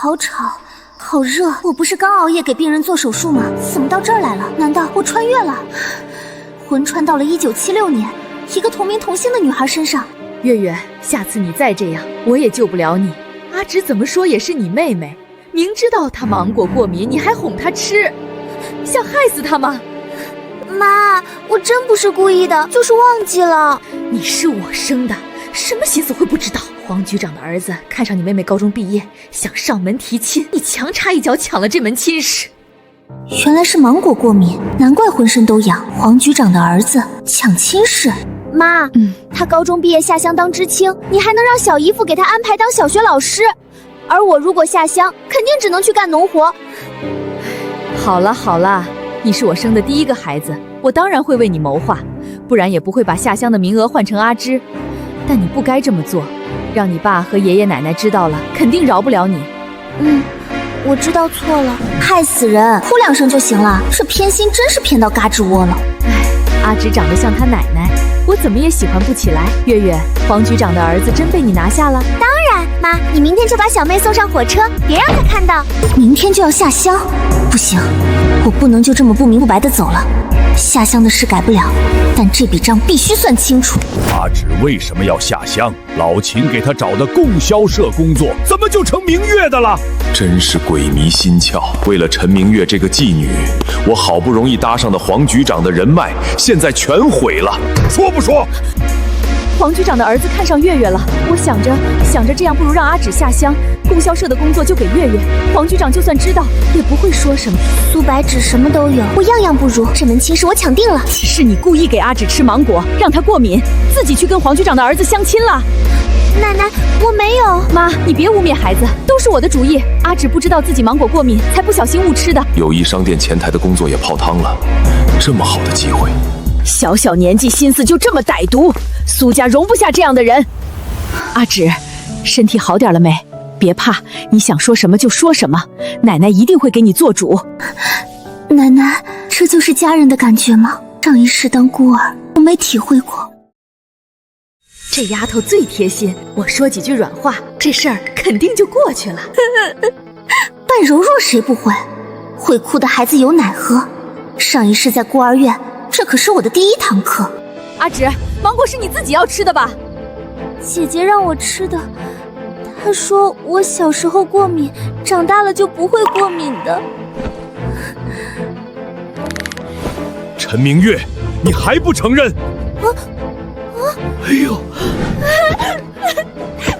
好吵，好热！我不是刚熬夜给病人做手术吗？怎么到这儿来了？难道我穿越了？魂穿到了1976年，一个同名同姓的女孩身上。月月，下次你再这样，我也救不了你。阿芷怎么说也是你妹妹，明知道她芒果过敏，你还哄她吃，想害死她吗？妈，我真不是故意的，就是忘记了。你是我生的，什么心思会不知道？黄局长的儿子看上你妹妹高中毕业，想上门提亲，你强插一脚抢了这门亲事。原来是芒果过敏，难怪浑身都痒。黄局长的儿子抢亲事。妈，他高中毕业下乡当知青，你还能让小姨夫给他安排当小学老师，而我如果下乡，肯定只能去干农活。好了好了，你是我生的第一个孩子，我当然会为你谋划，不然也不会把下乡的名额换成阿芝。但你不该这么做，让你爸和爷爷奶奶知道了，肯定饶不了你。我知道错了，害死人，哭2声就行了。这偏心真是偏到嘎吱窝了。阿芷长得像他奶奶，我怎么也喜欢不起来。月月，黄局长的儿子真被你拿下了？当然，妈，你明天就把小妹送上火车，别让她看到。明天就要下乡，不行，我不能就这么不明不白的走了。下乡的事改不了，但这笔账必须算清楚。阿芷为什么要下乡？老秦给他找的供销社工作，怎么就成明月的了？真是鬼迷心窍！为了陈明月这个妓女，我好不容易搭上的黄局长的人脉，现在全毁了。说不说？黄局长的儿子看上月月了，我想着这样，不如让阿芷下乡，供销社的工作就给月月。黄局长就算知道，也不会说什么。苏白芷什么都有，我样样不如。这门亲事我抢定了。是你故意给阿芷吃芒果，让她过敏，自己去跟黄局长的儿子相亲了。奶奶，我没有。妈，你别污蔑孩子，都是我的主意。阿芷不知道自己芒果过敏，才不小心误吃的。友谊商店前台的工作也泡汤了，这么好的机会。小小年纪心思就这么歹毒，苏家容不下这样的人。阿芷，身体好点了没？别怕，你想说什么就说什么，奶奶一定会给你做主。奶奶，这就是家人的感觉吗？上一世当孤儿，我没体会过。这丫头最贴心，我说几句软话，这事儿肯定就过去了。扮柔弱谁不会？会哭的孩子有奶喝。上一世在孤儿院，这可是我的第1堂课。阿芷，芒果是你自己要吃的吧？姐姐让我吃的，她说我小时候过敏，长大了就不会过敏的。陈明月，你还不承认？哎呦！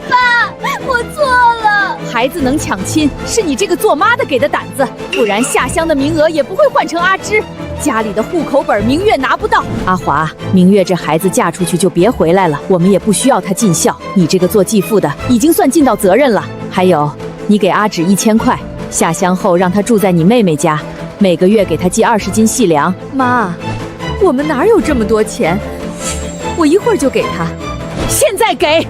爸，我错了。孩子能抢亲，是你这个做妈的给的胆子，不然下乡的名额也不会换成阿芝。家里的户口本明月拿不到。阿华，明月这孩子嫁出去就别回来了，我们也不需要她尽孝。你这个做继父的已经算尽到责任了。还有，你给阿芷1000块，下乡后让她住在你妹妹家，每个月给她寄20斤细粮。妈，我们哪有这么多钱？我一会儿就给她，现在给。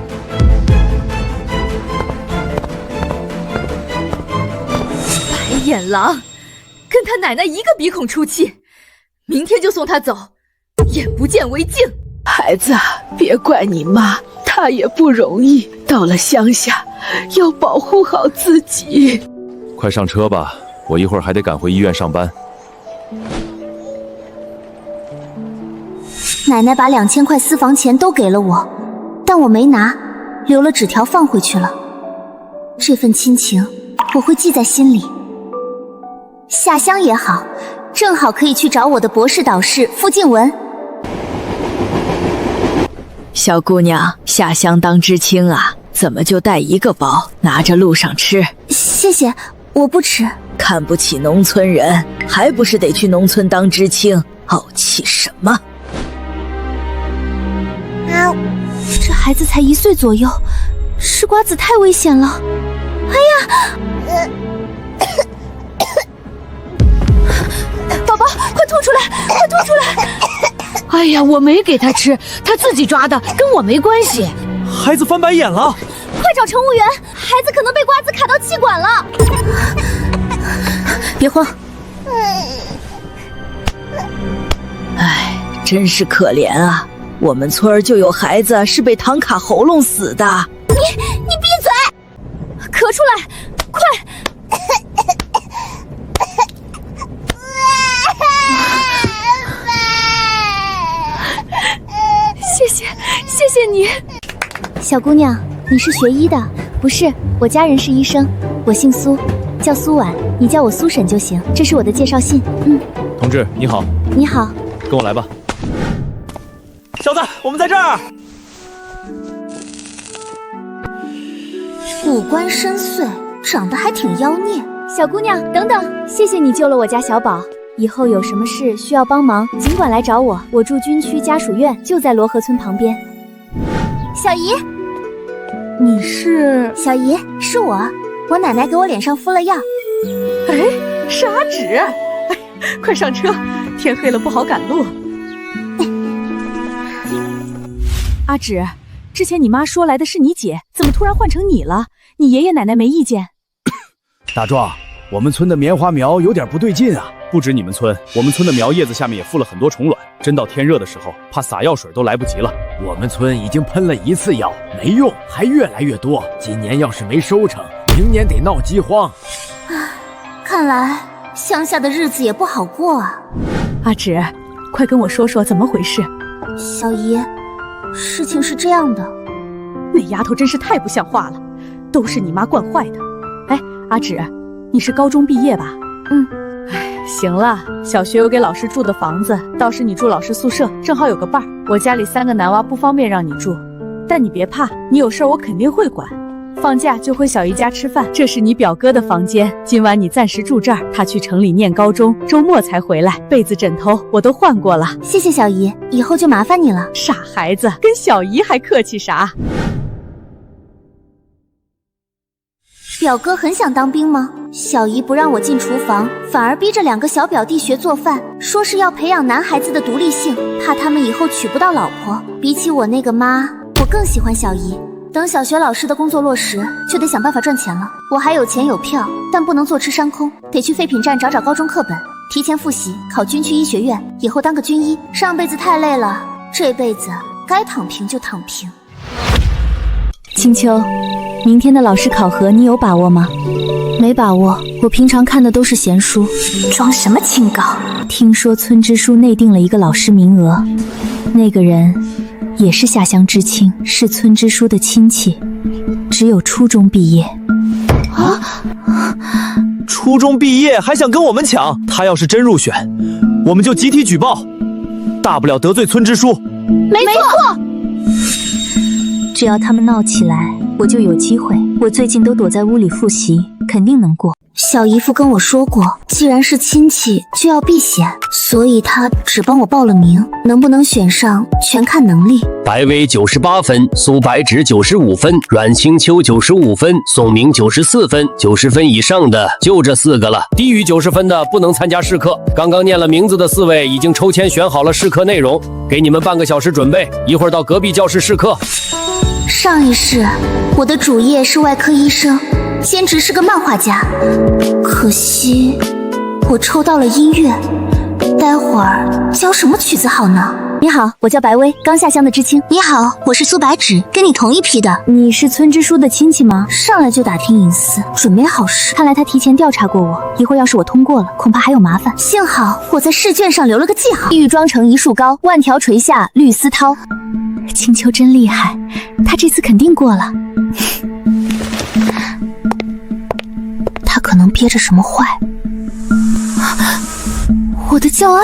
白眼狼，跟他奶奶一个鼻孔出气，明天就送他走，眼不见为净。孩子，别怪你妈，她也不容易，到了乡下要保护好自己。快上车吧，我一会儿还得赶回医院上班。奶奶把2000块私房钱都给了我，但我没拿，留了纸条放回去了。这份亲情我会记在心里。下乡也好，正好可以去找我的博士导师傅静雯。小姑娘，下乡当知青啊，怎么就带一个包，拿着路上吃？谢谢，我不吃。看不起农村人，还不是得去农村当知青？傲气什么？这孩子才1岁左右，吃瓜子太危险了。哎呀！宝宝，快吐出来，快吐出来！哎呀，我没给他吃，他自己抓的，跟我没关系。孩子翻白眼了，快找乘务员，孩子可能被瓜子卡到气管了。别慌。哎，真是可怜啊！我们村儿就有孩子是被糖卡喉咙死的。你闭嘴！咳出来，快！小姑娘，你是学医的？不是，我家人是医生，我姓苏，叫苏婉，你叫我苏婶就行。这是我的介绍信。同志你好。你好。跟我来吧。小子，我们在这儿。五官深邃，长得还挺妖孽。小姑娘，等等，谢谢你救了我家小宝。以后有什么事需要帮忙，尽管来找我。我住军区家属院，就在罗河村旁边。小姨，你是？小姨，是我奶奶给我脸上敷了药。哎，是阿芷，哎，快上车，天黑了不好赶路。阿芷，之前你妈说来的是你姐，怎么突然换成你了？你爷爷奶奶没意见？大壮，我们村的棉花苗有点不对劲啊。不止你们村，我们村的苗叶子下面也附了很多虫卵，真到天热的时候，怕洒药水都来不及了。我们村已经喷了1次药，没用，还越来越多。今年要是没收成，明年得闹饥荒。看来乡下的日子也不好过啊。阿芷，快跟我说说怎么回事。小姨，事情是这样的。那丫头真是太不像话了，都是你妈惯坏的。哎，阿芷，你是高中毕业吧？行了，小学有给老师住的房子，倒是你住老师宿舍，正好有个伴儿。我家里3个男娃，不方便让你住，但你别怕，你有事儿我肯定会管。放假就回小姨家吃饭，这是你表哥的房间，今晚你暂时住这儿，他去城里念高中，周末才回来。被子枕头我都换过了。谢谢小姨，以后就麻烦你了。傻孩子，跟小姨还客气啥？表哥很想当兵吗？小姨不让我进厨房，反而逼着2个小表弟学做饭，说是要培养男孩子的独立性，怕他们以后娶不到老婆。比起我那个妈，我更喜欢小姨。等小学老师的工作落实，就得想办法赚钱了。我还有钱有票，但不能坐吃山空，得去废品站找高中课本，提前复习，考军区医学院，以后当个军医。上辈子太累了，这辈子该躺平就躺平。青秋，明天的老师考核你有把握吗？没把握，我平常看的都是闲书。装什么清高？听说村支书内定了一个老师名额，那个人也是下乡知青，是村支书的亲戚，只有初中毕业。初中毕业还想跟我们抢？他要是真入选，我们就集体举报，大不了得罪村支书。没错。只要他们闹起来，我就有机会。我最近都躲在屋里复习，肯定能过。小姨夫跟我说过，既然是亲戚就要避嫌，所以他只帮我报了名，能不能选上全看能力。白薇98分，苏白芷95分，阮清秋95分，宋明94分，90分以上的就这4个了，低于90分的不能参加试课。刚刚念了名字的4位已经抽签选好了试课内容，给你们半个小时准备，一会儿到隔壁教室试课。上一世我的主业是外科医生，兼职是个漫画家，可惜我抽到了音乐，待会儿教什么曲子好呢？你好，我叫白薇，刚下乡的知青。你好，我是苏白芷，跟你同一批的。你是村支书的亲戚吗？上来就打听隐私，准没好事。看来他提前调查过我，一会儿要是我通过了，恐怕还有麻烦。幸好我在试卷上留了个记号。玉妆成一树高，万条垂下绿丝绦。青秋真厉害，他这次肯定过了。他可能憋着什么坏。我的教案，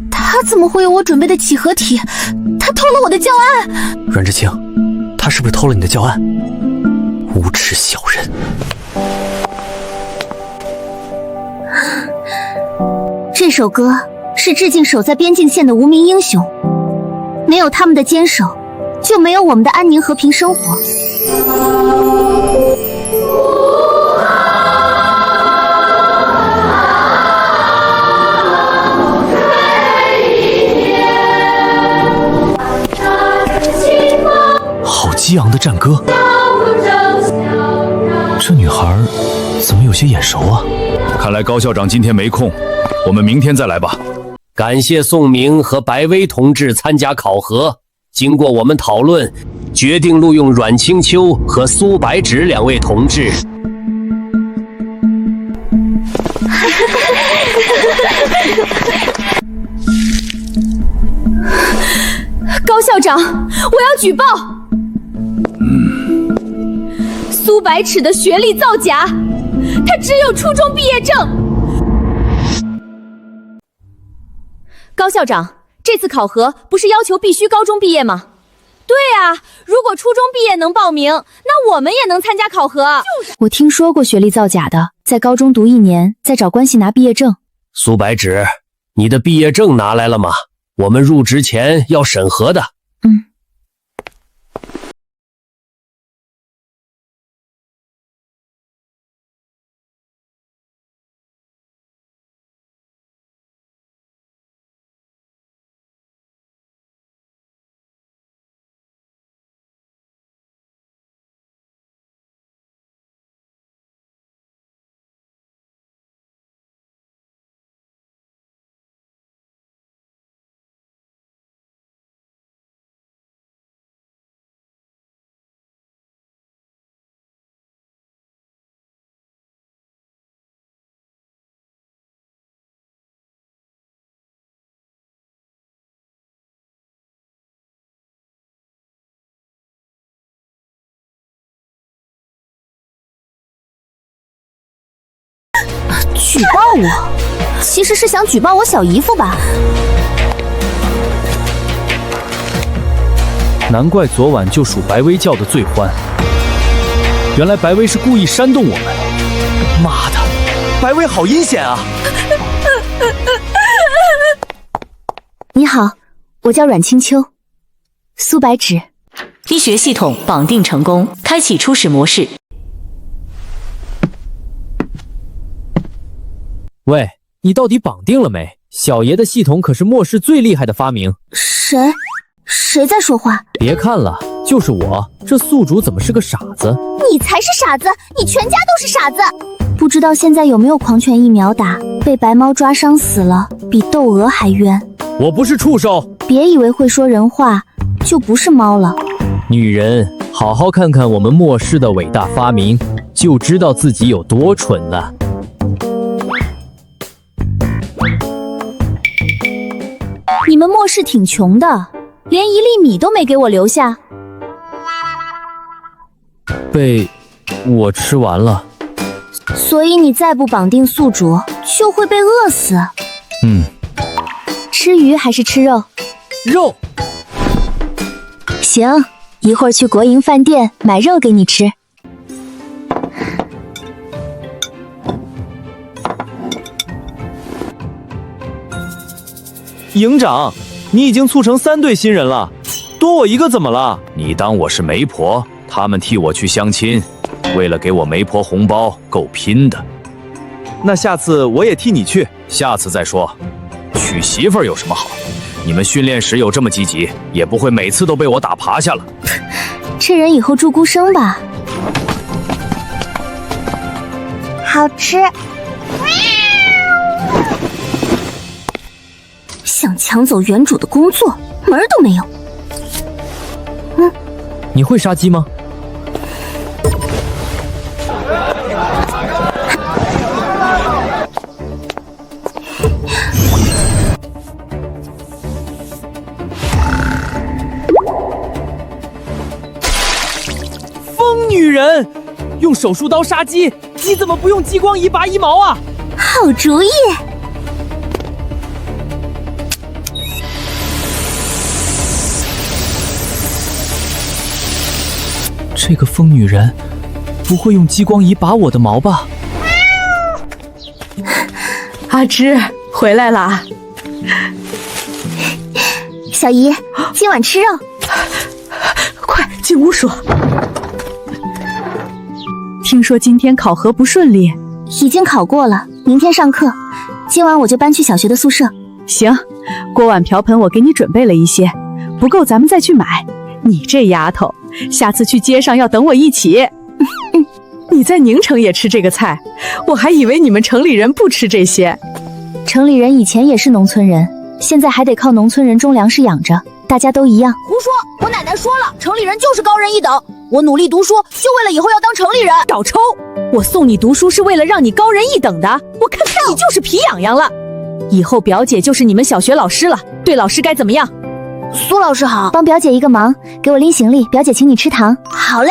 他怎么会有我准备的几何题？他偷了我的教案！阮知青，他是不是偷了你的教案？无耻小人！这首歌是致敬守在边境线的无名英雄，没有他们的坚守，就没有我们的安宁和平生活。好激昂的战歌，这女孩怎么有些眼熟啊？看来高校长今天没空，我们明天再来吧。感谢宋明和白薇同志参加考核，经过我们讨论，决定录用阮清秋和苏白芷2位同志。高校长，我要举报！苏白齿的学历造假，他只有初中毕业证。高校长，这次考核不是要求必须高中毕业吗？对啊，如果初中毕业能报名，那我们也能参加考核。我听说过学历造假的，在高中读1年，再找关系拿毕业证。苏白芷，你的毕业证拿来了吗？我们入职前要审核的。举报我，其实是想举报我小姨夫吧？难怪昨晚就属白薇叫的最欢，原来白薇是故意煽动我们。妈的，白薇好阴险啊！你好，我叫阮清秋，苏白芷。医学系统绑定成功，开启初始模式。喂，你到底绑定了没？小爷的系统可是末世最厉害的发明。谁在说话？别看了，就是我。这宿主怎么是个傻子？你才是傻子，你全家都是傻子。不知道现在有没有狂犬疫苗打？被白猫抓伤死了，比窦娥还冤。我不是畜兽。别以为会说人话就不是猫了。女人，好好看看我们末世的伟大发明，就知道自己有多蠢了。你们末世挺穷的，连1粒米都没给我留下。被我吃完了。所以你再不绑定宿主，就会被饿死。吃鱼还是吃肉？肉。行，一会儿去国营饭店买肉给你吃。营长，你已经促成3对新人了，多我一个怎么了？你当我是媒婆？他们替我去相亲，为了给我媒婆红包，够拼的。那下次我也替你去。下次再说。娶媳妇儿有什么好？你们训练时有这么积极，也不会每次都被我打趴下了。吃人以后祝孤生吧。好吃。想抢走原主的工作，门儿都没有。你会杀鸡吗？疯女人，用手术刀杀鸡，鸡怎么不用激光仪拔1毛啊？好主意。这个疯女人不会用激光仪拔我的毛吧？阿芝回来啦！小姨，今晚吃肉。快进屋说。听说今天考核不顺利，已经考过了，明天上课。今晚我就搬去小学的宿舍。行，锅碗瓢盆我给你准备了一些，不够咱们再去买。你这丫头，下次去街上要等我一起。你在宁城也吃这个菜，我还以为你们城里人不吃这些。城里人以前也是农村人，现在还得靠农村人种粮食养着，大家都一样。胡说！我奶奶说了，城里人就是高人一等。我努力读书，就为了以后要当城里人。少抽！我送你读书是为了让你高人一等的，我看看你就是皮痒痒了。以后表姐就是你们小学老师了，对老师该怎么样？苏老师好，帮表姐一个忙，给我拎行李，表姐请你吃糖。好嘞。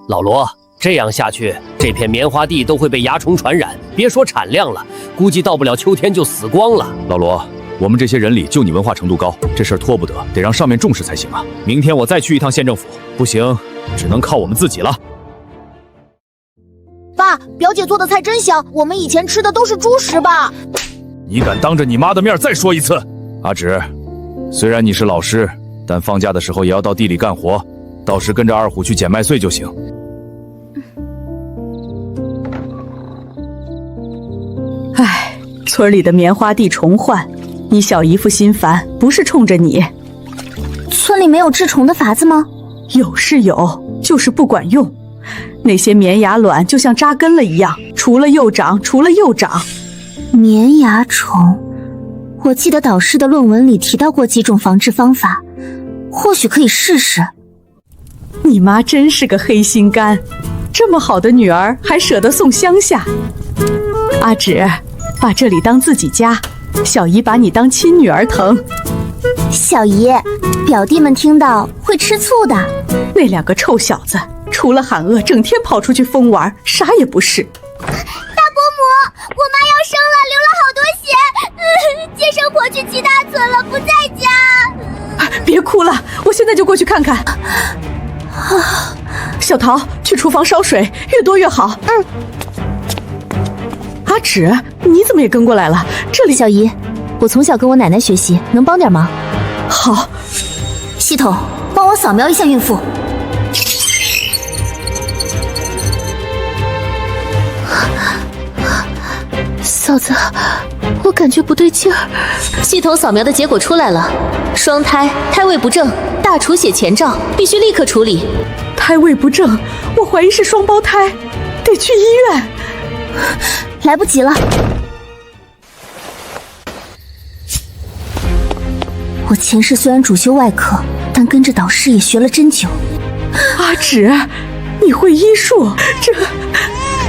老罗，这样下去，这片棉花地都会被蚜虫传染，别说产量了，估计到不了秋天就死光了。老罗，我们这些人里就你文化程度高，这事儿拖不得，得让上面重视才行啊！明天我再去一趟县政府，不行，只能靠我们自己了。爸，表姐做的菜真香，我们以前吃的都是猪食吧？你敢当着你妈的面再说一次？阿芷，虽然你是老师，但放假的时候也要到地里干活，到时跟着二虎去捡麦穗就行。唉，村里的棉花地重换，你小姨夫心烦，不是冲着你。村里没有治虫的法子吗？有是有，就是不管用。那些棉芽卵就像扎根了一样，除了又长，除了又长。棉芽虫，我记得导师的论文里提到过几种防治方法，或许可以试试。你妈真是个黑心肝，这么好的女儿还舍得送乡下。阿芷，把这里当自己家，小姨把你当亲女儿疼。小姨，表弟们听到会吃醋的。那两个臭小子，除了喊饿，整天跑出去疯玩，啥也不是。大伯母，我妈要生了，流了好多血，接生婆去其他村了，不在家。别哭了，我现在就过去看看。小桃，去厨房烧水，越多越好。阿芷，你怎么也跟过来了？这里，小姨，我从小跟我奶奶学习，能帮点忙。好，系统，帮我扫描一下孕妇。嫂子，我感觉不对劲儿。系统扫描的结果出来了，双胎，胎位不正，大出血前兆，必须立刻处理。胎位不正，我怀疑是双胞胎，得去医院。来不及了。我前世虽然主修外科，但跟着导师也学了针灸。阿芷，你会医术？这……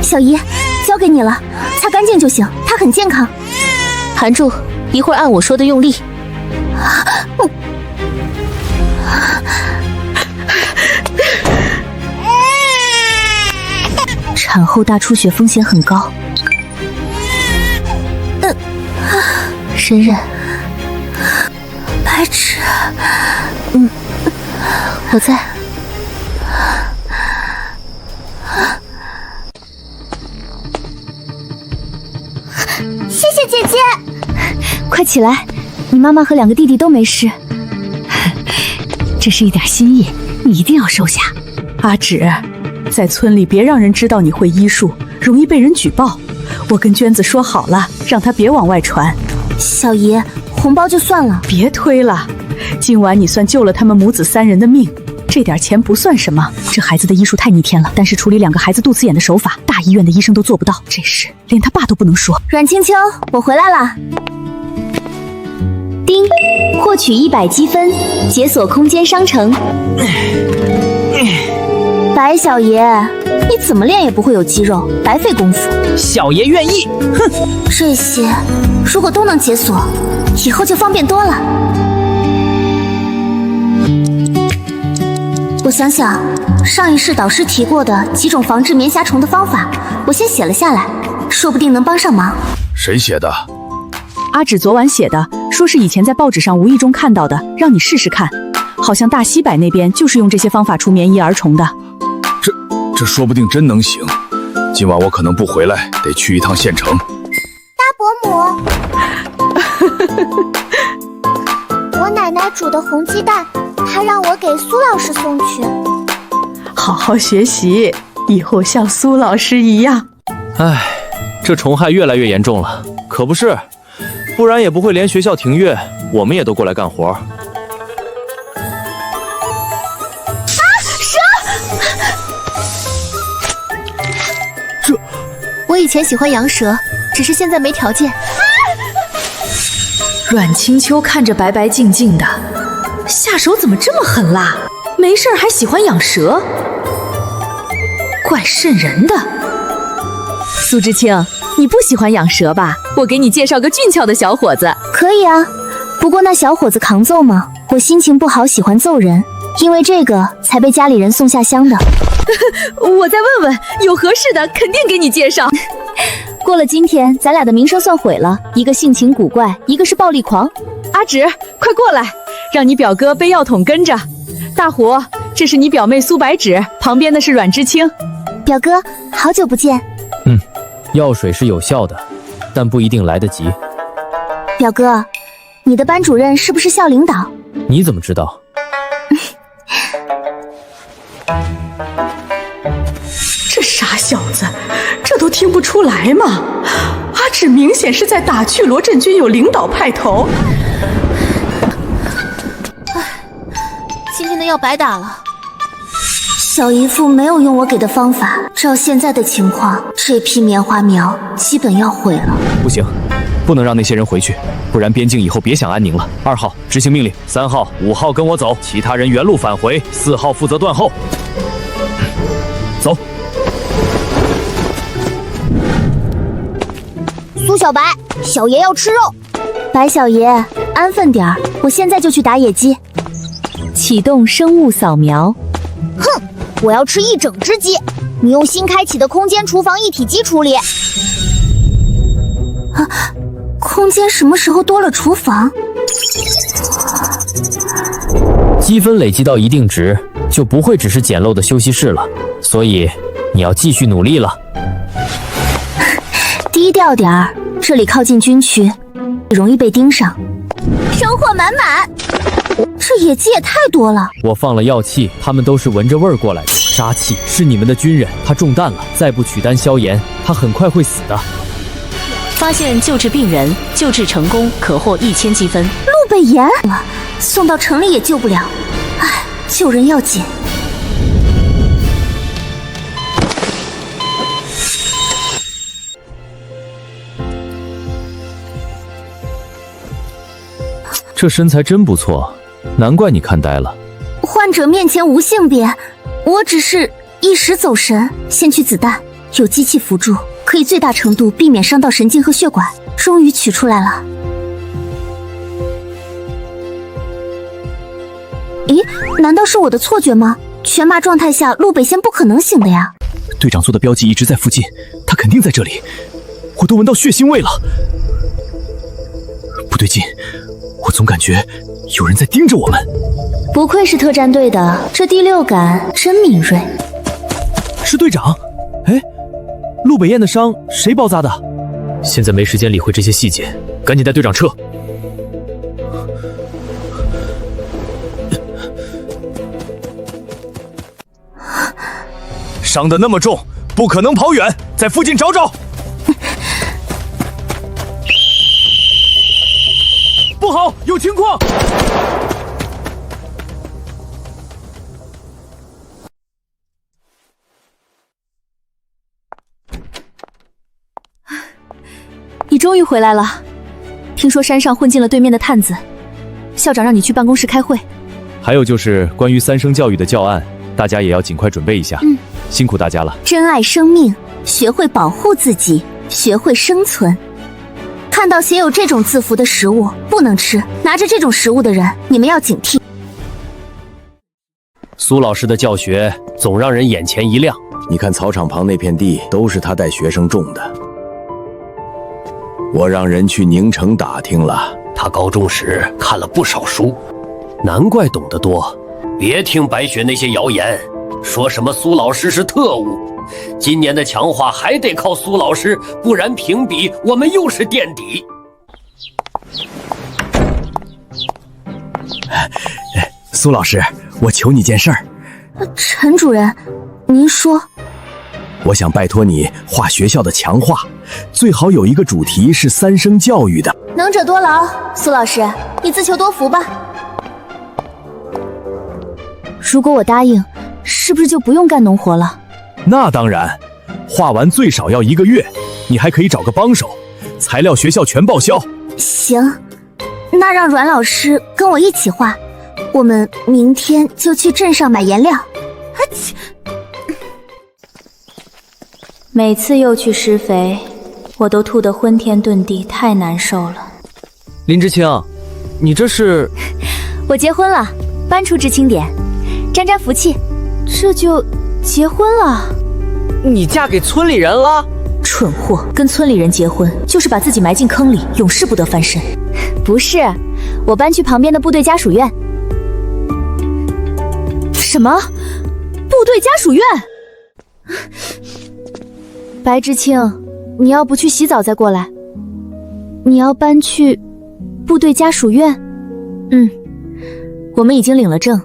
小姨，交给你了，擦干净就行。它很健康。含住，一会儿按我说的用力。产后大出血风险很高。忍忍。白痴。我在。谢谢姐姐。快起来，你妈妈和两个弟弟都没事。这是一点心意，你一定要收下。阿芷，在村里别让人知道你会医术，容易被人举报。我跟娟子说好了，让她别往外传。小姨，红包就算了，别推了。今晚你算救了他们母子3人的命，这点钱不算什么。这孩子的医术太逆天了，但是处理2个孩子肚脐眼的手法，大医院的医生都做不到，这事连他爸都不能说。阮青秋，我回来了。丁，获取100积分，解锁空间商城。白小爷，你怎么练也不会有肌肉，白费功夫。小爷愿意。哼，这些如果都能解锁，以后就方便多了。我想想，上一世导师提过的几种防治棉匣虫的方法，我先写了下来，说不定能帮上忙。谁写的？阿芷昨晚写的，说是以前在报纸上无意中看到的，让你试试看。好像大西北那边就是用这些方法除棉衣儿虫的。这说不定真能行。今晚我可能不回来，得去一趟县城。大伯母，我奶奶煮的红鸡蛋，她让我给苏老师送去。好好学习，以后像苏老师一样。唉，这虫害越来越严重了。可不是，不然也不会连学校停业，我们也都过来干活。我以前喜欢洋蛇，只是现在没条件。阮青秋看着白白净净的，下手怎么这么狠辣？没事还喜欢养蛇，怪瘆人的。苏知清，你不喜欢养蛇吧？我给你介绍个俊俏的小伙子。可以啊，不过那小伙子扛揍吗？我心情不好，喜欢揍人，因为这个才被家里人送下乡的。我再问问，有合适的肯定给你介绍。过了今天，咱俩的名声算毁了。一个性情古怪，一个是暴力狂。阿芷，快过来，让你表哥背药桶跟着。大虎，这是你表妹苏白芷，旁边的是阮知青。表哥，好久不见。药水是有效的，但不一定来得及。表哥，你的班主任是不是校领导？你怎么知道？这傻小子，这都听不出来吗？阿芷明显是在打趣罗振军有领导派头。今天的药白打了。小姨夫没有用我给的方法，照现在的情况，这批棉花苗基本要毁了。不行，不能让那些人回去，不然边境以后别想安宁了。2号执行命令，3号、5号跟我走，其他人原路返回，4号负责断后。走。苏小白，小爷要吃肉。白小爷，安分点儿，我现在就去打野鸡。启动生物扫描。哼，我要吃一整只鸡。你用新开启的空间厨房一体机处理。空间什么时候多了厨房？积分累积到一定值，就不会只是简陋的休息室了，所以你要继续努力了。低调点儿，这里靠近军区，容易被盯上。收获满满。这野鸡也太多了。我放了药气，他们都是闻着味儿过来的。杀气是你们的军人，他中弹了，再不取单消炎，他很快会死的。发现救治病人，救治成功可获1000积分。路北炎了，送到城里也救不了。唉，救人要紧。这身材真不错，难怪你看呆了。患者面前无性别，我只是一时走神。先取子弹，有机器辅助，可以最大程度避免伤到神经和血管。终于取出来了。咦，难道是我的错觉吗？全麻状态下，陆北仙不可能醒的呀。队长做的标记一直在附近，他肯定在这里。我都闻到血腥味了。不对劲，我总感觉有人在盯着我们。不愧是特战队的，这第六感真敏锐。是队长。哎，陆北燕的伤谁包扎的？现在没时间理会这些细节，赶紧带队长撤。伤得那么重，不可能跑远，在附近找找。不好，有情况！你终于回来了。听说山上混进了对面的探子，校长让你去办公室开会。还有就是关于3声教育的教案，大家也要尽快准备一下。辛苦大家了。珍爱生命，学会保护自己，学会生存。看到写有这种字符的食物不能吃，拿着这种食物的人，你们要警惕。苏老师的教学总让人眼前一亮。你看操场旁那片地都是他带学生种的。我让人去宁城打听了，他高中时看了不少书，难怪懂得多。别听白雪那些谣言，说什么苏老师是特务。今年的强化还得靠苏老师，不然评比我们又是垫底。苏老师，我求你件事儿。陈主任，您说。我想拜托你画学校的强化，最好有一个主题是3声教育的。能者多劳，苏老师，你自求多福吧。如果我答应，是不是就不用干农活了？那当然，画完最少要1个月，你还可以找个帮手，材料学校全报销。行，那让阮老师跟我一起画，我们明天就去镇上买颜料。每次又去施肥，我都吐得昏天遁地，太难受了。林知青，你这是？我结婚了，搬出知青点，沾沾福气。这就结婚了？你嫁给村里人了？蠢货，跟村里人结婚就是把自己埋进坑里，永世不得翻身。不是，我搬去旁边的部队家属院。什么？部队家属院？白知青，你要不去洗澡再过来？你要搬去部队家属院？我们已经领了证，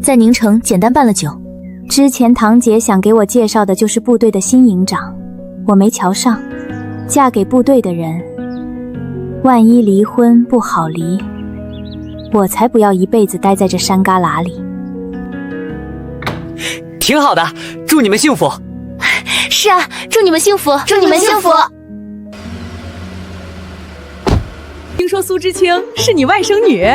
在宁城简单办了酒。之前堂姐想给我介绍的就是部队的新营长，我没瞧上。嫁给部队的人，万一离婚不好离，我才不要一辈子待在这山旮旯里。挺好的，祝你们幸福。是啊，祝你们幸福，祝你们幸福。听说苏知青是你外甥女，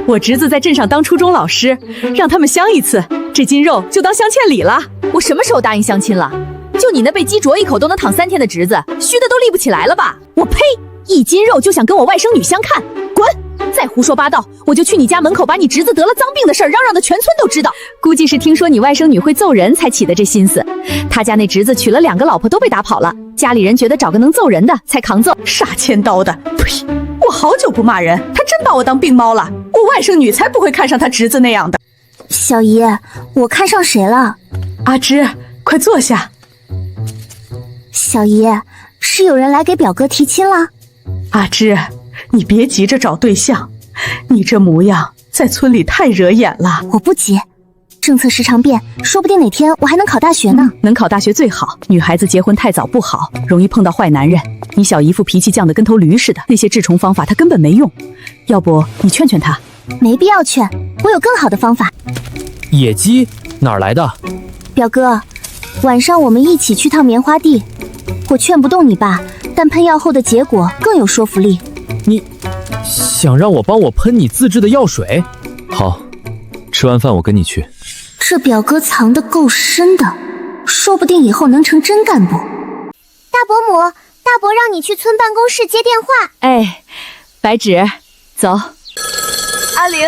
我侄子在镇上当初中老师，让他们相一次，这斤肉就当相欠礼了。我什么时候答应相亲了？就你那被鸡啄一口都能躺3天的侄子，虚的都立不起来了吧？我呸！1斤肉就想跟我外甥女相看，滚！再胡说八道，我就去你家门口把你侄子得了脏病的事儿嚷嚷的全村都知道。估计是听说你外甥女会揍人才起的这心思。他家那侄子娶了2个老婆都被打跑了，家里人觉得找个能揍人的才扛揍。傻千刀的，呸！我好久不骂人，他真把我当病猫了。我外甥女才不会看上他侄子那样的。小姨，我看上谁了？阿芝，快坐下。小姨，是有人来给表哥提亲了？阿芝，你别急着找对象，你这模样在村里太惹眼了。我不急，政策时常变，说不定哪天我还能考大学呢。能考大学最好，女孩子结婚太早不好，容易碰到坏男人。你小姨夫脾气犟得跟头驴似的，那些治虫方法他根本没用，要不你劝劝他？没必要劝，我有更好的方法。野鸡哪儿来的？表哥，晚上我们一起去趟棉花地。我劝不动你爸，但喷药后的结果更有说服力。你想让我帮我喷你自制的药水？好，吃完饭我跟你去。这表哥藏得够深的，说不定以后能成真干部。大伯母，大伯让你去村办公室接电话。哎，白纸，走。阿玲，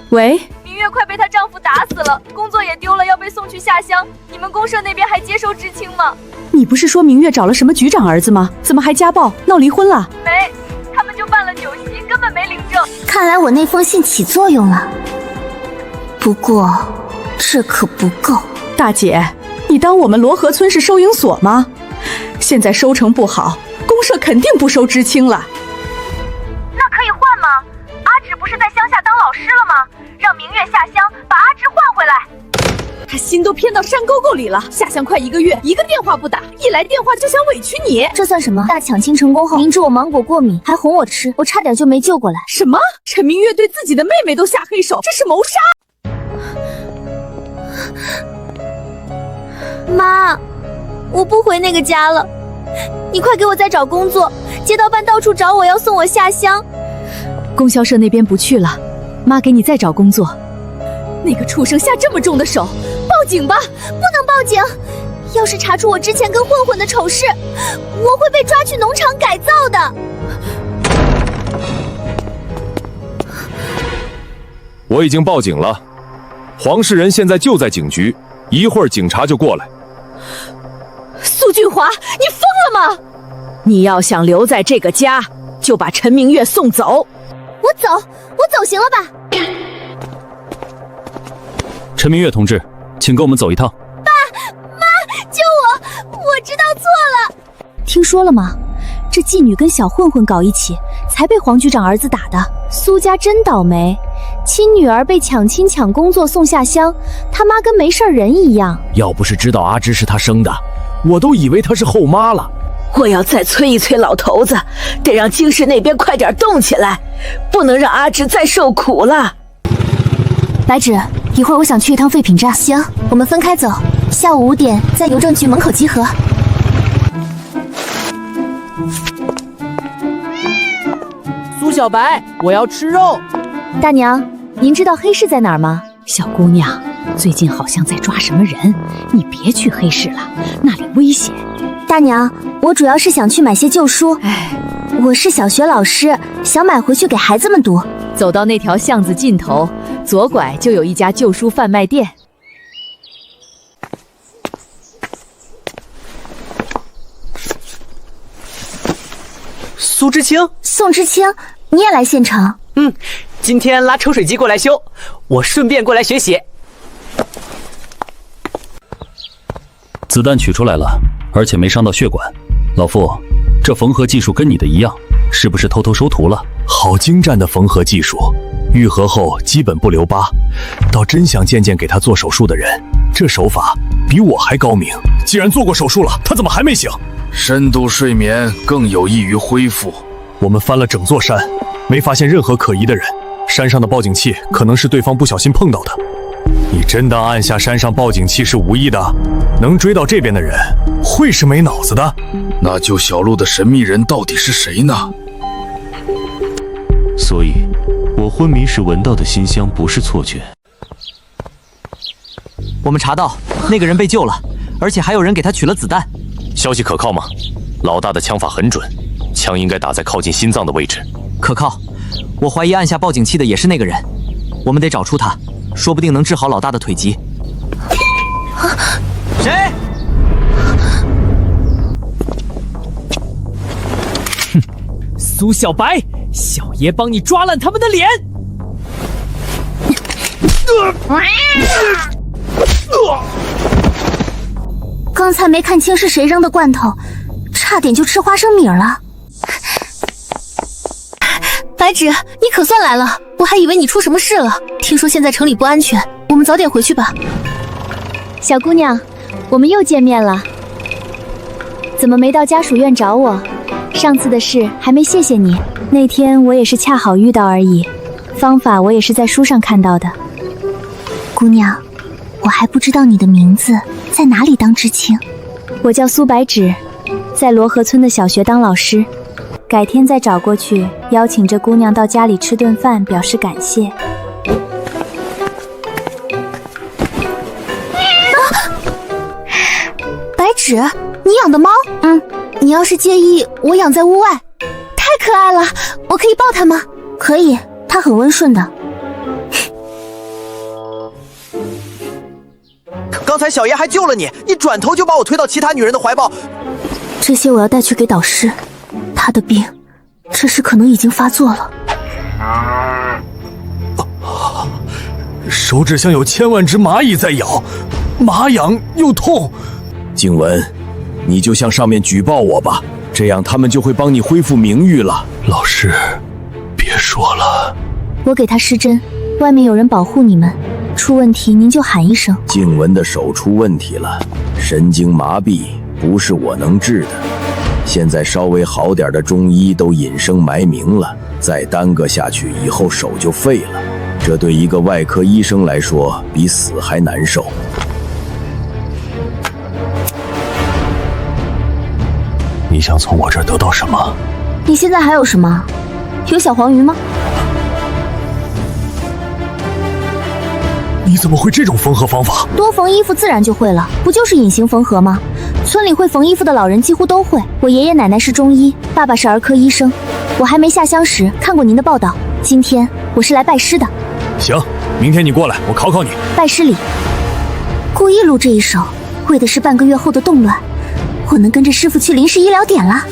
喂，明月快被她丈夫打死了，工作也丢了，要被送去下乡。你们公社那边还接收知青吗？你不是说明月找了什么局长儿子吗？怎么还家暴闹离婚了？没，他们就办了酒席，根本没领证。看来我那封信起作用了，不过这可不够。大姐，你当我们罗河村是收银所吗？现在收成不好，公社肯定不收知青了。那可以换吗？阿芷不是在乡下当老师了吗？让明月下乡把阿芷换回来。他心都偏到山沟沟里了，下乡快1个月，一个电话不打，一来电话就想委屈你，这算什么？大抢亲成功后，明知我芒果过敏，还哄我吃，我差点就没救过来。什么？陈明月对自己的妹妹都下黑手，这是谋杀！妈，我不回那个家了，你快给我再找工作。街道办到处找我，要送我下乡。供销社那边不去了，妈给你再找工作。那个畜生下这么重的手，报警吧！不能报警，要是查出我之前跟混混的丑事，我会被抓去农场改造的。我已经报警了，黄世仁现在就在警局，一会儿警察就过来。苏俊华，你疯了吗？你要想留在这个家，就把陈明月送走。我走行了吧？陈明月同志，请跟我们走一趟。爸妈，救我！我知道错了。听说了吗？这妓女跟小混混搞一起，才被黄局长儿子打的。苏家真倒霉，亲女儿被抢亲抢工作送下乡，他妈跟没事人一样。要不是知道阿芝是他生的，我都以为她是后妈了。我要再催一催老头子，得让京市那边快点动起来，不能让阿芝再受苦了。白纸，一会儿我想去一趟废品站。行，我们分开走，下午5点在邮政局门口集合。苏小白，我要吃肉。大娘，您知道黑市在哪儿吗？小姑娘，最近好像在抓什么人，你别去黑市了，那里危险。大娘，我主要是想去买些旧书。我是小学老师，想买回去给孩子们读。走到那条巷子尽头，左拐就有一家旧书贩卖店。苏知清、宋知清，你也来县城？今天拉抽水机过来修，我顺便过来学习。子弹取出来了，而且没伤到血管。老傅，这缝合技术跟你的一样，是不是偷偷收徒了？好精湛的缝合技术，愈合后基本不留疤。倒真想见见给他做手术的人，这手法比我还高明。既然做过手术了，他怎么还没醒？深度睡眠更有益于恢复。我们翻了整座山，没发现任何可疑的人。山上的报警器可能是对方不小心碰到的。你真当按下山上报警器是无意的？能追到这边的人，会是没脑子的？那救小鹿的神秘人到底是谁呢？所以，我昏迷时闻到的馨香不是错觉。我们查到那个人被救了，而且还有人给他取了子弹。消息可靠吗？老大的枪法很准，枪应该打在靠近心脏的位置。可靠，我怀疑按下报警器的也是那个人。我们得找出他，说不定能治好老大的腿疾。谁？哼，苏小白，小爷帮你抓烂他们的脸！刚才没看清是谁扔的罐头，差点就吃花生米了。白芷，你可算来了，我还以为你出什么事了。听说现在城里不安全，我们早点回去吧。小姑娘，我们又见面了。怎么没到家属院找我？上次的事还没谢谢你。那天我也是恰好遇到而已，方法我也是在书上看到的。姑娘，我还不知道你的名字，在哪里当知青？我叫苏白芷，在罗河村的小学当老师。改天再找过去，邀请这姑娘到家里吃顿饭，表示感谢。白芷，你养的猫？你要是介意，我养在屋外，太可爱了，我可以抱它吗？可以，它很温顺的。刚才小爷还救了你，你转头就把我推到其他女人的怀抱。这些我要带去给导师。他的病，这时可能已经发作了。手指像有千万只蚂蚁在咬，麻痒又痛。静雯，你就向上面举报我吧，这样他们就会帮你恢复名誉了。老师，别说了。我给他施针，外面有人保护你们，出问题您就喊一声。静雯的手出问题了，神经麻痹，不是我能治的。现在稍微好点的中医都隐声埋名了，再耽搁下去，以后手就废了。这对一个外科医生来说，比死还难受。你想从我这儿得到什么？你现在还有什么？有小黄鱼吗？你怎么会这种缝合方法？多缝衣服自然就会了，不就是隐形缝合吗？村里会缝衣服的老人几乎都会。我爷爷奶奶是中医，爸爸是儿科医生。我还没下乡时看过您的报道，今天我是来拜师的。行，明天你过来，我考考你。拜师礼。故意录这一手，为的是半个月后的动乱。我能跟着师傅去临时医疗点了。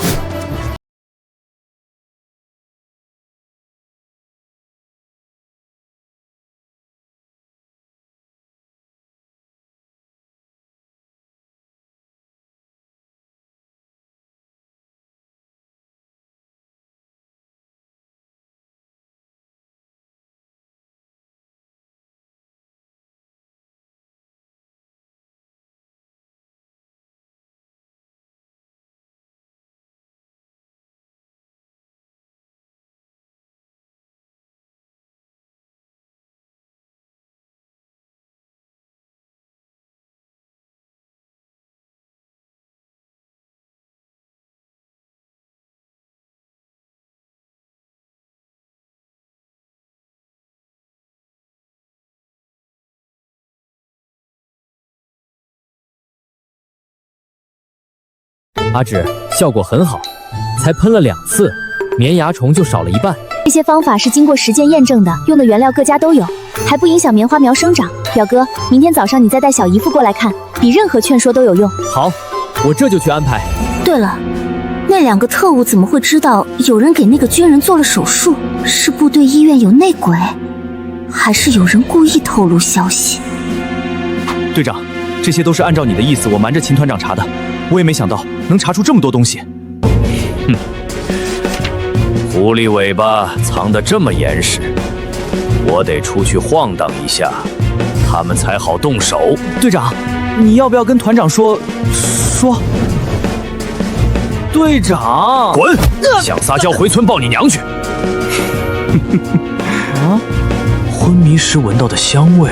阿芷，效果很好，才喷了2次，棉芽虫就少了一半。这些方法是经过实践验证的，用的原料各家都有，还不影响棉花苗生长。表哥，明天早上你再带小姨夫过来看，比任何劝说都有用。好，我这就去安排。对了，那那2个特务怎么会知道有人给那个军人做了手术？是部队医院有内鬼，还是有人故意透露消息？队长，这些都是按照你的意思，我瞒着秦团长查的。我也没想到能查出这么多东西。哼，狐狸尾巴藏得这么严实，我得出去晃荡一下，他们才好动手。队长，你要不要跟团长说？队长，滚！想撒娇回村抱你娘去！啊！昏迷时闻到的香味，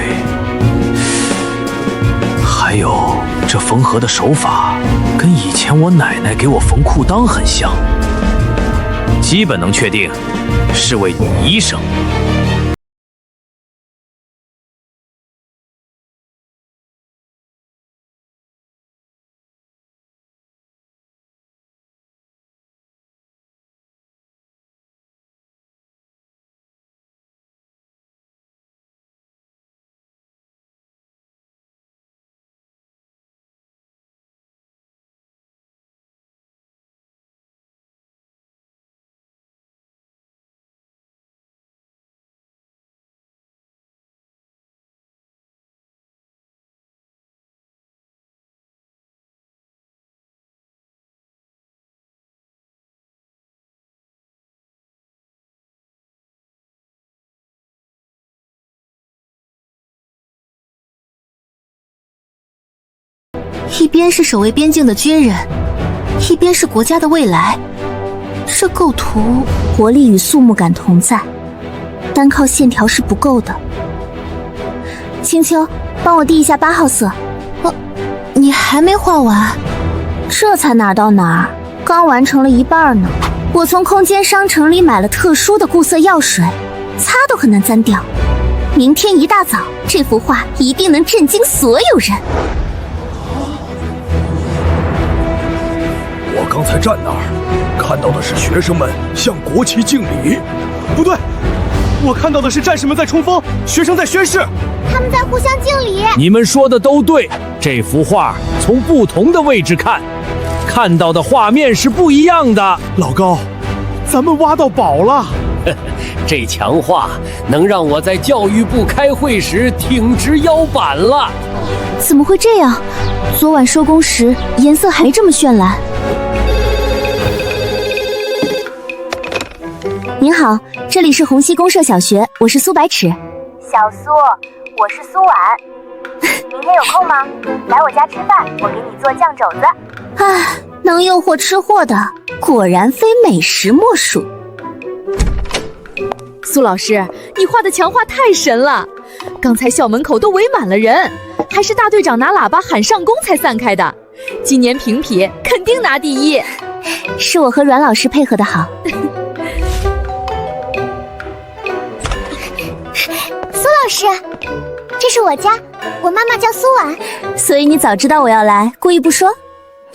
还有这缝合的手法，跟以前我奶奶给我缝裤裆很像。基本能确定，是位女医生。一边是守卫边境的军人，一边是国家的未来，这构图活力与肃穆感同在，单靠线条是不够的。青秋，帮我递一下8号色。你还没画完？这才哪儿到哪儿，刚完成了一半呢。我从空间商城里买了特殊的固色药水，擦都很难沾掉。明天一大早，这幅画一定能震惊所有人。我刚才站那儿，看到的是学生们向国旗敬礼。不对，我看到的是战士们在冲锋，学生在宣誓。他们在互相敬礼。你们说的都对，这幅画从不同的位置看到的画面是不一样的。老高，咱们挖到宝了。这强化能让我在教育部开会时挺直腰板了。怎么会这样？昨晚收工时颜色还这么绚烂。您好，这里是虹溪公社小学，我是苏白尺。小苏，我是苏婉。明天有空吗？来我家吃饭，我给你做酱肘子。唉，能诱惑吃货的，果然非美食莫属。苏老师，你画的强化太神了！刚才校门口都围满了人，还是大队长拿喇叭喊上工才散开的。今年评比肯定拿第一。是我和阮老师配合的好。苏老师，这是我家，我妈妈叫苏婉。所以你早知道我要来，故意不说？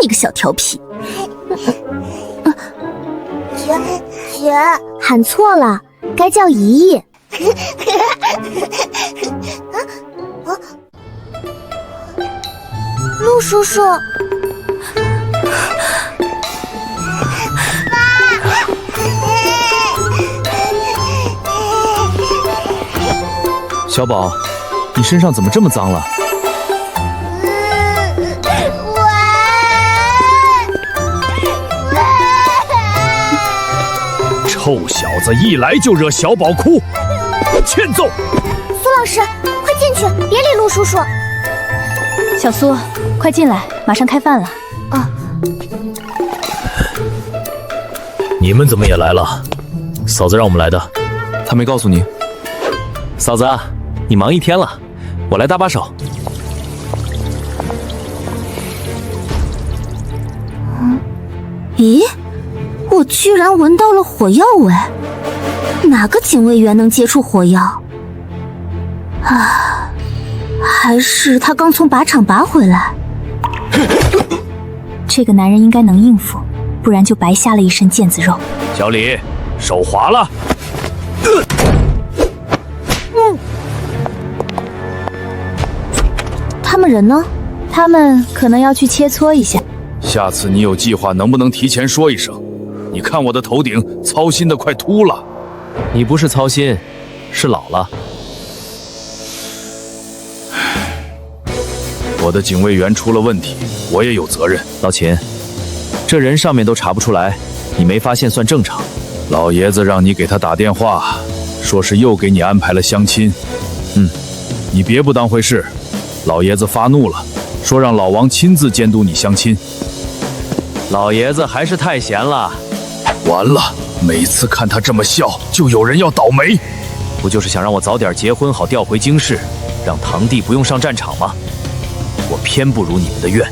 你个小调皮。姐，喊错了，该叫姨姨。陆叔叔。小宝，你身上怎么这么脏了？臭小子一来就惹小宝哭，欠揍！苏老师，快进去，别理陆叔叔。小苏，快进来，马上开饭了。啊！你们怎么也来了？嫂子让我们来的。他没告诉你？嫂子，你忙一天了，我来搭把手。咦，我居然闻到了火药味，哪个警卫员能接触火药？啊，还是他刚从靶场拔回来。这个男人应该能应付，不然就白瞎了一身腱子肉。小李，手滑了。他们人呢？他们可能要去切磋一下。下次你有计划，能不能提前说一声？你看我的头顶，操心的快秃了。你不是操心，是老了。我的警卫员出了问题，我也有责任。老秦，这人上面都查不出来，你没发现算正常。老爷子让你给他打电话，说是又给你安排了相亲。你别不当回事。老爷子发怒了，说让老王亲自监督你相亲。老爷子还是太闲了。完了，每次看他这么笑，就有人要倒霉。不就是想让我早点结婚，好调回京市，让堂弟不用上战场吗？我偏不如你们的愿。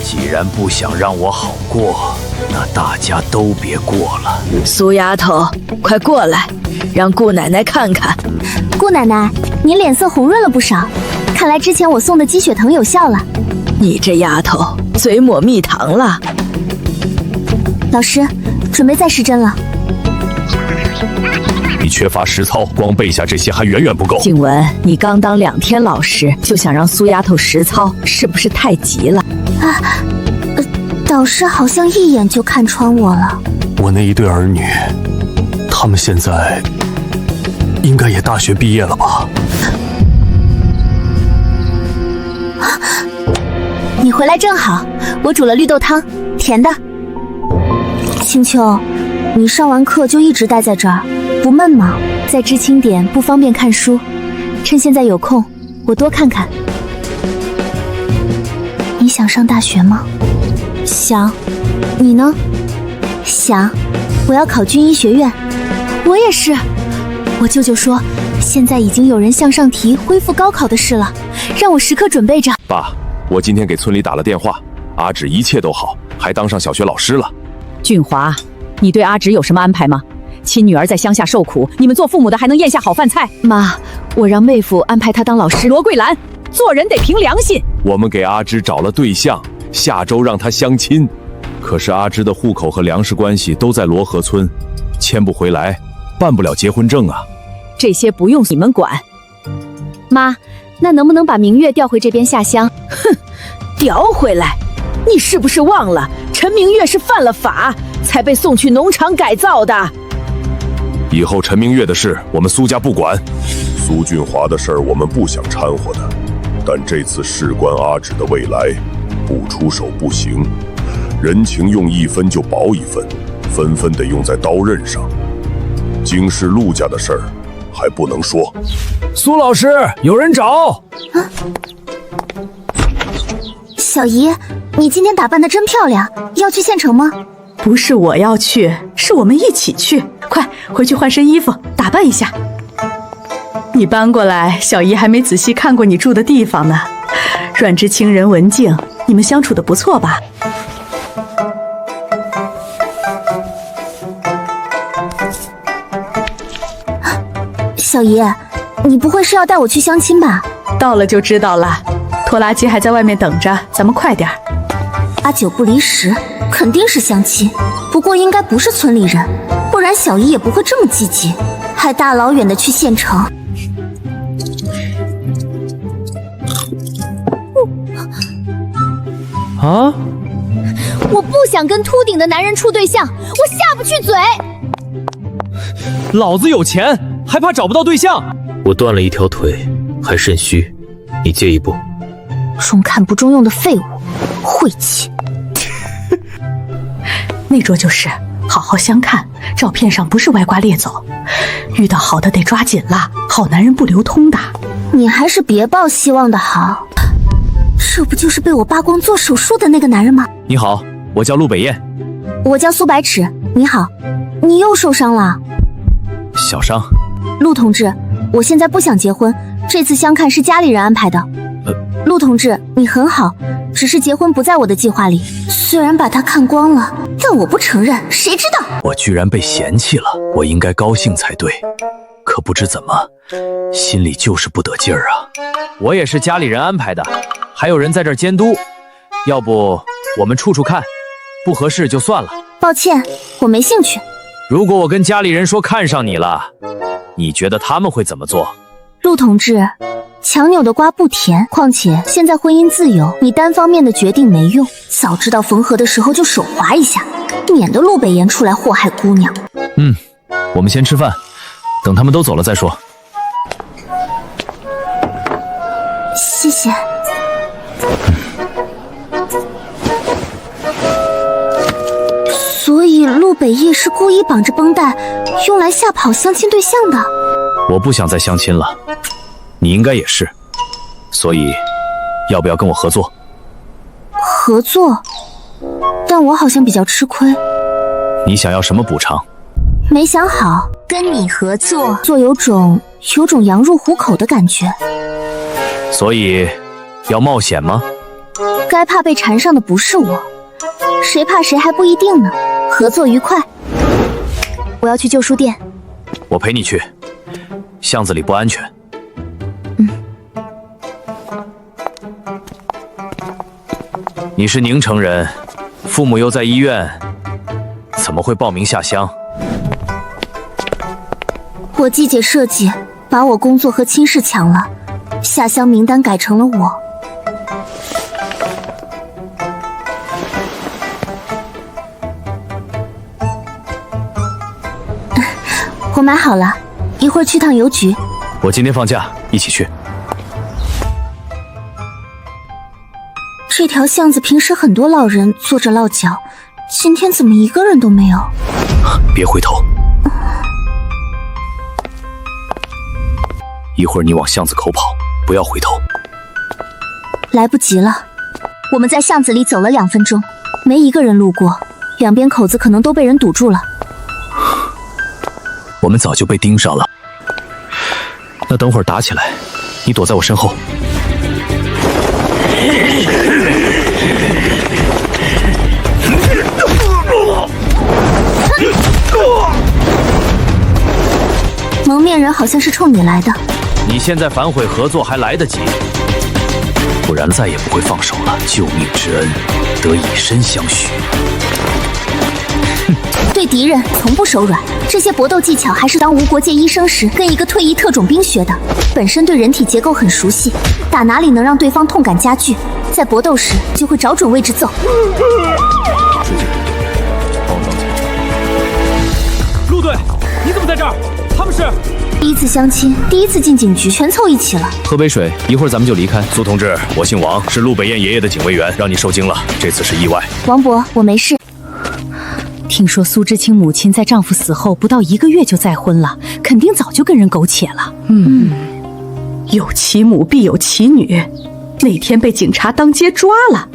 既然不想让我好过，那大家都别过了。苏丫头，快过来，让姑奶奶看看。姑奶奶，您脸色红润了不少，看来之前我送的鸡血藤有效了。你这丫头嘴抹蜜糖了。老师，准备再施针了。你缺乏实操，光背下这些还远远不够。静雯，你刚当2天老师，就想让苏丫头实操，是不是太急了？导师好像一眼就看穿我了。我那一对儿女，他们现在应该也大学毕业了吧？你回来正好，我煮了绿豆汤，甜的。青秋，你上完课就一直待在这儿，不闷吗？在知青点不方便看书，趁现在有空，我多看看。你想上大学吗？想。你呢？想。我要考军医学院。我也是。我舅舅说，现在已经有人向上提恢复高考的事了，让我时刻准备着。爸，我今天给村里打了电话，阿芷一切都好，还当上小学老师了。俊华，你对阿芷有什么安排吗？亲女儿在乡下受苦，你们做父母的还能咽下好饭菜？妈，我让妹夫安排她当老师。罗桂兰，做人得凭良心。我们给阿芷找了对象，下周让她相亲。可是阿芷的户口和粮食关系都在罗河村，迁不回来，办不了结婚证啊。这些不用你们管。妈，那能不能把明月调回这边下乡？哼，调回来？你是不是忘了陈明月是犯了法，才被送去农场改造的？以后陈明月的事，我们苏家不管。苏俊华的事儿，我们不想掺和的，但这次事关阿芷的未来，不出手不行。人情用一分就薄一分，分分得用在刀刃上。京师陆家的事儿还不能说。苏老师，有人找。小姨，你今天打扮得真漂亮，要去县城吗？不是我要去，是我们一起去。快回去换身衣服，打扮一下。你搬过来，小姨还没仔细看过你住的地方呢。阮知清人文静，你们相处得不错吧？小姨，你不会是要带我去相亲吧？到了就知道了。拖拉机还在外面等着，咱们快点。阿九不离十，肯定是相亲，不过应该不是村里人，不然小姨也不会这么积极，还大老远的去县城。啊！我不想跟秃顶的男人处对象，我下不去嘴。老子有钱，还怕找不到对象？我断了一条腿，还肾虚，你介意不？中看不中用的废物，晦气。那桌就是，好好相看，照片上不是歪瓜裂枣，遇到好的得抓紧了，好男人不流通的。你还是别抱希望的好，这不就是被我扒光做手术的那个男人吗？你好，我叫陆北燕。我叫苏白芷。你好，你又受伤了？小伤。陆同志，我现在不想结婚，这次相看是家里人安排的。陆同志，你很好，只是结婚不在我的计划里。虽然把他看光了，但我不承认，谁知道？我居然被嫌弃了，我应该高兴才对，可不知怎么，心里就是不得劲儿啊。我也是家里人安排的，还有人在这儿监督，要不我们处处看，不合适就算了。抱歉，我没兴趣。如果我跟家里人说看上你了，你觉得他们会怎么做？陆同志，强扭的瓜不甜，况且现在婚姻自由，你单方面的决定没用，早知道缝合的时候就手滑一下。免得陆北岩出来祸害姑娘。我们先吃饭，等他们都走了再说。谢谢。所以陆北夜是故意绑着绷带，用来吓跑相亲对象的。我不想再相亲了，你应该也是，所以要不要跟我合作？合作？但我好像比较吃亏。你想要什么补偿？没想好。跟你合作，有种羊入虎口的感觉。所以要冒险吗？该怕被缠上的不是我，谁怕谁还不一定呢。合作愉快。我要去旧书店。我陪你去，巷子里不安全。你是宁城人，父母又在医院，怎么会报名下乡？我季姐设计把我工作和亲事抢了，下乡名单改成了我。我买好了，一会儿去趟邮局。我今天放假，一起去。这条巷子平时很多老人坐着落脚，今天怎么一个人都没有？别回头。一会儿你往巷子口跑，不要回头。来不及了，我们在巷子里走了2分钟，没一个人路过，两边口子可能都被人堵住了。我们早就被盯上了。那等会儿打起来，你躲在我身后。蒙面人好像是冲你来的。你现在反悔合作还来得及，不然再也不会放手了。救命之恩，得以身相许。对敌人从不手软，这些搏斗技巧还是当无国界医生时跟一个退役特种兵学的，本身对人体结构很熟悉，打哪里能让对方痛感加剧，在搏斗时就会找准位置揍。陆队，你怎么在这儿？他们是第一次相亲，第一次进警局，全凑一起了。喝杯水，一会儿咱们就离开。苏同志，我姓王，是陆北燕爷爷的警卫员，让你受惊了，这次是意外。王伯，我没事。听说苏知青母亲在丈夫死后不到1个月就再婚了，肯定早就跟人苟且了。有其母必有其女，那天被警察当街抓了，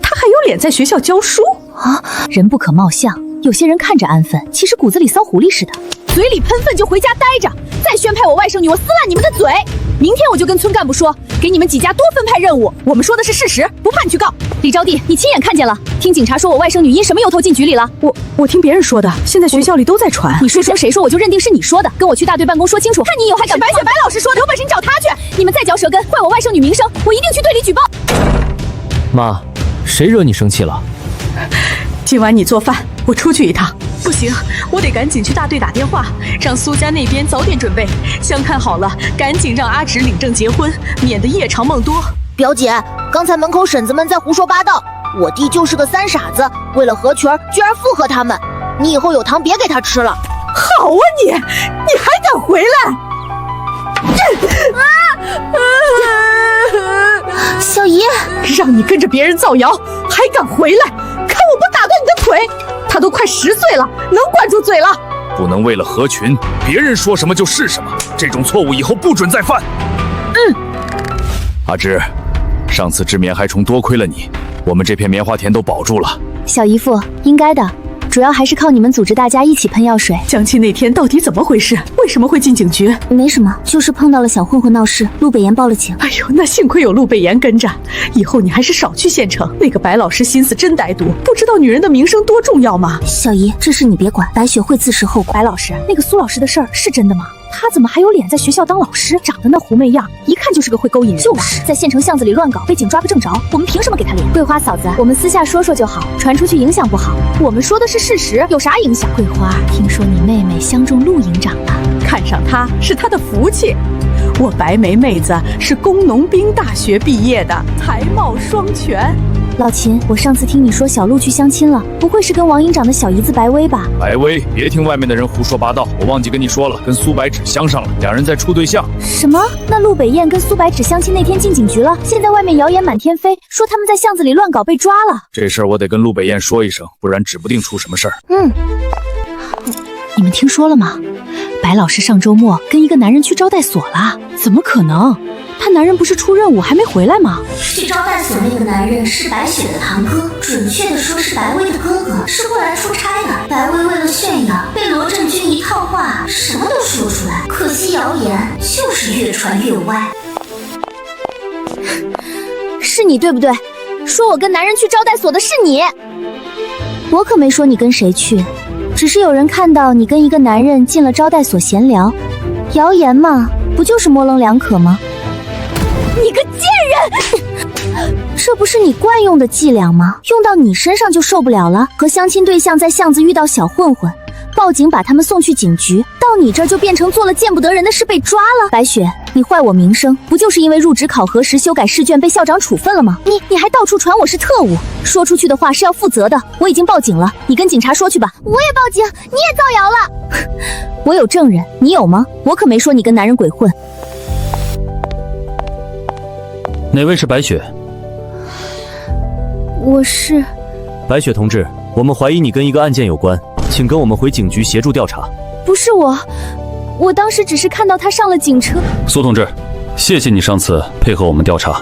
她还有脸在学校教书啊？人不可貌相，有些人看着安分，其实骨子里骚狐狸似的。嘴里喷粪就回家待着，再宣派我外甥女，我撕烂你们的嘴！明天我就跟村干部说，给你们几家多分派任务。我们说的是事实，不怕你去告。李招娣，你亲眼看见了？听警察说我外甥女因什么由头进局里了？我听别人说的，现在学校里都在传。你说谁说我就认定是你说的，跟我去大队办公说清楚。看你以后还敢白雪白老师说的，有本事你找他去！你们再嚼舌根，坏我外甥女名声，我一定去队里举报。妈，谁惹你生气了？今晚你做饭，我出去一趟。不行，我得赶紧去大队打电话，让苏家那边早点准备。相看好了，赶紧让阿芷领证结婚，免得夜长梦多。表姐，刚才门口婶子们在胡说八道，我弟就是个三傻子，为了合群居然附和他们。你以后有糖别给他吃了。好啊你还敢回来！小姨，让你跟着别人造谣，还敢回来？看我不打断你的腿！他都快10岁了，能管住嘴了？不能为了合群，别人说什么就是什么，这种错误以后不准再犯。阿芝，上次治棉害虫多亏了你，我们这片棉花田都保住了。小姨夫，应该的。主要还是靠你们组织大家一起喷药水。相亲那天到底怎么回事？为什么会进警局？没什么，就是碰到了小混混闹事，陆北岩报了警。哎呦，那幸亏有陆北岩跟着，以后你还是少去县城。那个白老师心思真歹毒，不知道女人的名声多重要吗？小姨，这事你别管，白雪会自食后果。白老师，那个苏老师的事儿是真的吗？他怎么还有脸在学校当老师？长得那狐媚样，一看就是个会勾引人的。就是在县城巷子里乱搞，被警抓个正着，我们凭什么给他脸？桂花嫂子，我们私下说说就好，传出去影响不好。我们说的是事实，有啥影响？桂花，听说你妹妹相中陆营长了，看上他是他的福气。我白眉妹子是工农兵大学毕业的，才貌双全。老秦，我上次听你说小鹿去相亲了，不会是跟王营长的小姨子白薇吧？白薇，别听外面的人胡说八道，我忘记跟你说了，跟苏白芷相上了，两人在处对象。什么？那陆北燕跟苏白芷相亲那天进警局了，现在外面谣言满天飞，说他们在巷子里乱搞被抓了。这事儿我得跟陆北燕说一声，不然指不定出什么事儿。你们听说了吗？白老师上周末跟一个男人去招待所了，怎么可能？他男人不是出任务还没回来吗？去招待所那个男人是白雪的堂哥，准确的说是白薇的哥哥，是过来出差的。白薇为了炫耀，被罗振军一套话什么都说出来，可惜谣言就是越传越歪。是你对不对？说我跟男人去招待所的是你。我可没说你跟谁去，只是有人看到你跟一个男人进了招待所闲聊。谣言嘛，不就是模棱两可吗？你个贱人！这不是你惯用的伎俩吗？用到你身上就受不了了。和相亲对象在巷子遇到小混混，报警把他们送去警局，到你这儿就变成做了见不得人的事被抓了。白雪，你坏我名声，不就是因为入职考核时修改试卷被校长处分了吗？你还到处传我是特务，说出去的话是要负责的。我已经报警了，你跟警察说去吧。我也报警，你也造谣了。我有证人，你有吗？我可没说你跟男人鬼混。哪位是白雪？我是白雪同志，我们怀疑你跟一个案件有关，请跟我们回警局协助调查。不是我当时只是看到他上了警车。苏同志，谢谢你上次配合我们调查。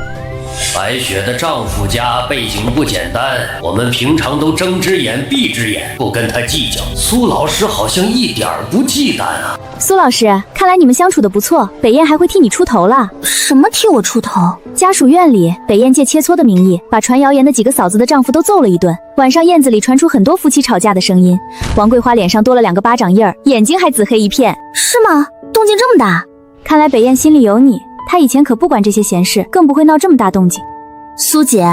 白雪的丈夫家背景不简单，我们平常都睁只眼闭只眼，不跟他计较。苏老师好像一点不忌惮啊。苏老师，看来你们相处的不错，北燕还会替你出头了。什么替我出头？家属院里，北燕借切磋的名义，把传谣言的几个嫂子的丈夫都揍了一顿。晚上院子里传出很多夫妻吵架的声音，王桂花脸上多了2个巴掌印儿，眼睛还紫黑一片。是吗？动静这么大？看来北燕心里有你，她以前可不管这些闲事，更不会闹这么大动静。苏姐，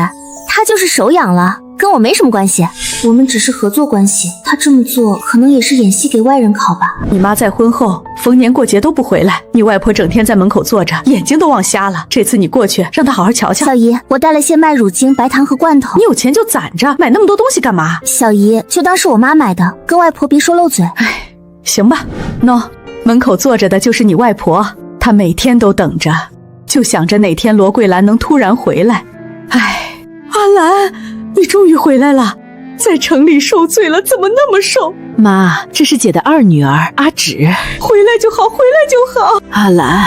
她就是手痒了，跟我没什么关系，我们只是合作关系。她这么做可能也是演戏给外人考吧。你妈在婚后逢年过节都不回来，你外婆整天在门口坐着，眼睛都望瞎了。这次你过去让她好好瞧瞧。小姨，我带了些麦乳精、白糖和罐头。你有钱就攒着，买那么多东西干嘛？小姨，就当是我妈买的，跟外婆别说漏嘴。哎，行吧。喏，门口坐着的就是你外婆，她每天都等着，就想着哪天罗桂兰能突然回来。哎，阿兰，你终于回来了，在城里受罪了，怎么那么瘦？妈，这是姐的二女儿阿芷，回来就好，回来就好。阿兰，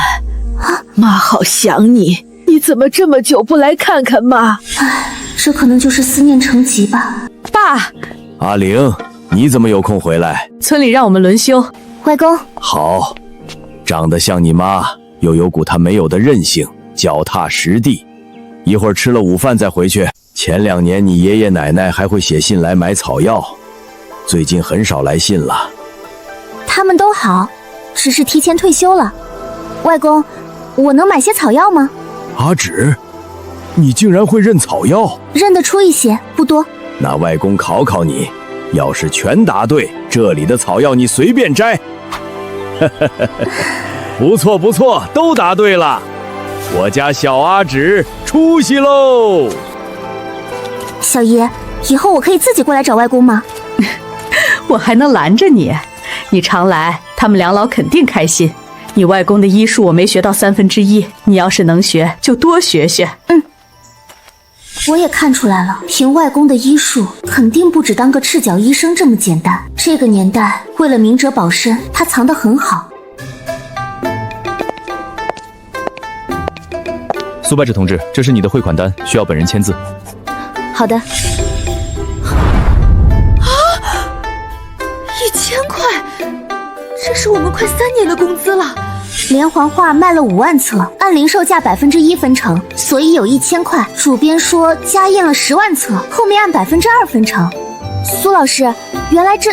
妈好想你，你怎么这么久不来看看妈？唉，这可能就是思念成疾吧。爸，阿玲，你怎么有空回来？村里让我们轮休。外公，好，长得像你妈，又有股她没有的韧性，脚踏实地。一会儿吃了午饭再回去。前2年你爷爷奶奶还会写信来买草药，最近很少来信了。他们都好，只是提前退休了。外公，我能买些草药吗？阿芷，你竟然会认草药？认得出一些，不多。那外公考考你，要是全答对，这里的草药你随便摘。不错不错，都答对了。我家小阿芷出息喽！小姨，以后我可以自己过来找外公吗？我还能拦着你？你常来，他们2老肯定开心。你外公的医术我没学到1/3，你要是能学，就多学学。我也看出来了，凭外公的医术，肯定不止当个赤脚医生这么简单。这个年代，为了明哲保身，他藏得很好。苏白芷同志，这是你的汇款单，需要本人签字。好的。1000块，这是我们快3年的工资了。连环画卖了5万册，按零售价1%分成，所以有1000块。主编说加印了10万册，后面按2%分成。苏老师，原来这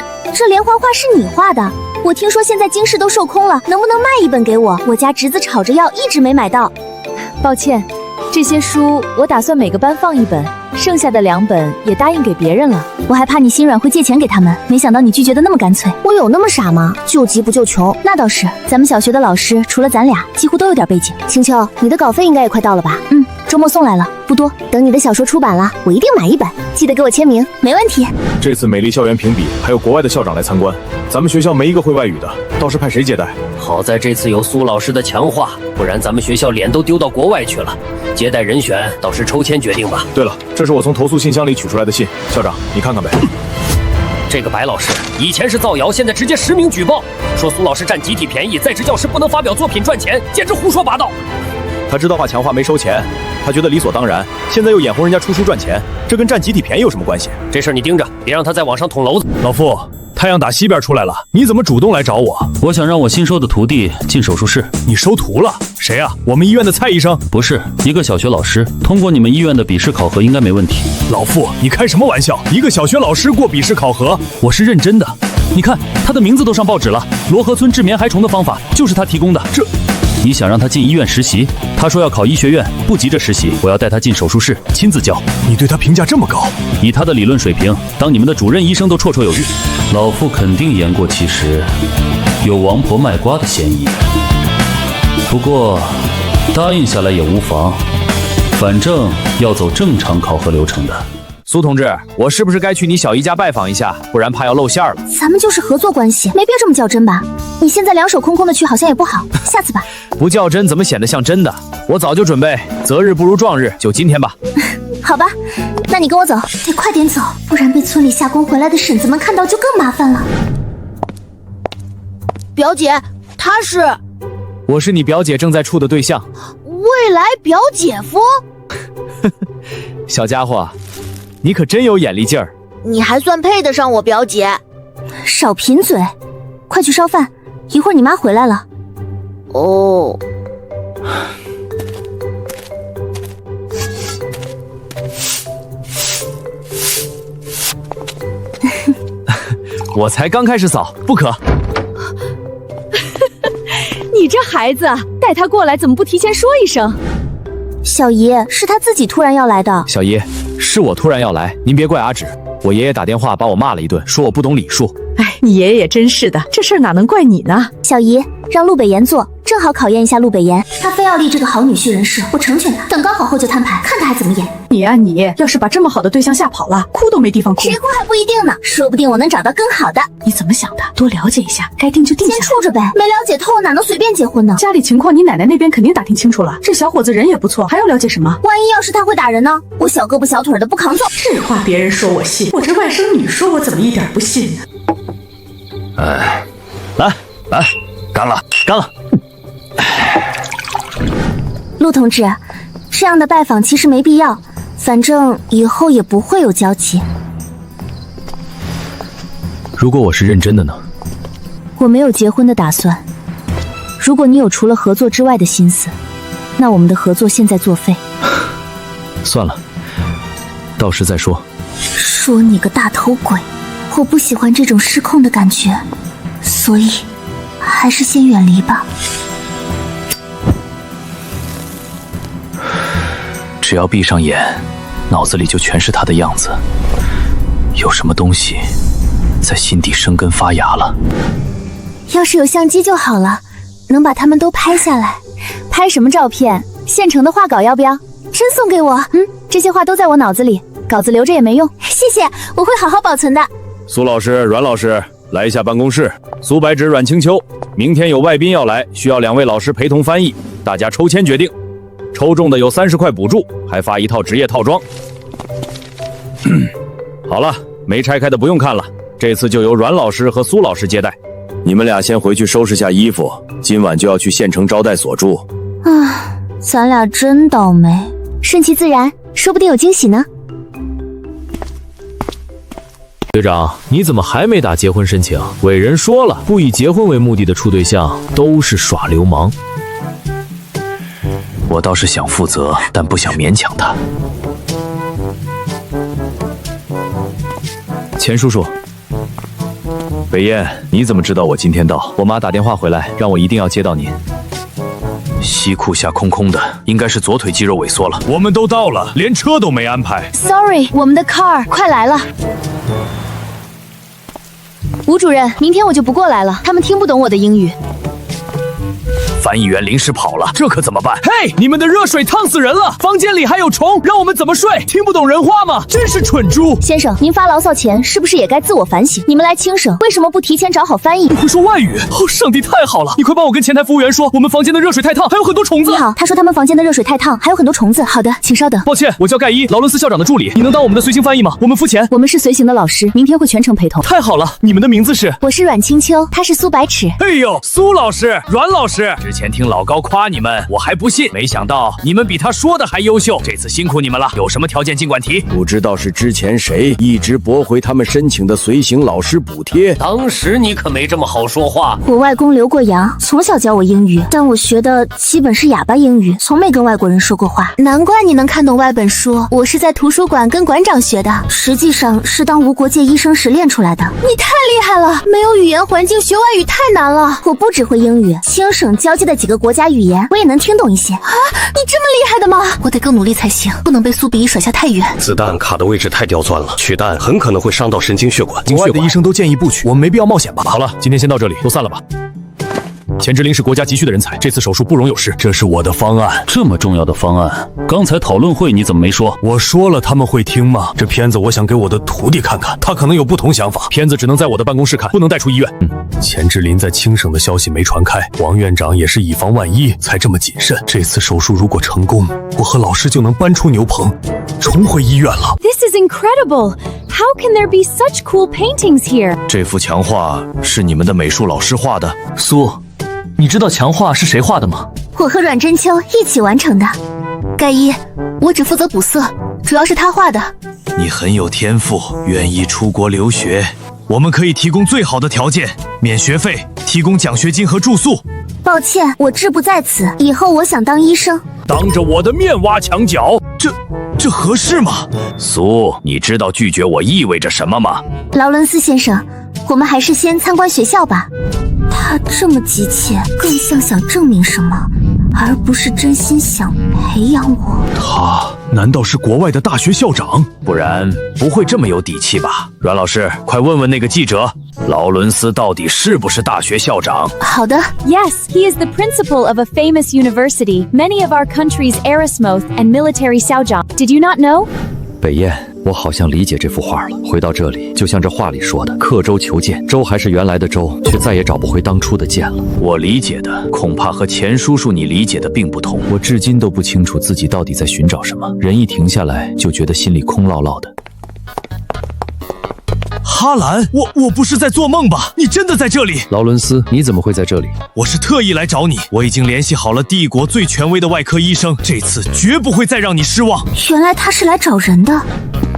连环画是你画的？我听说现在京市都售空了，能不能卖1本给我？我家侄子吵着要，一直没买到。抱歉，这些书我打算每个班放1本，剩下的2本也答应给别人了。我还怕你心软会借钱给他们，没想到你拒绝的那么干脆。我有那么傻吗？救急不救穷。那倒是，咱们小学的老师除了咱俩，几乎都有点背景。青秋，你的稿费应该也快到了吧？周末送来了，不多。等你的小说出版了，我一定买一本，记得给我签名。没问题。这次美丽校园评比，还有国外的校长来参观，咱们学校没一个会外语的，倒是派谁接待？好在这次有苏老师的强化，不然咱们学校脸都丢到国外去了。接待人选倒是抽签决定吧。对了，这是我从投诉信箱里取出来的信，校长你看看呗。这个白老师以前是造谣，现在直接实名举报，说苏老师占集体便宜，在职教师不能发表作品赚钱，简直胡说八道。他知道话强化没收钱，他觉得理所当然，现在又眼红人家出书赚钱，这跟占集体便宜有什么关系？这事儿你盯着，别让他在网上捅娄子。老傅，太阳打西边出来了，你怎么主动来找我？我想让我新收的徒弟进手术室。你收徒了？谁啊？我们医院的蔡医生？不是，一个小学老师，通过你们医院的笔试考核应该没问题。老傅，你开什么玩笑？一个小学老师过笔试考核？我是认真的。你看他的名字都上报纸了，罗河村治棉孩虫的方法就是他提供的。这，你想让他进医院实习？他说要考医学院，不急着实习，我要带他进手术室亲自教。你对他评价这么高？以他的理论水平，当你们的主任医生都绰绰有余。老傅肯定言过其实，有王婆卖瓜的嫌疑。不过答应下来也无妨，反正要走正常考核流程的。苏同志，我是不是该去你小姨家拜访一下？不然怕要露馅了。咱们就是合作关系，没必要这么较真吧？你现在两手空空的去好像也不好，下次吧。不较真怎么显得像真的？我早就准备，择日不如撞日，就今天吧。好吧，那你跟我走，得快点走，不然被村里下工回来的婶子们看到就更麻烦了。表姐，他是？我是你表姐正在处的对象，未来表姐夫。小家伙，你可真有眼力劲儿。你还算配得上我表姐。少贫嘴，快去烧饭，一会儿你妈回来了。哦。我才刚开始扫，不可。你这孩子，带他过来怎么不提前说一声？小姨，是他自己突然要来的。小姨，是我突然要来，您别怪阿芷。我爷爷打电话把我骂了一顿，说我不懂礼数。哎，你爷爷也真是的，这事儿哪能怪你呢？小姨，让陆北言做，正好考验一下陆北言。他非要立这个好女婿人设，我成全他。等高考后就摊牌，看他还怎么演。你啊你，要是把这么好的对象吓跑了，哭都没地方哭。谁哭还不一定呢，说不定我能找到更好的。你怎么想的？多了解一下，该定就定下。先处着呗，没了解透哪能随便结婚呢？家里情况你奶奶那边肯定打听清楚了，这小伙子人也不错，还要了解什么？万一要是他会打人呢？我小胳膊小腿的不扛揍。这话别人说我信，我这外甥女说我怎么一点不信呢？来，干了。陆同志，这样的拜访其实没必要，反正以后也不会有交集。如果我是认真的呢？我没有结婚的打算。如果你有除了合作之外的心思，那我们的合作现在作废。算了，到时再说。说你个大头鬼！我不喜欢这种失控的感觉，所以还是先远离吧。只要闭上眼，脑子里就全是他的样子，有什么东西在心底生根发芽了。要是有相机就好了，能把他们都拍下来。拍什么照片？现成的画稿要不要？真送给我？这些话都在我脑子里，稿子留着也没用。谢谢，我会好好保存的。苏老师、阮老师，来一下办公室。苏白芷、阮清秋，明天有外宾要来，需要2位老师陪同翻译，大家抽签决定。抽中的有30块补助，还发1套职业套装。好了，没拆开的不用看了，这次就由阮老师和苏老师接待。你们俩先回去收拾下衣服，今晚就要去县城招待所住。咱俩真倒霉。顺其自然，说不定有惊喜呢。学长，你怎么还没打结婚申请？伟人说了，不以结婚为目的的处对象都是耍流氓。我倒是想负责，但不想勉强他。钱叔叔，北燕，你怎么知道我今天到？我妈打电话回来，让我一定要接到您。西裤下空空的，应该是左腿肌肉萎缩了。我们都到了，连车都没安排。Sorry， 我们的 car 快来了。吴主任，明天我就不过来了，他们听不懂我的英语。翻译员临时跑了，这可怎么办？嘿，你们的热水烫死人了！房间里还有虫，让我们怎么睡？听不懂人话吗？真是蠢猪！先生，您发牢骚前是不是也该自我反省？你们来轻省，为什么不提前找好翻译？你会说外语？哦，上帝，太好了！你快帮我跟前台服务员说，我们房间的热水太烫，还有很多虫子。你好，他说他们房间的热水太烫，还有很多虫子。好的，请稍等。抱歉，我叫盖伊，劳伦斯校长的助理，你能当我们的随行翻译吗？我们付钱。我们是随行的老师，明天会全程陪同。太好了，你们的名字是？我是阮青秋，他是苏白齿。哎呦，苏老师，阮老师，之前听老高夸你们，我还不信，没想到你们比他说的还优秀。这次辛苦你们了，有什么条件尽管提。不知道是之前谁一直驳回他们申请的随行老师补贴。当时你可没这么好说话。我外公留过洋，从小教我英语，但我学的基本是哑巴英语，从没跟外国人说过话。难怪你能看懂外本书，我是在图书馆跟馆长学的，实际上是当无国界医生时练出来的。你太厉害了，没有语言环境学外语太难了。我不只会英语，轻省交界的几个国家语言我也能听懂一些。啊，你这么厉害的吗？我得更努力才行，不能被苏比一甩下太远。子弹卡的位置太刁钻了，取弹很可能会伤到神经血管。国外的医生都建议不取，我们没必要冒险吧？好了，今天先到这里，都散了吧。钱之琳是国家急需的人才，这次手术不容有失。这是我的方案，这么重要的方案，刚才讨论会你怎么没说？我说了他们会听吗？这片子我想给我的徒弟看看，他可能有不同想法。片子只能在我的办公室看，不能带出医院。钱之琳在轻省的消息没传开，王院长也是以防万一才这么谨慎。这次手术如果成功，我和老师就能搬出牛棚，重回医院了。This is incredible. How can there be such cool paintings here? 这幅墙画是你们的美术老师画的？苏，你知道墙画是谁画的吗？我和阮真秋一起完成的。盖伊，我只负责补色，主要是他画的。你很有天赋，愿意出国留学，我们可以提供最好的条件，免学费，提供奖学金和住宿。抱歉，我志不在此，以后我想当医生。当着我的面挖墙脚，这合适吗？苏，你知道拒绝我意味着什么吗？劳伦斯先生，我们还是先参观学校吧。他这么急切，更像想证明什么，而不是真心想培养我。他难道是国外的大学校长？不然不会这么有底气吧？阮老师，快问问那个记者，劳伦斯到底是不是大学校长？好的。 Yes, he is the principal of a famous university. Many of our country's Erasmus and military 校长. Did you not know? 北燕，我好像理解这幅画了。回到这里，就像这画里说的，刻舟求剑，舟还是原来的舟，却再也找不回当初的剑了。我理解的恐怕和钱叔叔你理解的并不同。我至今都不清楚自己到底在寻找什么，人一停下来就觉得心里空落落的。哈兰，我不是在做梦吧？你真的在这里？劳伦斯，你怎么会在这里？我是特意来找你，我已经联系好了帝国最权威的外科医生，这次绝不会再让你失望。原来他是来找人的。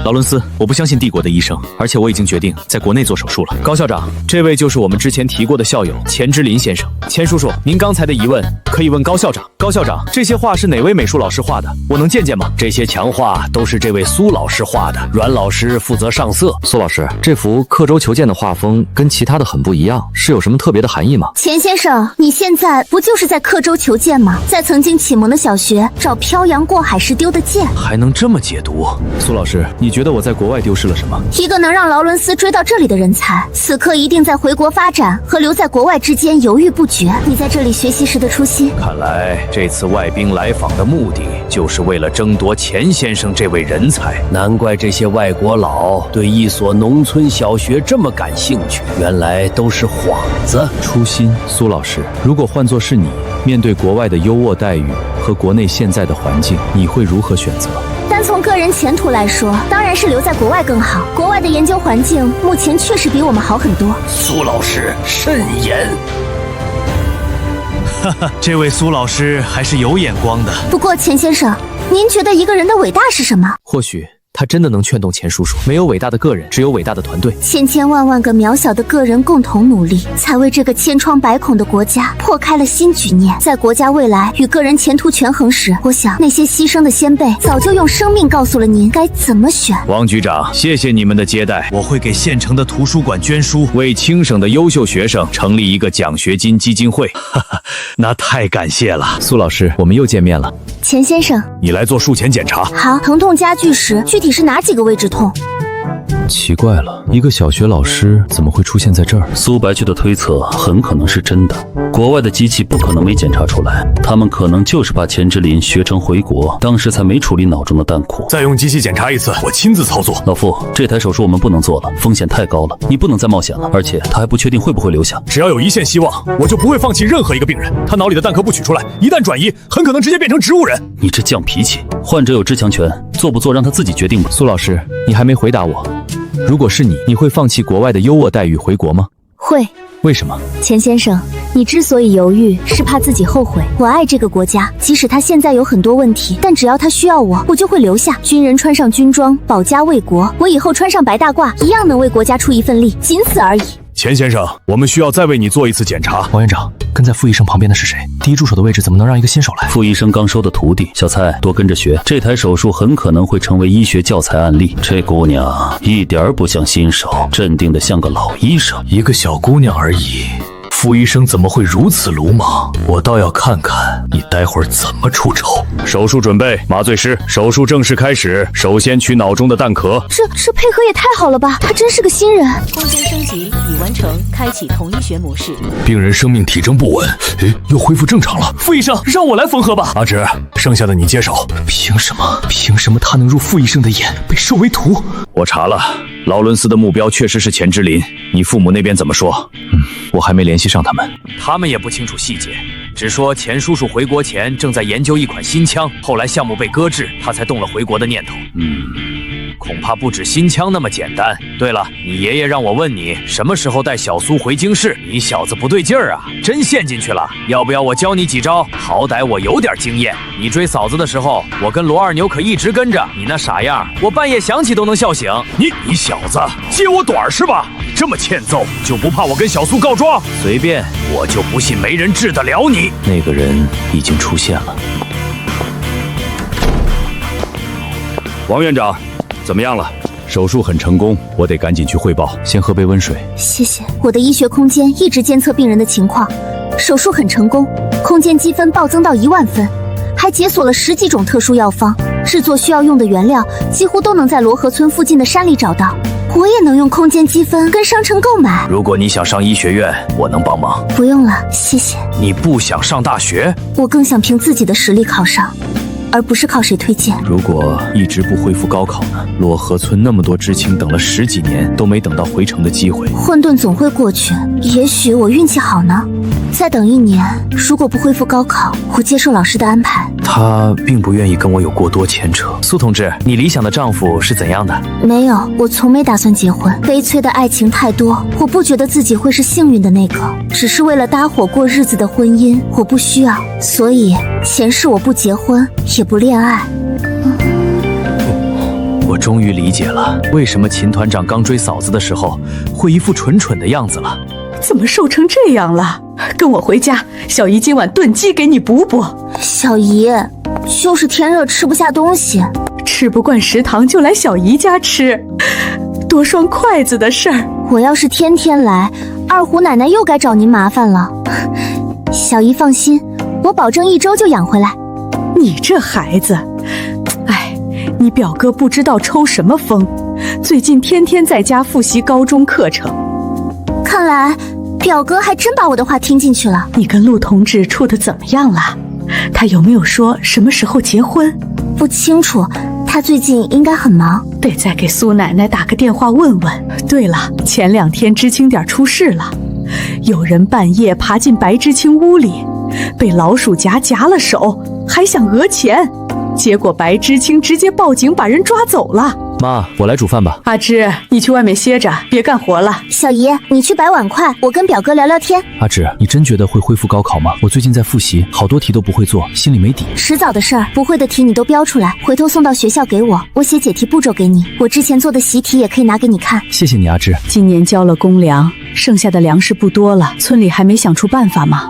劳伦斯，我不相信帝国的医生，而且我已经决定在国内做手术了。高校长，这位就是我们之前提过的校友钱之琳先生。钱叔叔，您刚才的疑问可以问高校长。高校长，这些画是哪位美术老师画的？我能见见吗？这些墙画都是这位苏老师画的，阮老师负责上色。苏老师，这幅刻舟求剑的画风跟其他的很不一样，是有什么特别的含义吗？钱先生，你现在不就是在刻舟求剑吗？在曾经启蒙的小学找漂洋过海时丢的剑，还能这么解读？苏老师，你觉得我在国外丢失了什么？一个能让劳伦斯追到这里的人才，此刻一定在回国发展和留在国外之间犹豫不决。你在这里学习时的初心，看来这次外宾来访的目的就是为了争夺钱先生这位人才。难怪这些外国佬对一所农村小学这么感兴趣，原来都是幌子。初心，苏老师，如果换作是你，面对国外的优渥待遇和国内现在的环境，你会如何选择？单从个人前途来说，当然是留在国外更好。国外的研究环境目前确实比我们好很多。苏老师慎言。哈哈，这位苏老师还是有眼光的。不过钱先生，您觉得一个人的伟大是什么？或许他真的能劝动钱叔叔。没有伟大的个人，只有伟大的团队。千千万万个渺小的个人共同努力，才为这个千疮百孔的国家破开了新局面。在国家未来与个人前途权衡时，我想那些牺牲的先辈早就用生命告诉了您该怎么选。王局长，谢谢你们的接待，我会给县城的图书馆捐书，为轻省的优秀学生成立一个奖学金基金会。哈哈，那太感谢了。苏老师，我们又见面了。钱先生，你来做术前检查。好，疼痛加剧时具体是哪几个位置痛？奇怪了，一个小学老师怎么会出现在这儿？苏白居的推测很可能是真的，国外的机器不可能没检查出来，他们可能就是怕钱之林学成回国，当时才没处理脑中的弹库。再用机器检查一次，我亲自操作。老傅，这台手术我们不能做了，风险太高了，你不能再冒险了，而且他还不确定会不会留下。只要有一线希望，我就不会放弃任何一个病人。他脑里的弹壳不取出来，一旦转移，很可能直接变成植物人。你这犟脾气，患者有知情权，做不做让他自己决定吧。苏老师，你还没回答我。如果是你，你会放弃国外的优渥待遇回国吗？会。为什么？钱先生，你之所以犹豫，是怕自己后悔。我爱这个国家，即使它现在有很多问题，但只要它需要我，我就会留下。军人穿上军装，保家卫国，我以后穿上白大褂，一样能为国家出一份力，仅此而已。钱先生，我们需要再为你做一次检查。王院长，跟在副医生旁边的是谁？第一助手的位置怎么能让一个新手来？副医生刚收的徒弟，小蔡多跟着学。这台手术很可能会成为医学教材案例。这姑娘一点不像新手，镇定的像个老医生。一个小姑娘而已，副医生怎么会如此鲁莽？我倒要看看你待会儿怎么出丑。手术准备，麻醉师，手术正式开始。首先取脑中的弹壳。这配合也太好了吧！他真是个新人。空间升级已完成，开启同医学模式。病人生命体征不稳，又恢复正常了。副医生，让我来缝合吧。阿芷，剩下的你接手。凭什么？凭什么他能入副医生的眼，被收为徒？我查了，劳伦斯的目标确实是钱之林。你父母那边怎么说？我还没联系上他们。他们也不清楚细节，只说钱叔叔回国前正在研究一款新枪，后来项目被搁置，他才动了回国的念头。恐怕不止新枪那么简单。对了，你爷爷让我问你什么时候带小苏回京市，你小子不对劲儿啊，真陷进去了。要不要我教你几招？好歹我有点经验。你追嫂子的时候，我跟罗二牛可一直跟着，你那傻样，我半夜想起都能笑醒。你小子揭我短是吧？你这么欠揍，就不怕我跟小苏告状？随便，我就不信没人治得了你。那个人已经出现了。王院长，怎么样了？手术很成功，我得赶紧去汇报。先喝杯温水。谢谢。我的医学空间一直监测病人的情况，手术很成功，空间积分暴增到10000分，还解锁了10几种特殊药方，制作需要用的原料几乎都能在罗河村附近的山里找到。我也能用空间积分跟商城购买。如果你想上医学院，我能帮忙。不用了，谢谢。你不想上大学？我更想凭自己的实力考上，而不是靠谁推荐。如果一直不恢复高考呢？洛河村那么多知青等了10几年都没等到回城的机会。混沌总会过去，也许我运气好呢。再等1年，如果不恢复高考，我接受老师的安排。他并不愿意跟我有过多牵扯。苏同志，你理想的丈夫是怎样的？没有，我从没打算结婚。悲催的爱情太多，我不觉得自己会是幸运的那个。只是为了搭伙过日子的婚姻，我不需要。所以前世我不结婚，也不恋爱。我终于理解了，为什么秦团长刚追嫂子的时候会一副蠢蠢的样子了。怎么瘦成这样了？跟我回家，小姨今晚炖鸡给你补补。小姨，就是天热吃不下东西，吃不惯食堂就来小姨家吃，多双筷子的事儿。我要是天天来，二胡奶奶又该找您麻烦了。小姨放心，我保证1周就养回来。你这孩子，哎，你表哥不知道抽什么风，最近天天在家复习高中课程。看来表哥还真把我的话听进去了。你跟陆同志处得怎么样了？他有没有说什么时候结婚？不清楚，他最近应该很忙，得再给苏奶奶打个电话问问。对了，前2天知青点出事了，有人半夜爬进白知青屋里，被老鼠夹了手，还想讹钱，结果白知青直接报警把人抓走了。妈，我来煮饭吧。阿芝，你去外面歇着，别干活了。小姨，你去摆碗筷，我跟表哥聊聊天。阿芝，你真觉得会恢复高考吗？我最近在复习，好多题都不会做，心里没底。迟早的事儿，不会的题你都标出来，回头送到学校给我，我写解题步骤给你。我之前做的习题也可以拿给你看。谢谢你，阿芝。今年交了公粮，剩下的粮食不多了，村里还没想出办法吗？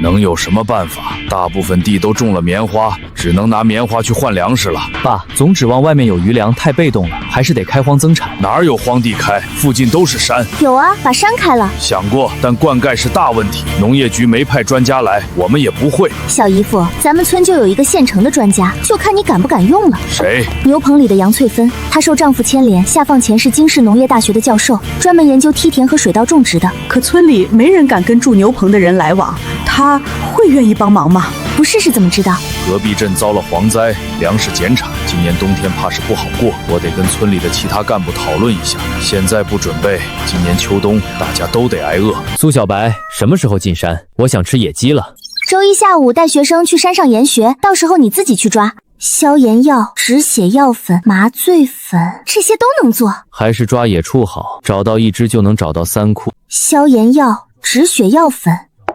能有什么办法？大部分地都种了棉花，只能拿棉花去换粮食了。爸，总指望外面有余粮太被动了，还是得开荒增产。哪有荒地开？附近都是山。有啊，把山开了。想过，但灌溉是大问题。农业局没派专家来，我们也不会。小姨夫，咱们村就有一个现成的专家，就看你敢不敢用了。谁？牛棚里的杨翠芬，她受丈夫牵连，下放前是京市农业大学的教授，专门研究梯田和水稻种植的。可村里没人敢跟住牛棚的人来往，她会愿意帮忙吗？不试试怎么知道？隔壁镇遭了蝗灾，粮食减产，今年冬天怕是不好过。我得跟村里的其他干部讨论一下，现在不准备，今年秋冬大家都得挨饿。苏小白，什么时候进山？我想吃野鸡了。周一下午带学生去山上研学，到时候你自己去抓。消炎药、止血药粉、麻醉粉，这些都能做。还是抓野畜好，找到一只就能找到3库。消炎药、止血药粉、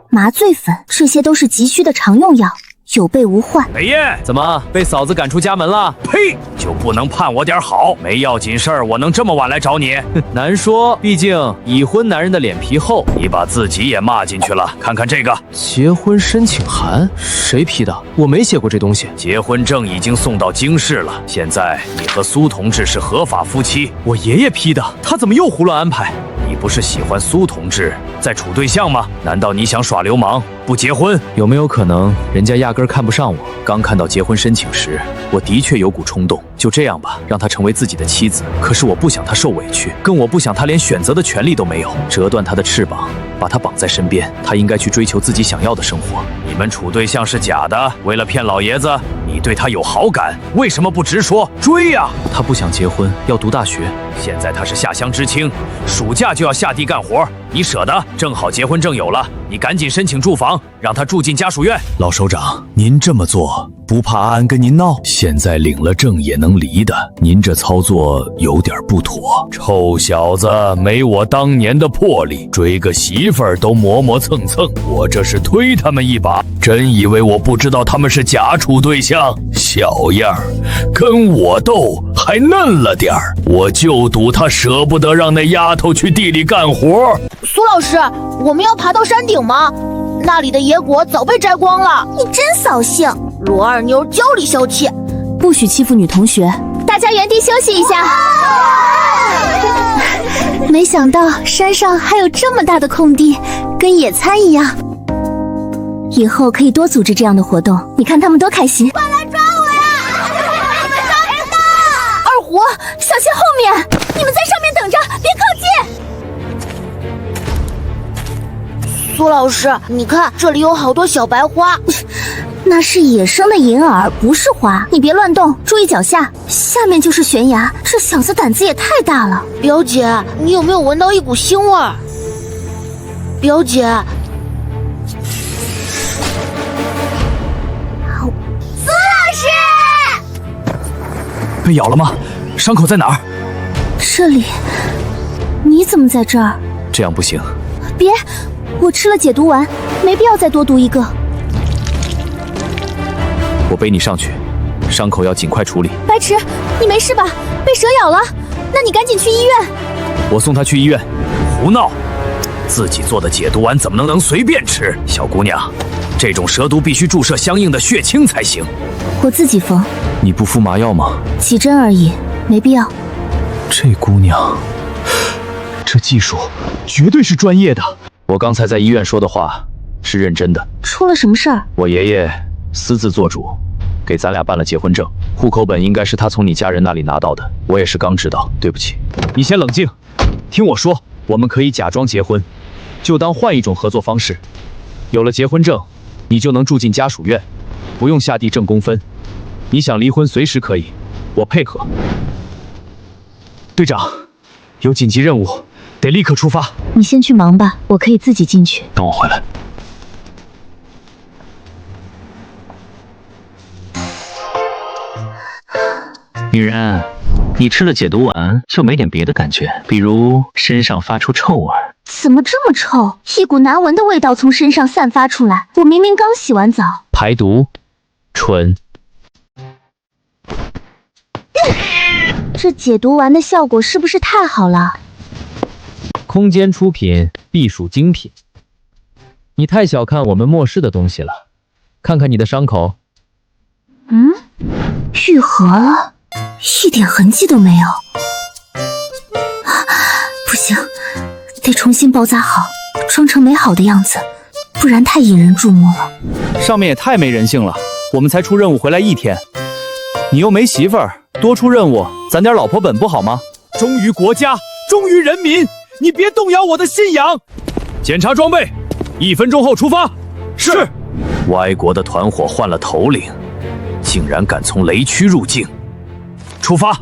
麻醉粉，这些都是急需的常用药，有备无患。雷燕，怎么被嫂子赶出家门了？呸！就不能盼我点好？没要紧事儿，我能这么晚来找你？难说，毕竟已婚男人的脸皮厚。你把自己也骂进去了。看看这个结婚申请函，谁批的？我没写过这东西。结婚证已经送到京市了，现在你和苏同志是合法夫妻。我爷爷批的，他怎么又胡乱安排？你不是喜欢苏同志，在处对象吗？难道你想耍流氓不结婚？有没有可能人家压根看不上我？刚看到结婚申请时，我的确有股冲动，就这样吧，让她成为自己的妻子。可是我不想她受委屈，更我不想她连选择的权利都没有。折断她的翅膀，把她绑在身边，她应该去追求自己想要的生活。你们处对象是假的，为了骗老爷子，你对他有好感，为什么不直说追呀？她不想结婚，要读大学。现在她是下乡知青，暑假就要下地干活，你舍得？正好结婚证有了，你赶紧申请住房，让她住进家属院。老首长，您这么做不怕阿安跟您闹？现在领了证也能离的，您这操作有点不妥。臭小子，没我当年的魄力，追个媳妇儿都磨磨蹭蹭，我这是推他们一把。真以为我不知道他们是假处对象？小样儿，跟我斗还嫩了点儿，我就赌他舍不得让那丫头去地里干活。苏老师，我们要爬到山顶吗？那里的野果早被摘光了。你真扫兴！罗二妞娇里小气，不许欺负女同学。大家原地休息一下。没想到山上还有这么大的空地，跟野餐一样。以后可以多组织这样的活动，你看他们多开心。快来抓我呀！你们抓不到！二虎，小心后面！你们在上面等着，别靠近！苏老师，你看这里有好多小白花。那是野生的银耳，不是花。你别乱动，注意脚下，下面就是悬崖。这小子胆子也太大了。表姐，你有没有闻到一股腥味儿？表姐。苏老师，被咬了吗？伤口在哪儿？这里。你怎么在这儿？这样不行。别，我吃了解毒丸，没必要再多毒一个。我背你上去，伤口要尽快处理。白池，你没事吧？被蛇咬了？那你赶紧去医院。我送他去医院。胡闹！自己做的解毒丸怎么能随便吃？小姑娘，这种蛇毒必须注射相应的血清才行。我自己缝。你不敷麻药吗？几针而已，没必要。这姑娘，这技术绝对是专业的。我刚才在医院说的话是认真的。出了什么事儿？我爷爷私自做主，给咱俩办了结婚证，户口本应该是他从你家人那里拿到的，我也是刚知道，对不起。你先冷静，听我说，我们可以假装结婚，就当换一种合作方式。有了结婚证，你就能住进家属院，不用下地挣工分。你想离婚随时可以，我配合。队长，有紧急任务，得立刻出发。你先去忙吧，我可以自己进去。等我回来。女人，你吃了解毒丸就没点别的感觉，比如身上发出臭味？怎么这么臭？一股难闻的味道从身上散发出来。我明明刚洗完澡。排毒，纯。这解毒丸的效果是不是太好了？空间出品，必属精品。你太小看我们末世的东西了，看看你的伤口。愈合了，一点痕迹都没有。不行，得重新包扎好，装成美好的样子，不然太引人注目了。上面也太没人性了，我们才出任务回来1天，你又没媳妇儿，多出任务，攒点老婆本不好吗？忠于国家，忠于人民，你别动摇我的信仰。检查装备，1分钟后出发。是。歪国的团伙换了头领，竟然敢从雷区入境。出发。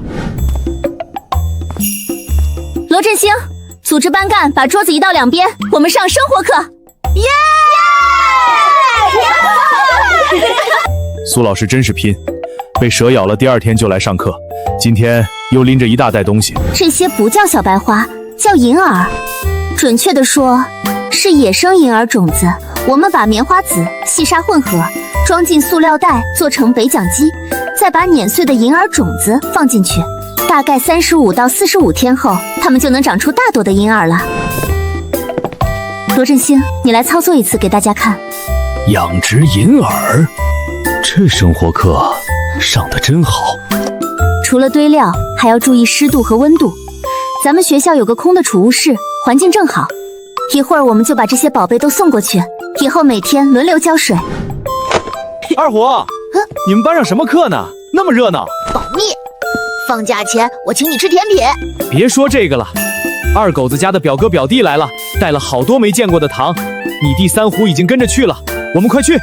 罗振兴，组织班干把桌子移到2边，我们上生活课。耶！苏老师真是拼，被蛇咬了第2天就来上课，今天又拎着一大袋东西。这些不叫小白花，叫银耳，准确的说是野生银耳种子。我们把棉花籽、细沙混合，装进塑料袋，做成北奖鸡，再把碾碎的银耳种子放进去。大概35到45天后，它们就能长出大朵的银耳了。罗振兴，你来操作一次给大家看。养殖银耳，这生活课上得真好。除了堆料，还要注意湿度和温度。咱们学校有个空的储物室，环境正好。一会儿我们就把这些宝贝都送过去，以后每天轮流浇水。二虎，你们班上什么课呢？那么热闹。保密。放假前我请你吃甜品。别说这个了，二狗子家的表哥表弟来了，带了好多没见过的糖。你弟三虎已经跟着去了，我们快去。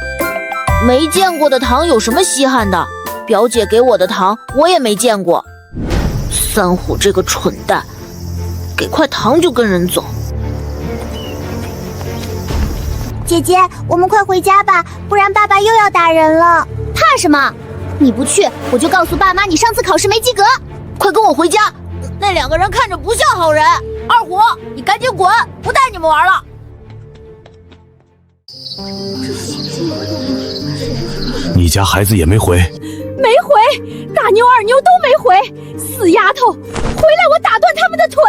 没见过的糖有什么稀罕的？表姐给我的糖我也没见过。三虎这个蠢蛋，给块糖就跟人走。姐姐，我们快回家吧，不然爸爸又要打人了。怕什么？你不去，我就告诉爸妈你上次考试没及格。快跟我回家！那2个人看着不像好人。二虎，你赶紧滚，不带你们玩了。你家孩子也没回？没回，大妞二妞都没回。死丫头，回来我打断他们的腿。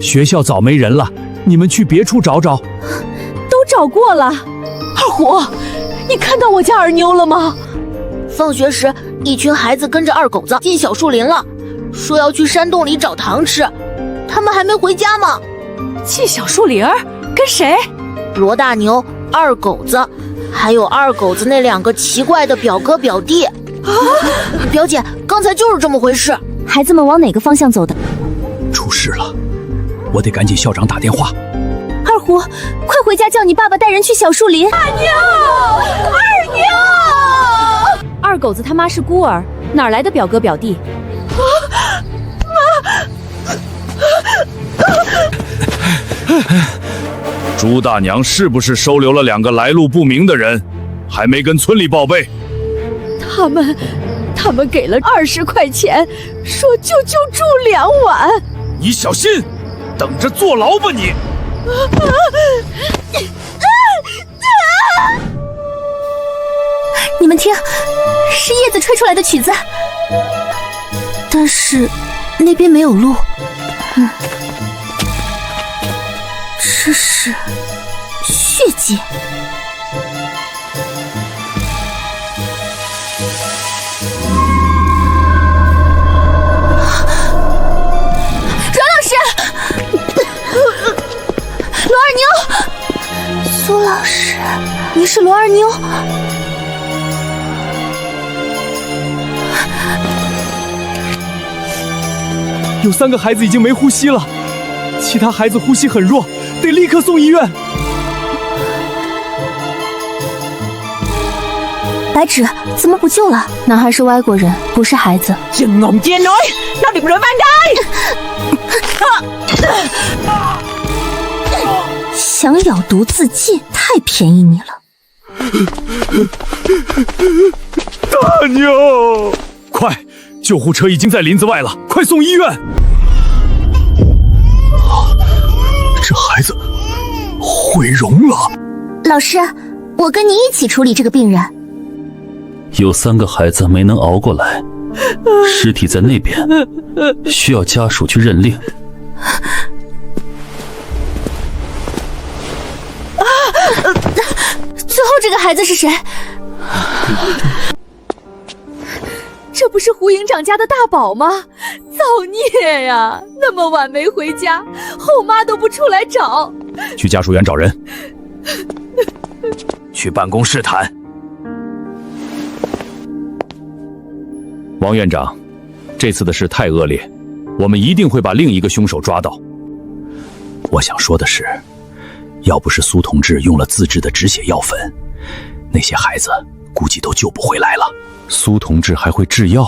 学校早没人了，你们去别处找找。都找过了。二虎，你看到我家二妞了吗？放学时，一群孩子跟着二狗子进小树林了，说要去山洞里找糖吃。他们还没回家吗？进小树林？跟谁？罗大牛、二狗子，还有二狗子那2个奇怪的表哥表弟。表姐，刚才就是这么回事。孩子们往哪个方向走的？出事了，我得赶紧校长打电话。二虎，快回家叫你爸爸带人去小树林。大妞，二妞，二狗子他妈是孤儿，哪来的表哥表弟？朱大娘是不是收留了2个来路不明的人？还没跟村里报备？他们给了20块钱，说就住2晚。你小心，等着坐牢吧你！你们听，是叶子吹出来的曲子，但是那边没有路。这是血迹。阮老师，罗二妞，苏老师，你是罗二妞？有3个孩子已经没呼吸了，其他孩子呼吸很弱，得立刻送医院。白芷，怎么不救了？男孩是外国人，不是孩子。真我爹女，那你们来想咬毒自尽，太便宜你了。大妞，快！救护车已经在林子外了，快送医院！这孩子毁容了。老师，我跟你一起处理这个病人。有3个孩子没能熬过来，尸体在那边，需要家属去认领。这个孩子是谁？这不是胡营长家的大宝吗？造孽呀！那么晚没回家，后妈都不出来找。去家属院找人。去办公室谈。王院长，这次的事太恶劣，我们一定会把另一个凶手抓到。我想说的是，要不是苏同志用了自制的止血药粉，那些孩子估计都救不回来了。苏同志还会制药？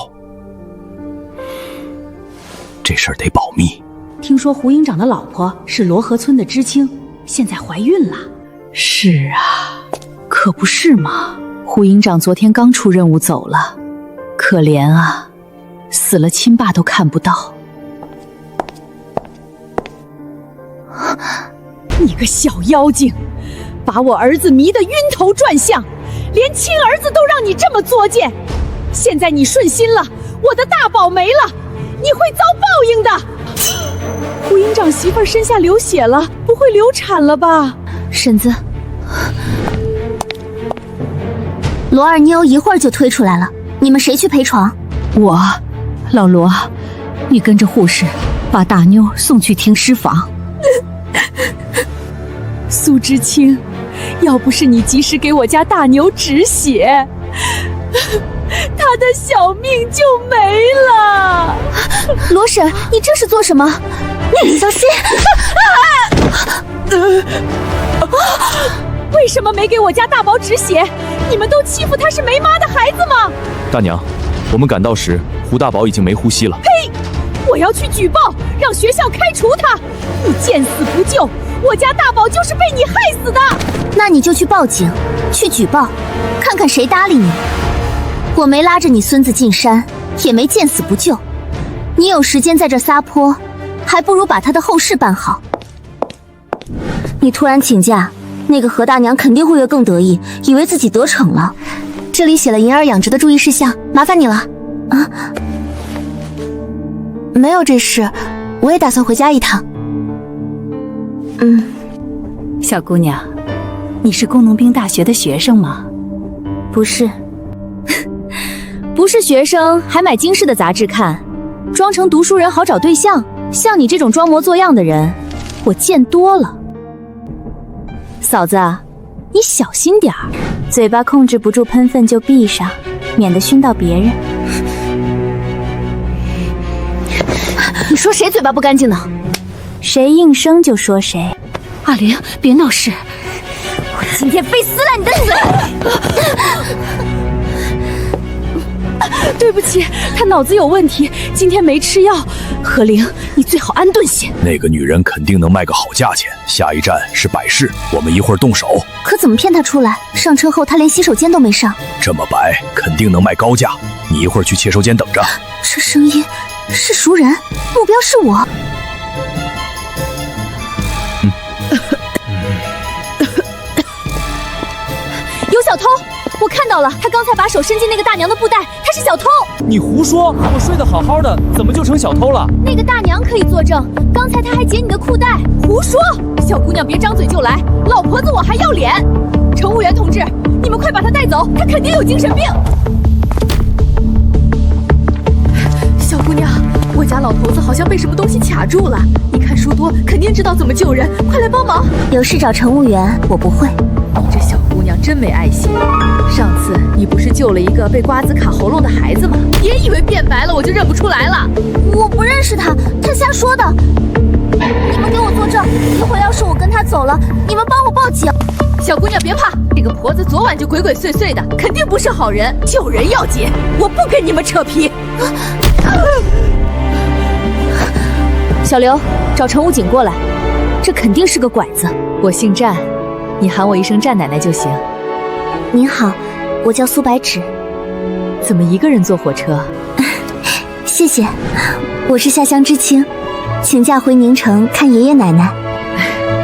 这事儿得保密。听说胡营长的老婆是罗河村的知青，现在怀孕了。是啊，可不是嘛。胡营长昨天刚出任务走了，可怜啊，死了亲爸都看不到。你个小妖精，把我儿子迷得晕头转向，连亲儿子都让你这么作践。现在你顺心了，我的大宝没了，你会遭报应的。胡营长媳妇儿身下流血了，不会流产了吧？婶子，罗二妞一会儿就推出来了，你们谁去陪床？我，老罗，你跟着护士把大妞送去停尸房。苏知青，要不是你及时给我家大牛止血，他的小命就没了。罗婶，你这是做什么？小心！为什么没给我家大宝止血？你们都欺负他是没妈的孩子吗？大娘，我们赶到时，胡大宝已经没呼吸了。呸！我要去举报，让学校开除他！你见死不救，我家大宝就是被你害死的。那你就去报警，去举报，看看谁搭理你。我没拉着你孙子进山，也没见死不救。你有时间在这撒泼，还不如把他的后事办好。你突然请假，那个何大娘肯定会更得意，以为自己得逞了。这里写了银儿养殖的注意事项，麻烦你了。啊，没有这事，我也打算回家一趟。小姑娘，你是工农兵大学的学生吗？不是。不是学生还买京市的杂志看，装成读书人好找对象。像你这种装模作样的人，我见多了。嫂子，你小心点儿，嘴巴控制不住喷粪就闭上，免得熏到别人。你说谁嘴巴不干净呢？谁应声就说谁。阿玲，别闹事，我今天非撕烂你的嘴！对不起，他脑子有问题，今天没吃药。何玲，你最好安顿些。那个女人肯定能卖个好价钱，下一站是百事，我们一会儿动手。可怎么骗她出来？上车后她连洗手间都没上。这么白，肯定能卖高价。你一会儿去切收间等着。这声音是熟人，目标是我。有小偷！我看到了，他刚才把手伸进那个大娘的布袋，他是小偷。你胡说！我睡得好好的，怎么就成小偷了？那个大娘可以作证，刚才他还解你的裤带。胡说！小姑娘别张嘴就来，老婆子我还要脸。乘务员同志，你们快把他带走，他肯定有精神病。小姑娘，我家老头子好像被什么东西卡住了，你看书多，肯定知道怎么救人，快来帮忙。有事找乘务员，我不会。你这小姑娘真没爱心。上次你不是救了一个被瓜子卡喉咙的孩子吗？别以为变白了我就认不出来了。我不认识他，他瞎说的。你们给我作证，一会儿要是我跟他走了，你们帮我报警。小姑娘别怕，这个婆子昨晚就鬼鬼祟祟的，肯定不是好人。救人要紧，我不跟你们扯皮。小刘，找乘务警过来，这肯定是个拐子。我姓战，你喊我一声战奶奶就行。您好，我叫苏白芷。怎么一个人坐火车？谢谢，我是下乡知青，请假回宁城看爷爷奶奶。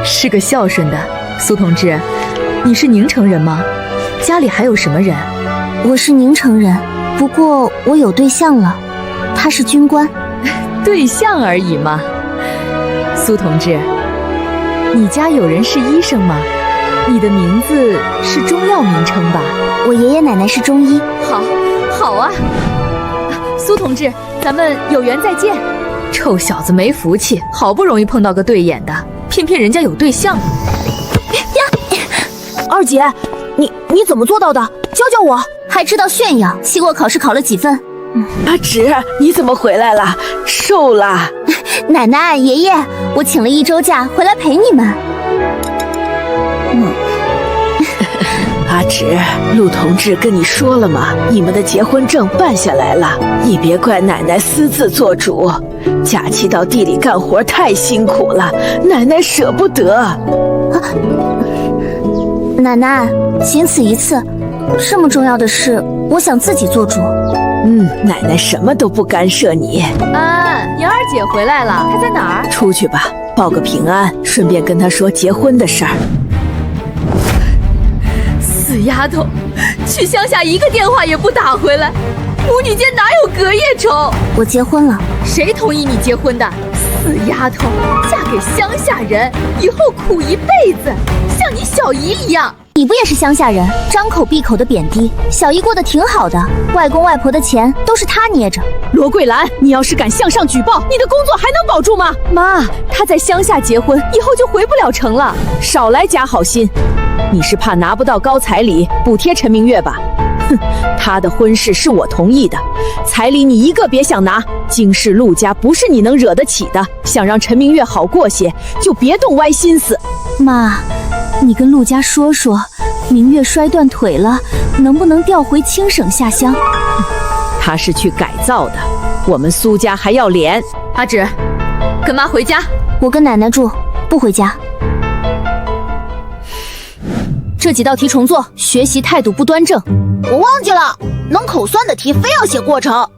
是个孝顺的。苏同志，你是宁城人吗？家里还有什么人？我是宁城人，不过我有对象了，他是军官。对象而已嘛。苏同志，你家有人是医生吗？你的名字是中药名称吧？我爷爷奶奶是中医。好啊，苏同志，咱们有缘再见。臭小子没福气，好不容易碰到个对眼的，偏偏人家有对象了。二姐，你怎么做到的？教教我。还知道炫耀，期末考试考了几分？阿芷，你怎么回来了？瘦了。奶奶、爷爷，我请了1周假回来陪你们。阿芷，陆同志跟你说了吗？你们的结婚证办下来了，你别怪奶奶私自做主。假期到地里干活太辛苦了，奶奶舍不得。奶奶，仅此一次，这么重要的事，我想自己做主。奶奶什么都不干涉你。你二姐回来了，她在哪儿？出去吧，报个平安，顺便跟她说结婚的事儿。死丫头，去乡下一个电话也不打回来，母女间哪有隔夜仇？我结婚了。谁同意你结婚的？死丫头，嫁给乡下人，以后苦一辈子，像你小姨一样。你不也是乡下人，张口闭口的贬低小姨过得挺好的，外公外婆的钱都是她捏着。罗桂兰，你要是敢向上举报，你的工作还能保住吗？妈，她在乡下结婚以后就回不了城了，少来假好心。你是怕拿不到高彩礼补贴陈明月吧？哼，她的婚事是我同意的，彩礼你一个别想拿。京市陆家不是你能惹得起的，想让陈明月好过些，就别动歪心思。妈，你跟陆家说说，明月摔断腿了，能不能调回青省下乡？他是去改造的，我们苏家还要脸。阿芷，跟妈回家。我跟奶奶住，不回家。这几道题重做，学习态度不端正。我忘记了，能口算的题非要写过程。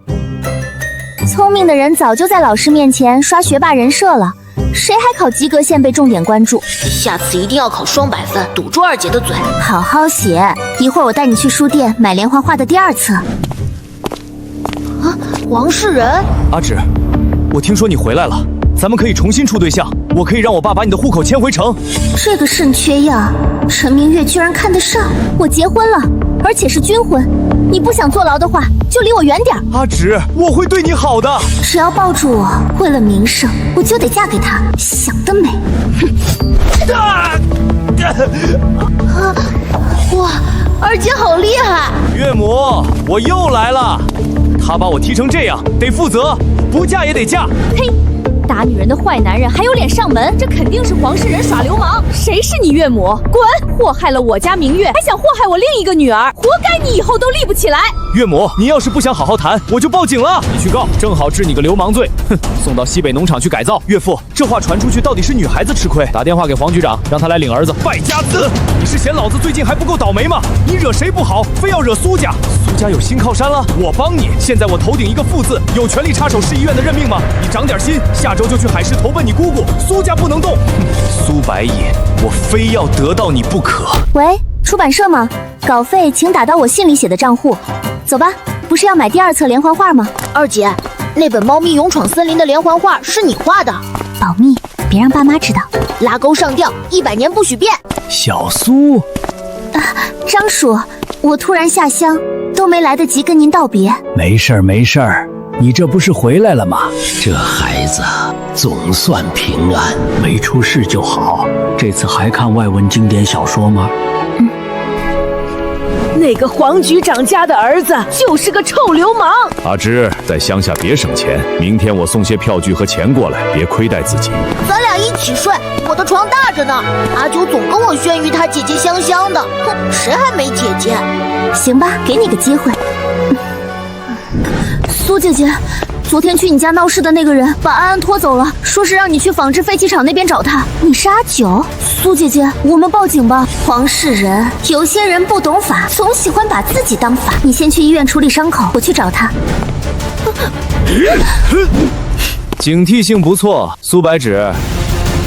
聪明的人早就在老师面前刷学霸人设了，谁还考及格线被重点关注？下次一定要考200分，堵住二姐的嘴。好好写，一会儿我带你去书店买连环画的第2册。王世仁，阿芷，我听说你回来了，咱们可以重新处对象，我可以让我爸把你的户口迁回城。这个肾缺呀，陈明月居然看得上我。结婚了，而且是军婚，你不想坐牢的话，就离我远点。阿芷，我会对你好的。只要抱住我，为了名声，我就得嫁给他。想得美！哇，二姐好厉害！岳母，我又来了。他把我踢成这样，得负责，不嫁也得嫁。呸！打女人的坏男人还有脸上门，这肯定是黄世仁耍流氓。谁是你岳母？滚！祸害了我家明月，还想祸害我另一个女儿，活该你以后都立不起来。岳母，你要是不想好好谈，我就报警了。你去告，正好治你个流氓罪。哼，送到西北农场去改造。岳父，这话传出去，到底是女孩子吃亏。打电话给黄局长，让他来领儿子。败家子，你是嫌老子最近还不够倒霉吗？你惹谁不好，非要惹苏家？苏家有新靠山了，我帮你。现在我头顶一个副字，有权利插手市医院的任命吗？你长点心，下周就去海市投奔你姑姑。苏家不能动。苏白隐，我非要得到你不可。喂，出版社吗？稿费请打到我信里写的账户。走吧，不是要买第2册连环画吗？二姐，那本《猫咪勇闯森林》的连环画是你画的，保密，别让爸妈知道。拉钩上吊，100年不许变。小苏，张叔，我突然下乡，都没来得及跟您道别。没事儿，没事儿，你这不是回来了吗？这孩子总算平安，没出事就好。这次还看外文经典小说吗？那个黄局长家的儿子就是个臭流氓。阿芝，在乡下别省钱，明天我送些票据和钱过来，别亏待自己。咱俩一起睡，我的床大着呢。阿九总跟我宣于他姐姐香香的，哼，谁还没姐姐？行吧，给你个机会。苏姐姐，昨天去你家闹事的那个人把安安拖走了，说是让你去纺织废弃厂那边找他。你是阿九？苏姐姐，我们报警吧。黄世仁，有些人不懂法，总喜欢把自己当法。你先去医院处理伤口，我去找他。警惕性不错，苏白芷，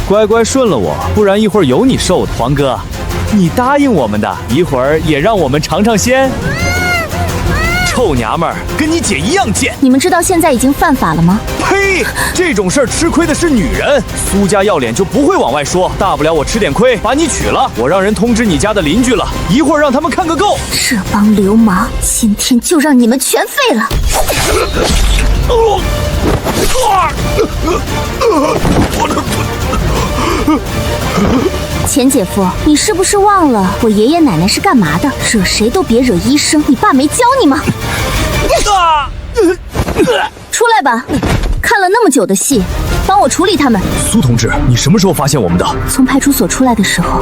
乖乖顺了我，不然一会儿有你受的。黄哥，你答应我们的，一会儿也让我们尝尝鲜。臭娘们儿，跟你姐一样贱！你们知道现在已经犯法了吗？呸！这种事儿吃亏的是女人，苏家要脸就不会往外说，大不了我吃点亏，把你娶了。我让人通知你家的邻居了，一会儿让他们看个够。这帮流氓，今天就让你们全废了！钱姐夫，你是不是忘了我爷爷奶奶是干嘛的？惹谁都别惹医生，你爸没教你吗？出来吧，看了那么久的戏，帮我处理他们。苏同志，你什么时候发现我们的？从派出所出来的时候。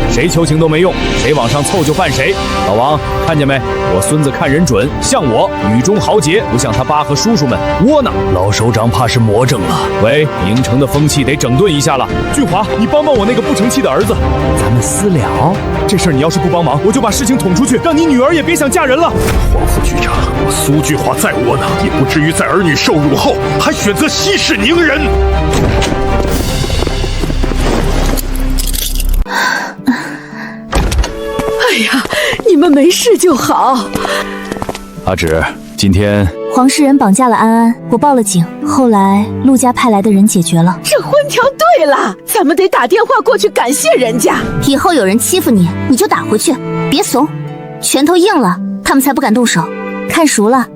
谁求情都没用，谁往上凑就犯谁。老王，看见没？我孙子看人准，像我雨中豪杰，不像他爸和叔叔们窝囊。老首长怕是魔怔了。喂，宁城的风气得整顿一下了。俊华，你帮帮我那个不成器的儿子。咱们私了。这事儿你要是不帮忙，我就把事情捅出去，让你女儿也别想嫁人了。黄副局长，我苏俊华再窝囊，也不至于在儿女受辱后还选择息事宁人。哎呀，你们没事就好。阿芷，今天黄世仁绑架了安安，我报了警，后来陆家派来的人解决了。这婚条对了，咱们得打电话过去感谢人家。以后有人欺负你，你就打回去，别怂，拳头硬了，他们才不敢动手。看熟了，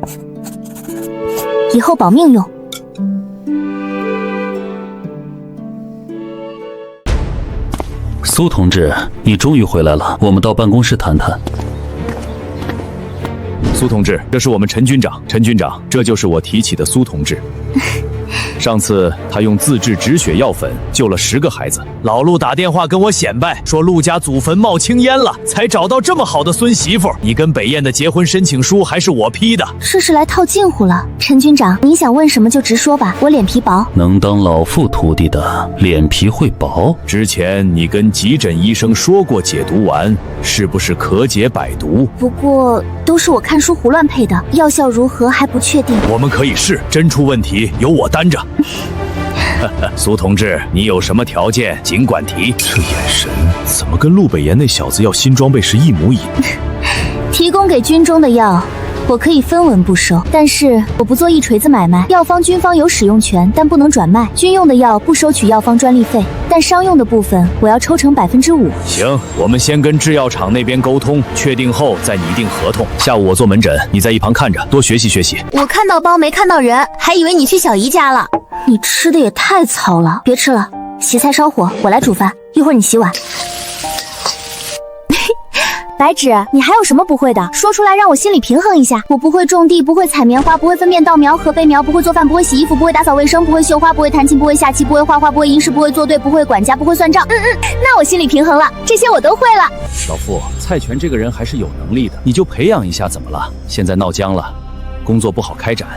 以后保命用。苏同志，你终于回来了，我们到办公室谈谈。苏同志，这是我们陈军长。陈军长，这就是我提起的苏同志。上次他用自制止血药粉救了10个孩子，老陆打电话跟我显摆，说陆家祖坟冒青烟了，才找到这么好的孙媳妇。你跟北燕的结婚申请书还是我批的，这是来套近乎了。陈军长，你想问什么就直说吧，我脸皮薄。能当老傅徒弟的脸皮会薄？之前你跟急诊医生说过解毒丸是不是可解百毒？不过都是我看书胡乱配的，药效如何还不确定。我们可以试，真出问题由我担着。苏同志，你有什么条件尽管提。这眼神怎么跟陆北岩那小子要新装备是一模一样？提供给军中的药，我可以分文不收，但是我不做一锤子买卖。药方军方有使用权，但不能转卖。军用的药不收取药方专利费，但商用的部分我要抽成5%。行，我们先跟制药厂那边沟通，确定后再拟定合同。下午我做门诊，你在一旁看着，多学习学习。我看到包没看到人，还以为你去小姨家了。你吃的也太糙了，别吃了，洗菜烧火，我来煮饭，一会儿你洗碗。白芷，你还有什么不会的？说出来让我心里平衡一下。我不会种地，不会采棉花，不会分辨稻苗和秆苗，不会做饭，不会洗衣服，不会打扫卫生，不会绣花，不会弹琴，不会下棋，不会画画，不会吟诗，不会作对，不会管家，不会算账。那我心里平衡了，这些我都会了。老傅，蔡全这个人还是有能力的，你就培养一下怎么了？现在闹僵了，工作不好开展。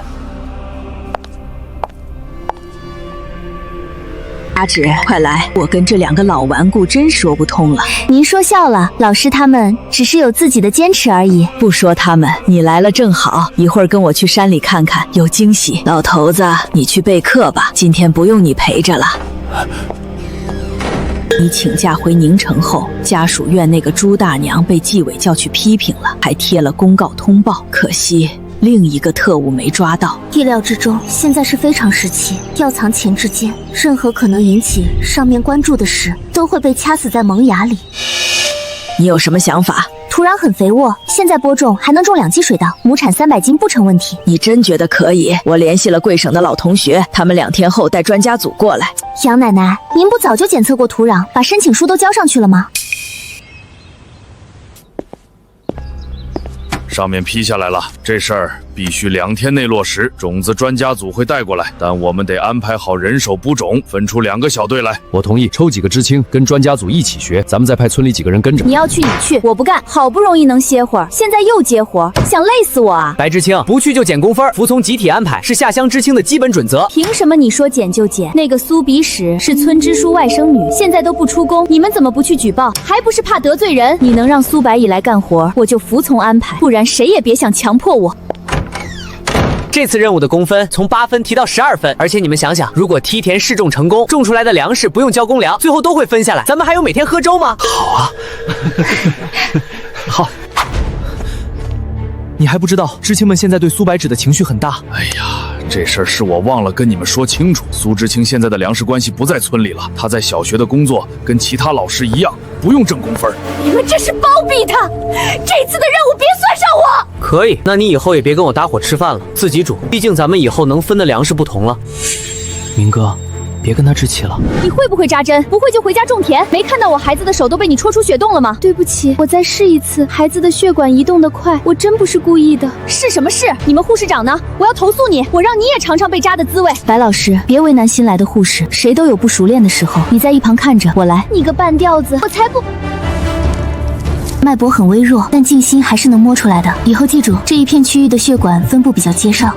阿芷，快来，我跟这2个老顽固真说不通了。您说笑了，老师他们只是有自己的坚持而已。不说他们，你来了正好，一会儿跟我去山里看看，有惊喜。老头子，你去备课吧，今天不用你陪着了。你请假回宁城后，家属院那个朱大娘被纪委叫去批评了，还贴了公告通报，可惜另一个特务没抓到。意料之中，现在是非常时期，要藏钱之间，任何可能引起上面关注的事，都会被掐死在萌芽里。你有什么想法？土壤很肥沃，现在播种还能种2季水稻，亩产300斤不成问题。你真觉得可以？我联系了贵省的老同学，他们2天后带专家组过来。杨奶奶，您不早就检测过土壤，把申请书都交上去了吗？上面批下来了，这事儿必须2天内落实。种子专家组会带过来，但我们得安排好人手补种，分出2个小队来。我同意，抽几个知青跟专家组一起学，咱们再派村里几个人跟着。你要去你去，我不干。好不容易能歇会儿，现在又接活，想累死我啊！白知青，不去就减工分，服从集体安排是下乡知青的基本准则。凭什么你说减就减？那个苏比史是村支书外甥女，现在都不出工，你们怎么不去举报？还不是怕得罪人？你能让苏白蚁来干活，我就服从安排，不然谁也别想强迫我。这次任务的工分从8分提到12分，而且你们想想，如果梯田试种成功，种出来的粮食不用交公粮，最后都会分下来，咱们还有每天喝粥吗？好啊。好。你还不知道，知青们现在对苏白芷的情绪很大。哎呀，这事儿是我忘了跟你们说清楚。苏知青现在的粮食关系不在村里了，他在小学的工作跟其他老师一样，不用挣工分。你们这是包庇他，这次的任务别算上我。可以，那你以后也别跟我搭伙吃饭了，自己煮。毕竟咱们以后能分的粮食不同了。明哥，别跟他置气了。你会不会扎针？不会就回家种田。没看到我孩子的手都被你戳出血洞了吗？对不起，我再试一次。孩子的血管移动得快，我真不是故意的。是什么事？你们护士长呢？我要投诉你，我让你也尝尝被扎的滋味。白老师，别为难新来的护士，谁都有不熟练的时候。你在一旁看着，我来。你个半吊子，我才不。脉搏很微弱，但静心还是能摸出来的。以后记住，这一片区域的血管分布比较接上。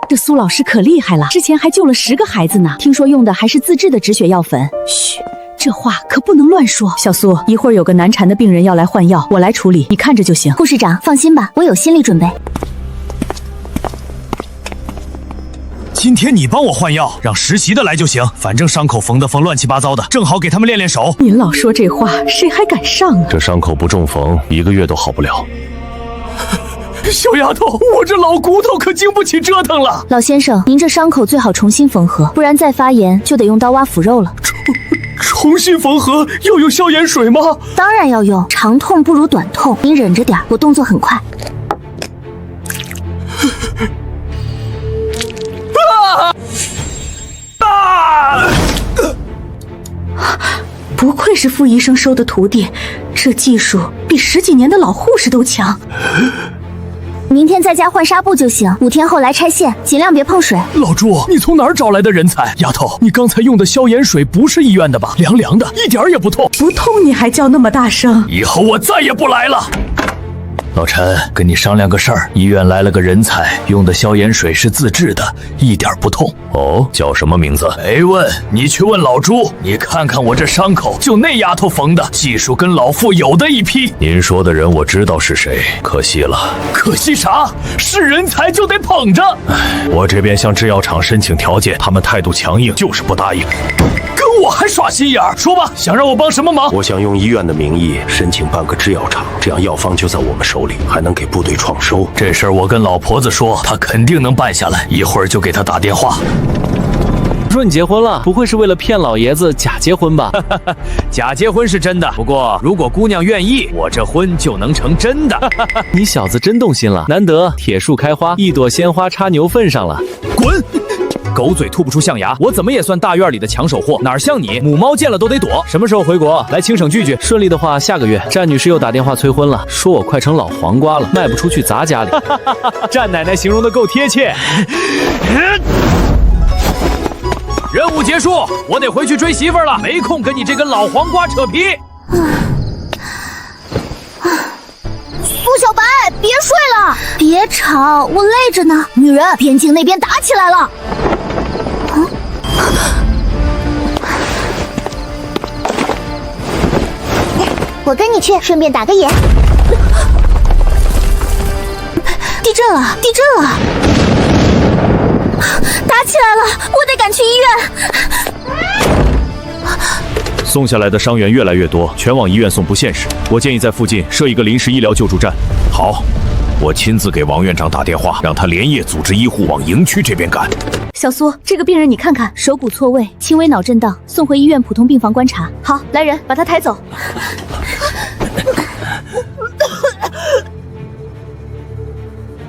这苏老师可厉害了，之前还救了10个孩子呢。听说用的还是自制的止血药粉。嘘，这话可不能乱说。小苏，一会儿有个难缠的病人要来换药，我来处理，你看着就行。护士长，放心吧，我有心理准备。今天你帮我换药，让实习的来就行。反正伤口缝乱七八糟的，正好给他们练练手。您老说这话，谁还敢上啊？这伤口不中缝，1个月都好不了。小丫头，我这老骨头可经不起折腾了。老先生，您这伤口最好重新缝合，不然再发炎就得用刀挖腐肉了。重新缝合要用消炎水吗？当然要用，长痛不如短痛，您忍着点，我动作很快。不愧是傅医生收的徒弟，这技术比10几年的老护士都强。明天在家换纱布就行，5天后来拆线，尽量别碰水。老朱，你从哪儿找来的人才？丫头，你刚才用的消炎水不是医院的吧？凉凉的，一点也不痛。不痛你还叫那么大声？以后我再也不来了。老陈，跟你商量个事儿，医院来了个人才，用的消炎水是自制的，一点不痛。哦，叫什么名字？没问，你去问老朱。你看看我这伤口，就那丫头缝的，技术跟老傅有的一批。您说的人我知道是谁，可惜了。可惜啥？是人才就得捧着。我这边向制药厂申请条件，他们态度强硬，就是不答应。跟我还耍心眼儿？说吧，想让我帮什么忙？我想用医院的名义申请办个制药厂，这样药方就在我们手里，还能给部队创收。这事儿我跟老婆子说，她肯定能办下来，一会儿就给她打电话。说你结婚了，不会是为了骗老爷子假结婚吧？假结婚是真的，不过如果姑娘愿意，我这婚就能成真的。你小子真动心了，难得铁树开花，一朵鲜花插牛粪上了。滚！狗嘴吐不出象牙，我怎么也算大院里的抢手货，哪像你，母猫见了都得躲。什么时候回国？来青省聚聚。顺利的话，下个月。战女士又打电话催婚了，说我快成老黄瓜了，卖不出去砸家里。战奶奶形容的够贴切。任务结束，我得回去追媳妇了，没空跟你这根老黄瓜扯皮。苏小白，别睡了，别吵，我累着呢。女人，边境那边打起来了。我跟你去，顺便打个野。地震了，地震了！打起来了，我得赶去医院。送下来的伤员越来越多，全往医院送不现实。我建议在附近设一个临时医疗救助站。好，我亲自给王院长打电话，让他连夜组织医护往营区这边赶。小苏，这个病人你看看，手骨错位，轻微脑震荡，送回医院普通病房观察。好，来人，把他抬走。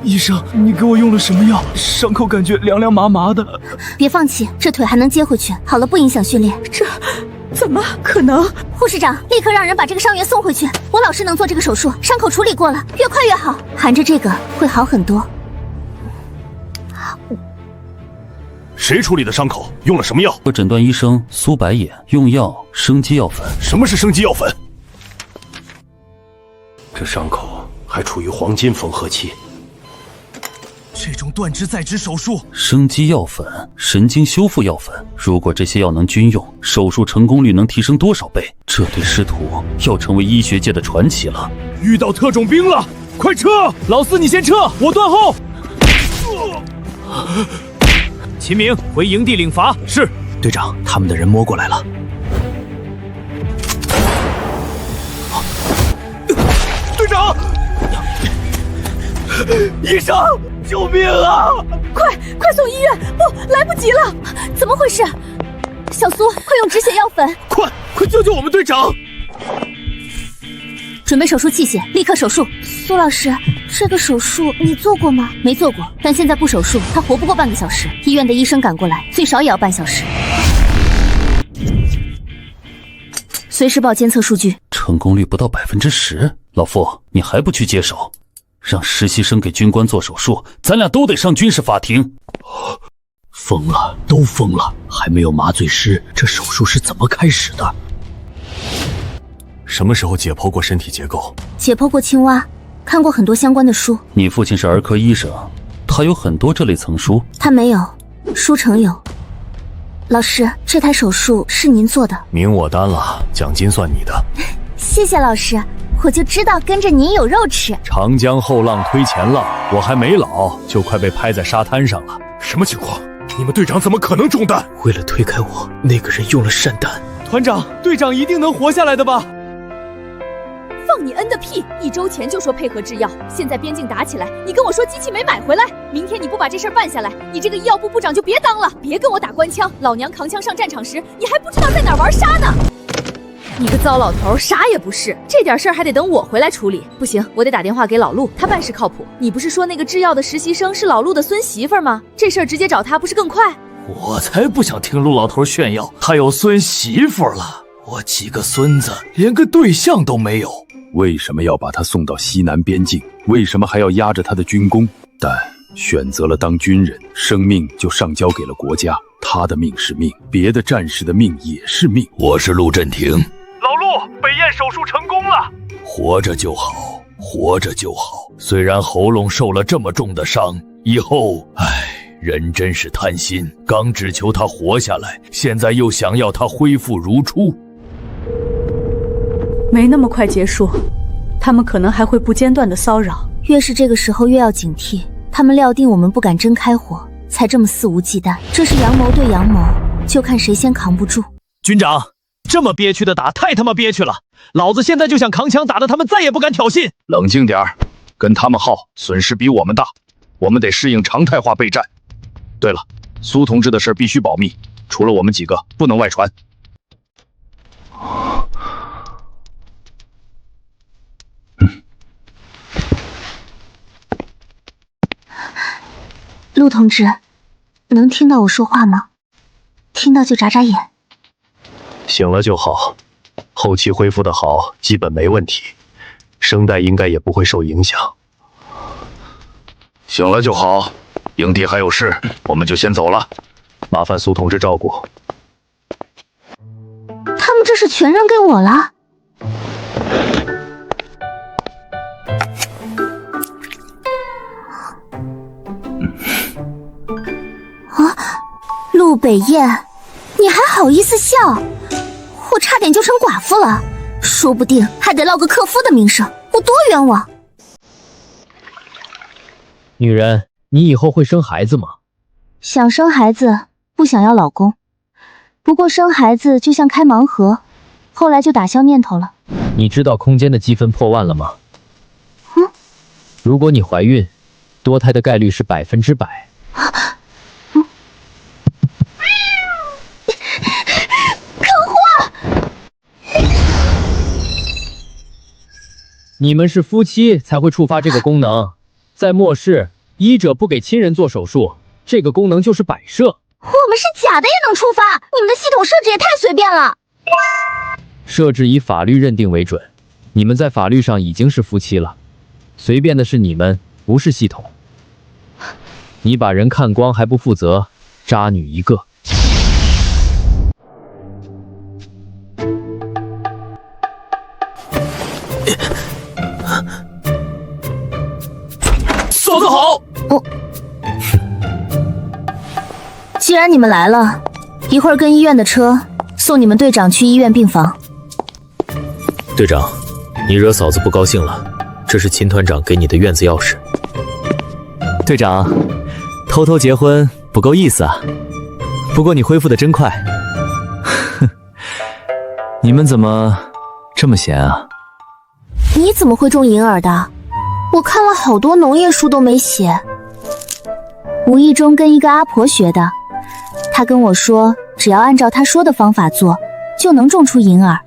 医生，你给我用了什么药？伤口感觉凉凉麻麻的。别放弃，这腿还能接回去。好了，不影响训练。这怎么可能？护士长，立刻让人把这个伤员送回去。我老师能做这个手术，伤口处理过了，越快越好。含着这个会好很多。谁处理的伤口？用了什么药？我诊断医生苏白眼，用药生肌药粉。什么是生肌药粉？这伤口还处于黄金缝合期。这种断肢再植手术，生肌药粉、神经修复药粉，如果这些药能均用，手术成功率能提升多少倍？这对师徒要成为医学界的传奇了。遇到特种兵了，快撤！老四，你先撤，我断后。秦明，回营地领罚。是，队长，他们的人摸过来了。医生，救命啊！快送医院！不，来不及了！怎么回事？小苏，快用止血药粉！快救救我们队长！准备手术器械，立刻手术。苏老师，这个手术你做过吗？没做过，但现在不手术，他活不过半个小时。医院的医生赶过来，最少也要半小时。随时报监测数据。成功率不到10%，老傅，你还不去接手？让实习生给军官做手术，咱俩都得上军事法庭。疯了，都疯了，还没有麻醉师，这手术是怎么开始的？什么时候解剖过身体结构？解剖过青蛙，看过很多相关的书。你父亲是儿科医生，他有很多这类丛书。他没有，书城有。老师，这台手术是您做的，名我担了，奖金算你的。谢谢老师，我就知道跟着您有肉吃。长江后浪推前浪，我还没老，就快被拍在沙滩上了。什么情况？你们队长怎么可能中弹？为了推开我，那个人用了霰弹。团长，队长一定能活下来的吧？放你恩的屁！1周前就说配合制药，现在边境打起来，你跟我说机器没买回来。明天你不把这事儿办下来，你这个医药部部长就别当了。别跟我打官腔，老娘扛枪上战场时，你还不知道在哪儿玩沙呢。你个糟老头，啥也不是，这点事儿还得等我回来处理。不行，我得打电话给老陆，他办事靠谱。你不是说那个制药的实习生是老陆的孙媳妇儿吗？这事儿直接找他不是更快？我才不想听陆老头炫耀，他有孙媳妇了。我几个孙子连个对象都没有。为什么要把他送到西南边境？为什么还要压着他的军功？但选择了当军人，生命就上交给了国家。他的命是命，别的战士的命也是命。我是陆振廷。老陆，北燕手术成功了。活着就好，活着就好。虽然喉咙受了这么重的伤，以后，人真是贪心。刚只求他活下来，现在又想要他恢复如初。没那么快结束，他们可能还会不间断的骚扰。越是这个时候越要警惕，他们料定我们不敢真开火，才这么肆无忌惮。这是阳谋对阳谋，就看谁先扛不住。军长，这么憋屈的打太他妈憋屈了，老子现在就想扛枪打得他们再也不敢挑衅。冷静点儿，跟他们耗，损失比我们大，我们得适应常态化备战。对了，苏同志的事必须保密，除了我们几个，不能外传。陆同志，能听到我说话吗？听到就眨眨眼。醒了就好，后期恢复的好，基本没问题，声带应该也不会受影响。醒了就好，营地还有事，我们就先走了。麻烦苏同志照顾。他们这是全扔给我了。陆北燕，你还好意思笑？我差点就成寡妇了，说不定还得落个克夫的名声，我多冤枉！女人，你以后会生孩子吗？想生孩子，不想要老公。不过生孩子就像开盲盒，后来就打消念头了。你知道空间的积分破万了吗？如果你怀孕，多胎的概率是100%。你们是夫妻才会触发这个功能，在末世，医者不给亲人做手术，这个功能就是摆设。我们是假的也能触发，你们的系统设置也太随便了。设置以法律认定为准，你们在法律上已经是夫妻了，随便的是你们，不是系统。你把人看光还不负责，渣女一个。嫂子好。既然你们来了，一会儿跟医院的车送你们队长去医院病房。队长，你惹嫂子不高兴了，这是秦团长给你的院子钥匙。队长，偷偷结婚不够意思啊。不过你恢复的真快。你们怎么这么闲啊？你怎么会中银耳的？我看了好多农业书都没写。无意中跟一个阿婆学的，她跟我说，只要按照她说的方法做，就能种出银耳。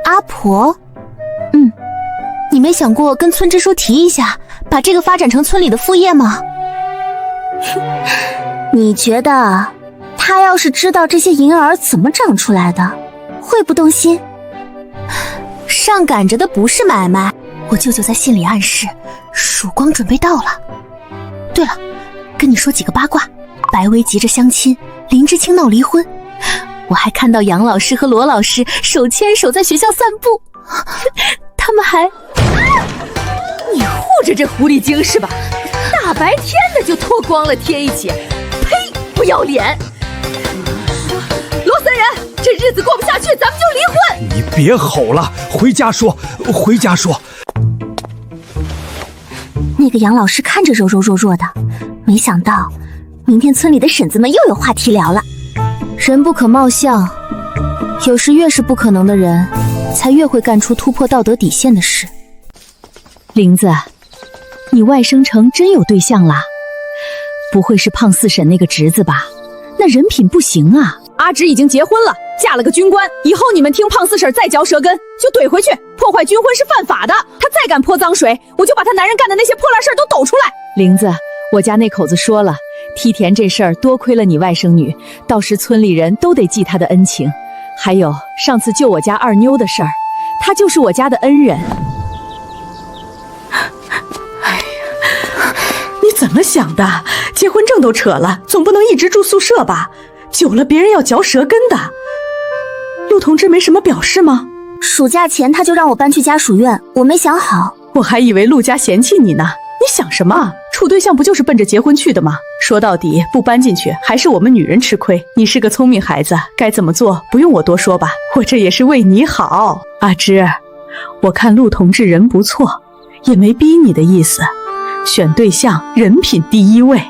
阿婆？你没想过跟村支书提一下，把这个发展成村里的副业吗？你觉得他要是知道这些银耳怎么长出来的，会不动心？上赶着的不是买卖，我舅舅在信里暗示，曙光准备到了。对了，跟你说几个八卦，白薇急着相亲，林之清闹离婚，我还看到杨老师和罗老师手牵手在学校散步，他们还……你护着这狐狸精是吧？大白天的就脱光了贴一起，呸！不要脸！罗三人，这日子过不下去，咱们就离婚。你别吼了，回家说，回家说。那个杨老师看着柔柔弱弱的，没想到明天村里的婶子们又有话题聊了。人不可貌相，有时越是不可能的人，才越会干出突破道德底线的事。林子，你外甥成真有对象啦？不会是胖四婶那个侄子吧？那人品不行啊！阿芷已经结婚了，嫁了个军官，以后你们听胖四婶再嚼舌根，就怼回去。破坏军婚是犯法的，他再敢泼脏水，我就把他男人干的那些破烂事儿都抖出来。林子，我家那口子说了，梯田这事儿多亏了你外甥女，到时村里人都得记他的恩情。还有上次救我家二妞的事儿，他就是我家的恩人。你怎么想的？结婚证都扯了，总不能一直住宿舍吧？久了别人要嚼舌根的。陆同志没什么表示吗？暑假前他就让我搬去家属院，我没想好。我还以为陆家嫌弃你呢。你想什么？处对象不就是奔着结婚去的吗？说到底不搬进去还是我们女人吃亏。你是个聪明孩子，该怎么做不用我多说吧？我这也是为你好。阿芝，我看陆同志人不错，也没逼你的意思。选对象人品第一位，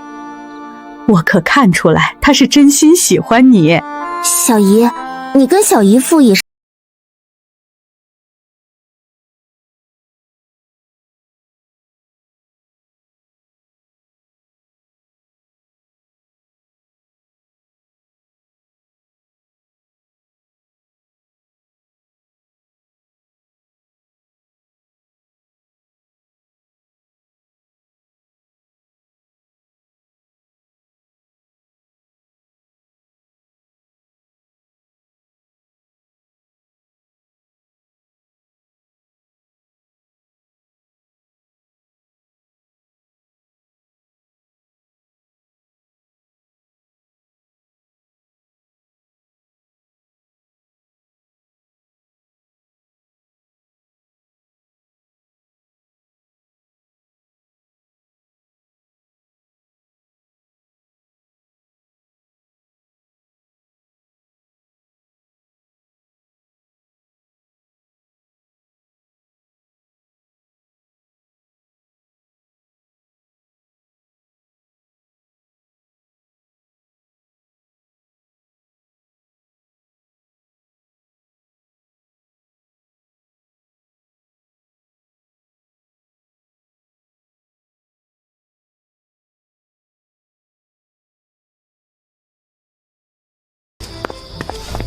我可看出来他是真心喜欢你。小姨，你跟小姨夫也是。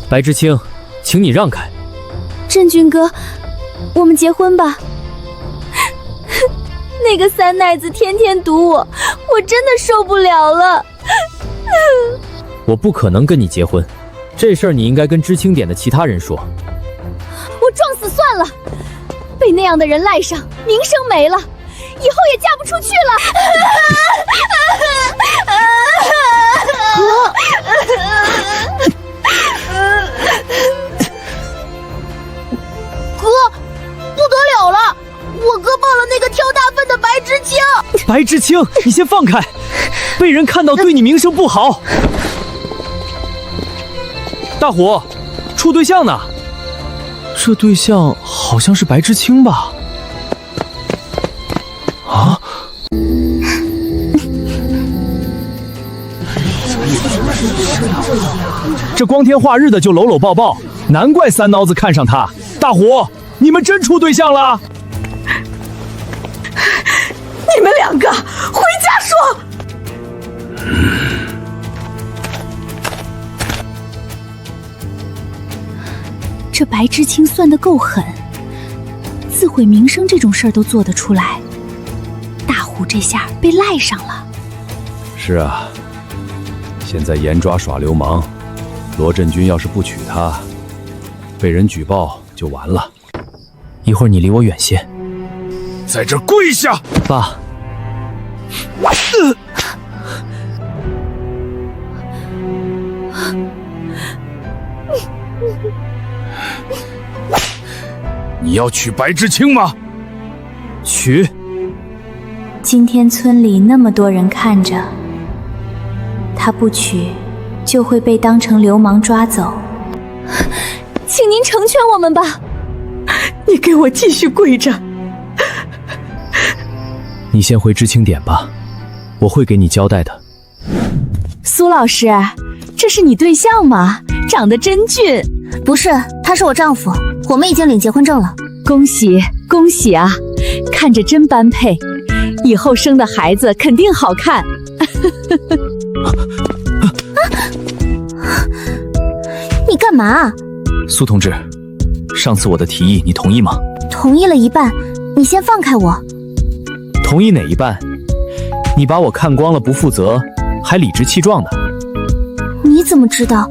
白知青，请你让开。振军哥，我们结婚吧。那个三奶子天天堵我，我真的受不了了。我不可能跟你结婚，这事儿你应该跟知青点的其他人说。我撞死算了，被那样的人赖上，名声没了，以后也嫁不出去了。哥，不得了了！我哥抱了那个挑大粪的白知青。白知青，你先放开，被人看到对你名声不好。大虎，处对象呢？这对象好像是白知青吧？啊！这光天化日的就搂搂抱抱，难怪三刀子看上他。大虎，你们真处对象了？你们两个回家说。这白知青算得够狠，自毁名声这种事儿都做得出来。大虎这下被赖上了。是啊，现在严抓耍流氓，罗振军要是不娶她，被人举报就完了。一会儿你离我远些。在这跪下！爸。你要娶白知青吗？娶。今天村里那么多人看着，他不娶，就会被当成流氓抓走。请您成全我们吧！你给我继续跪着。你先回知青点吧，我会给你交代的。苏老师，这是你对象吗？长得真俊。不是，他是我丈夫，我们已经领结婚证了。恭喜恭喜啊，看着真般配，以后生的孩子肯定好看。你干嘛？苏同志，上次我的提议你同意吗？同意了一半，你先放开我。同意哪一半？你把我看光了不负责，还理直气壮的。你怎么知道？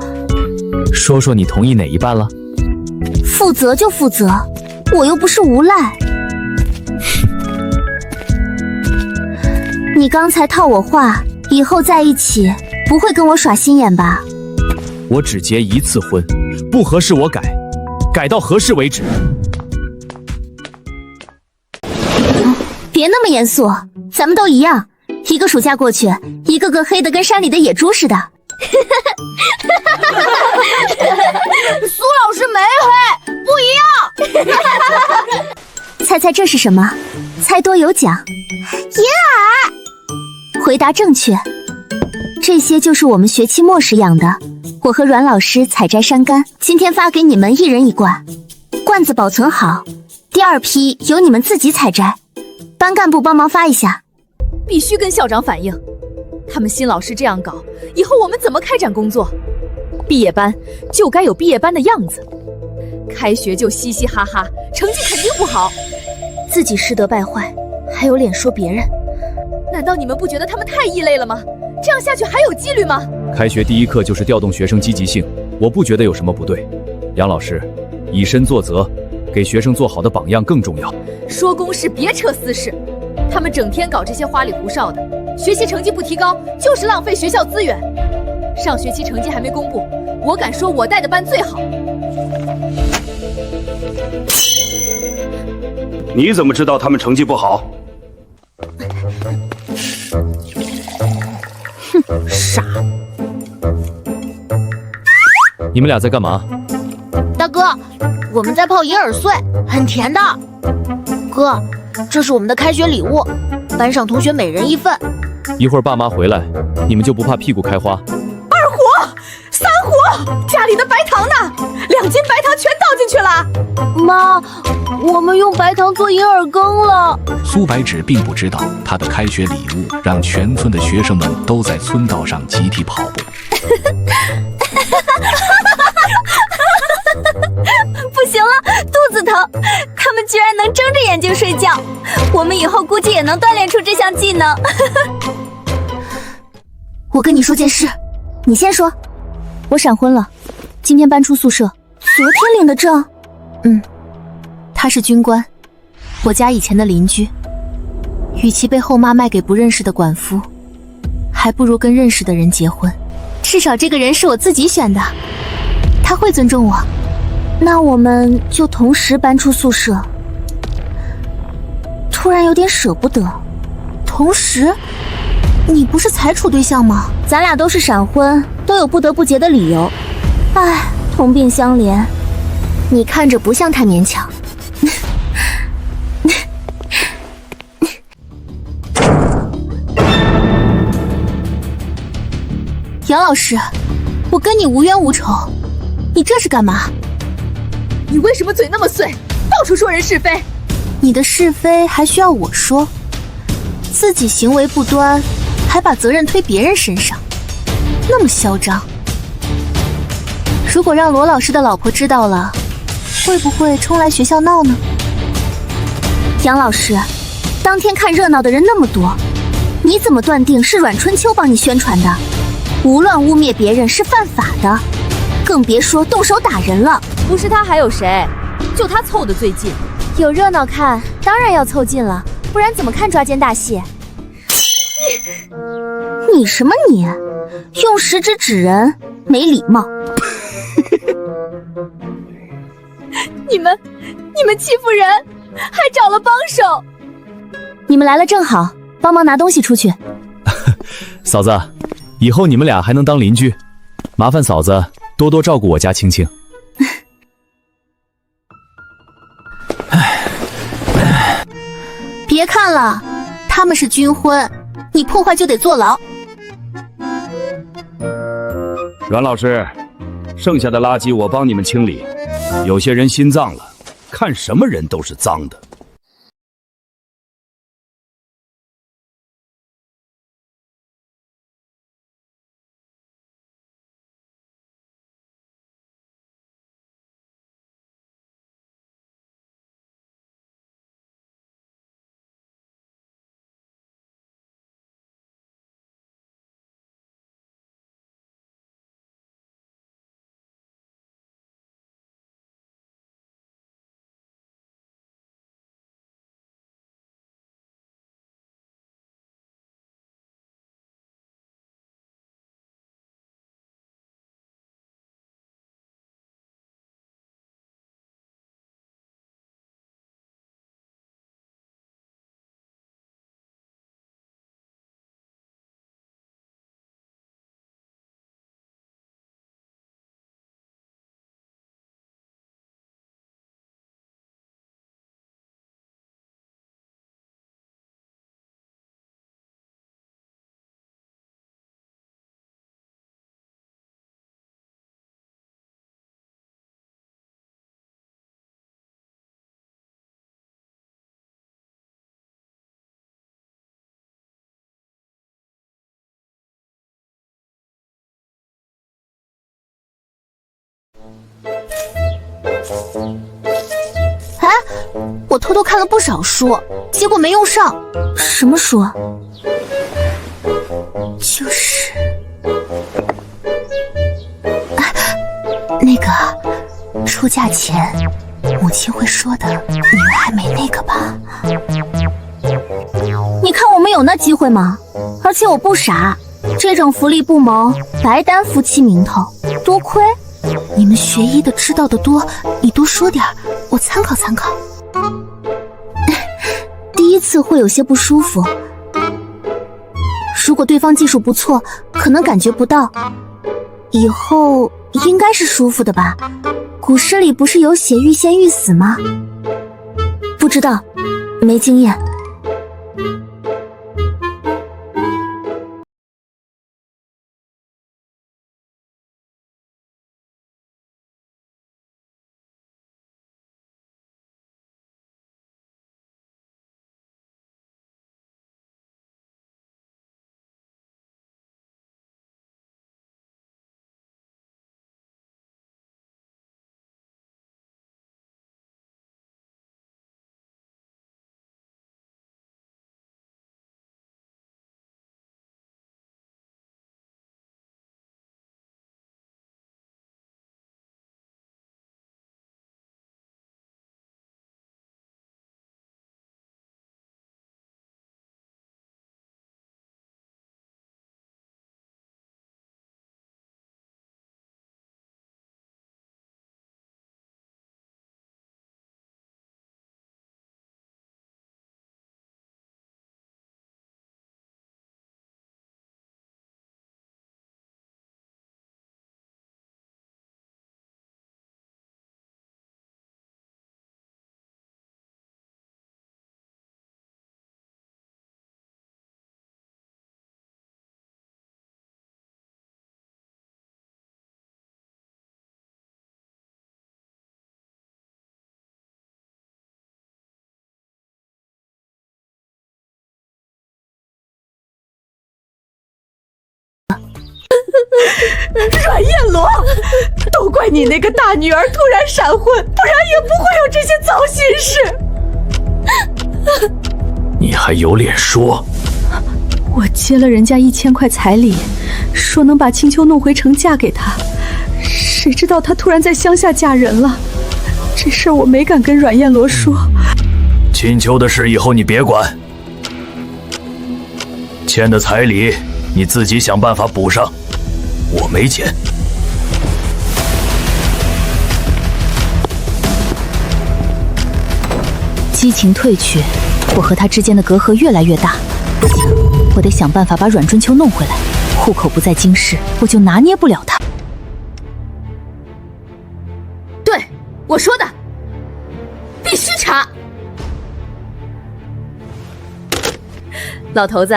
说说你同意哪一半了？负责就负责，我又不是无赖。你刚才套我话，以后在一起不会跟我耍心眼吧？我只结一次婚，不合适我改，改到合适为止。别那么严肃，咱们都一样。一个暑假过去，一个个黑得跟山里的野猪似的。苏老师没黑，不一样。猜猜这是什么？猜多有奖。银耳。回答正确。这些就是我们学期末时养的，我和阮老师采摘山柑，今天发给你们一人一罐，罐子保存好，第二批由你们自己采摘，班干部帮忙发一下。必须跟校长反映，他们新老师这样搞，以后我们怎么开展工作？毕业班就该有毕业班的样子，开学就嘻嘻哈哈，成绩肯定不好。自己师德败坏，还有脸说别人？难道你们不觉得他们太异类了吗？这样下去还有纪律吗？开学第一课就是调动学生积极性，我不觉得有什么不对。杨老师，以身作则，给学生做好的榜样更重要。说公事别扯私事，他们整天搞这些花里胡哨的，学习成绩不提高就是浪费学校资源。上学期成绩还没公布，我敢说我带的班最好。你怎么知道他们成绩不好？哼，傻！你们俩在干嘛？大哥，我们在泡银耳碎，很甜的。哥，这是我们的开学礼物，班上同学每人一份。一会儿爸妈回来，你们就不怕屁股开花？二虎、三虎，家里的白糖呢？2斤白糖全倒进去了。妈，我们用白糖做银耳羹了。苏白芷并不知道，他的开学礼物让全村的学生们都在村道上集体跑步。不行了，肚子疼！他们居然能睁着眼睛睡觉，我们以后估计也能锻炼出这项技能。我跟你说件事，你先说。我闪婚了，今天搬出宿舍。昨天领的证？他是军官，我家以前的邻居。与其被后妈卖给不认识的管夫，还不如跟认识的人结婚。至少这个人是我自己选的，他会尊重我。那我们就同时搬出宿舍。突然有点舍不得。同时？你不是才处对象吗？咱俩都是闪婚，都有不得不结的理由。唉，同病相怜。你看着不像太勉强。杨老师，我跟你无冤无仇，你这是干嘛？你为什么嘴那么碎，到处说人是非？你的是非还需要我说？自己行为不端，还把责任推别人身上，那么嚣张。如果让罗老师的老婆知道了，会不会冲来学校闹呢？杨老师，当天看热闹的人那么多，你怎么断定是阮春秋帮你宣传的？胡乱污蔑别人是犯法的，更别说动手打人了。不是他还有谁？就他凑得最近。有热闹看，当然要凑近了，不然怎么看抓奸大戏？你什么你？用食指指人，没礼貌。你们欺负人，还找了帮手。你们来了正好，帮忙拿东西出去。嫂子，以后你们俩还能当邻居，麻烦嫂子多多照顾我家青青。别看了，他们是军婚，你破坏就得坐牢。阮老师，剩下的垃圾我帮你们清理。有些人心脏了，看什么人都是脏的。哎，我偷偷看了不少书，结果没用上。什么书？就是那个出嫁前母亲会说的女儿还没那个吧。你看我们有那机会吗？而且我不傻，这种福利不谋，白担夫妻名头，多亏你们学医的知道的多，你多说点，我参考参考。第一次会有些不舒服，如果对方技术不错，可能感觉不到，以后应该是舒服的吧。古诗里不是有写欲仙欲死吗？不知道，没经验。阮燕罗，都怪你那个大女儿突然闪婚，不然也不会有这些糟心事。你还有脸说？我接了人家1000块彩礼，说能把青秋弄回城嫁给他，谁知道他突然在乡下嫁人了。这事儿我没敢跟阮燕罗说。青秋的事以后你别管，欠的彩礼你自己想办法补上，我没钱。激情褪去，我和他之间的隔阂越来越大。我得想办法把阮春秋弄回来，户口不在京市，我就拿捏不了他。对，我说的，必须查。老头子，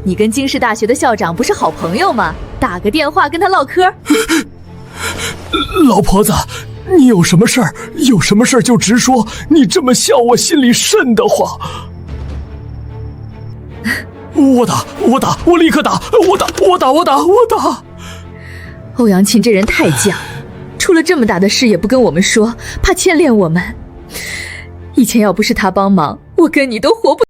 你跟京师大学的校长不是好朋友吗？打个电话跟他唠嗑。老婆子，你有什么事儿？有什么事儿就直说，你这么笑我心里瘆得慌。我打，我立刻打，我打！欧阳沁这人太犟，出了这么大的事也不跟我们说，怕牵连我们。以前要不是他帮忙，我跟你都活不。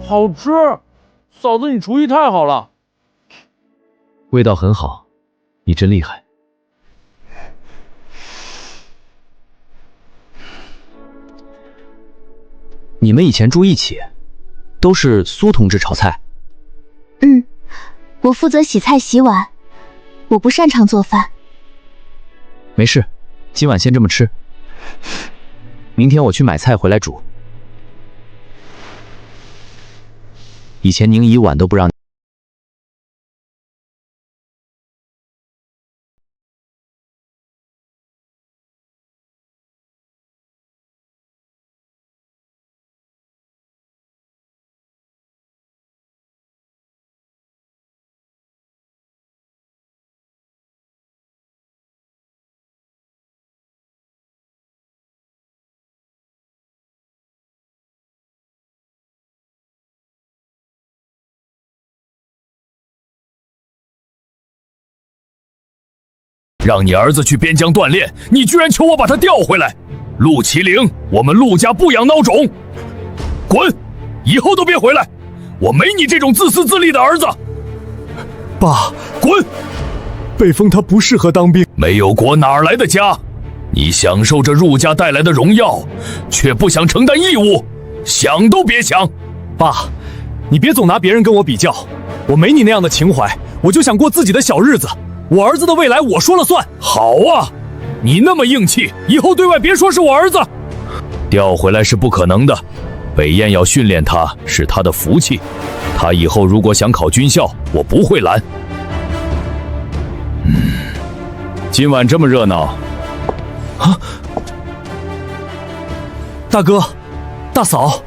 好吃，嫂子你厨艺太好了。味道很好，你真厉害。你们以前住一起，都是苏同志炒菜？我负责洗菜洗碗，我不擅长做饭。没事，今晚先这么吃。明天我去买菜回来煮。以前宁姨碗都不让。让你儿子去边疆锻炼，你居然求我把他调回来！陆麒麟，我们陆家不养孬种，滚！以后都别回来！我没你这种自私自利的儿子。爸，滚！北风他不适合当兵，没有国哪来的家？你享受着陆家带来的荣耀，却不想承担义务，想都别想！爸，你别总拿别人跟我比较，我没你那样的情怀，我就想过自己的小日子。我儿子的未来我说了算。好啊，你那么硬气，以后对外别说是我儿子。调回来是不可能的，北燕要训练他是他的福气，他以后如果想考军校，我不会拦。今晚这么热闹，大哥，大嫂。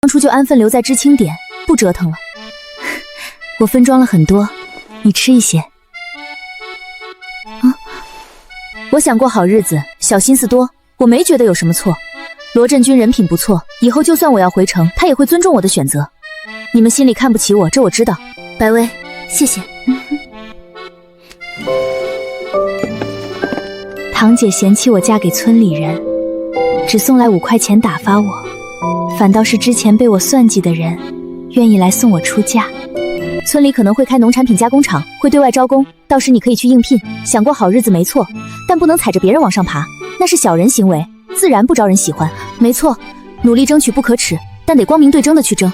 当初就安分留在知青点，不折腾了。我分装了很多，你吃一些。我想过好日子，小心思多，我没觉得有什么错。罗振军人品不错，以后就算我要回城，他也会尊重我的选择。你们心里看不起我，这我知道。白薇，谢谢。堂姐嫌弃我嫁给村里人，只送来5块钱打发我，反倒是之前被我算计的人，愿意来送我出嫁。村里可能会开农产品加工厂，会对外招工，到时你可以去应聘。想过好日子没错，但不能踩着别人往上爬，那是小人行为，自然不招人喜欢。没错，努力争取不可耻，但得光明对争的去争。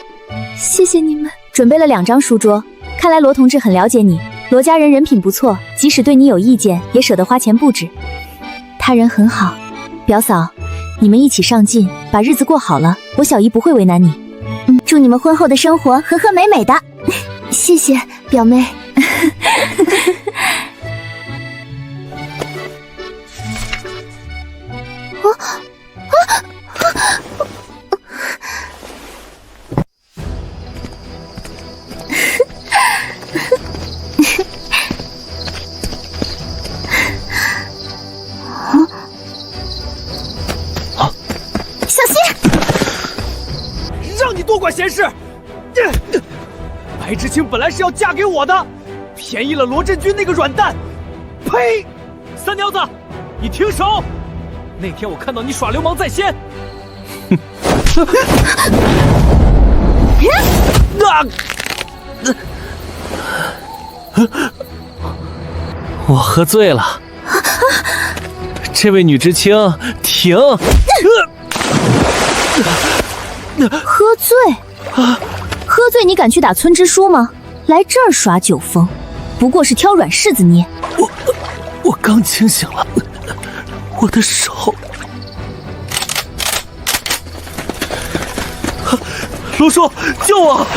谢谢你们。准备了2张书桌，看来罗同志很了解你。罗家人人品不错，即使对你有意见，也舍得花钱布置。他人很好。表嫂，你们一起上进，把日子过好了，我小姨不会为难你。祝你们婚后的生活和和美美的。谢谢表妹。小心！让你多管闲事！白知青本来是要嫁给我的，便宜了罗振军那个软蛋！呸！三娘子，你停手！那天我看到你耍流氓在先。我喝醉了。这位女知青，停！喝醉？喝醉你敢去打村支书吗？来这儿耍酒疯，不过是挑软柿子捏。我刚清醒了，我的手。罗叔，救我！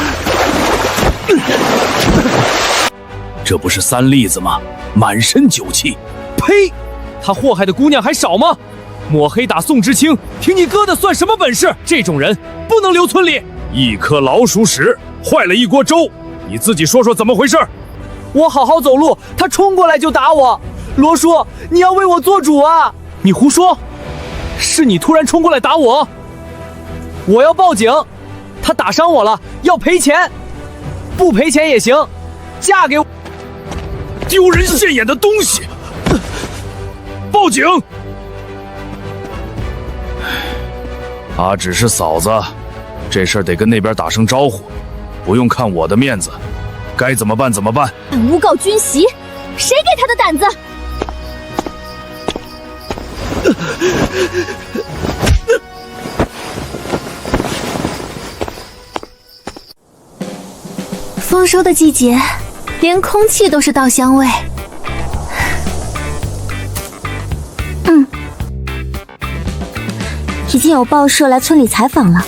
这不是三栗子吗？满身酒气。呸！他祸害的姑娘还少吗？抹黑打宋知青，凭你哥的算什么本事？这种人不能留村里。一颗老鼠屎坏了一锅粥，你自己说说怎么回事？我好好走路，他冲过来就打我。罗叔，你要为我做主啊！你胡说，是你突然冲过来打我。我要报警，他打伤我了，要赔钱，不赔钱也行，嫁给我。丢人现眼的东西！报警！她只是嫂子，这事儿得跟那边打声招呼，不用看我的面子，该怎么办怎么办。敢诬告军席，谁给他的胆子？丰收的季节，连空气都是稻香味。已经有报社来村里采访了，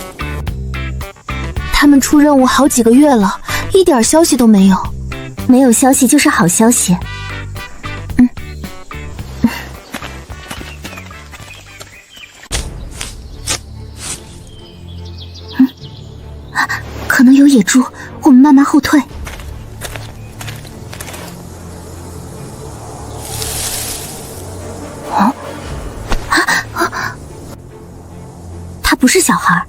他们出任务好几个月了，一点消息都没有。没有消息就是好消息。可能有野猪，我们慢慢后退。他不是小孩，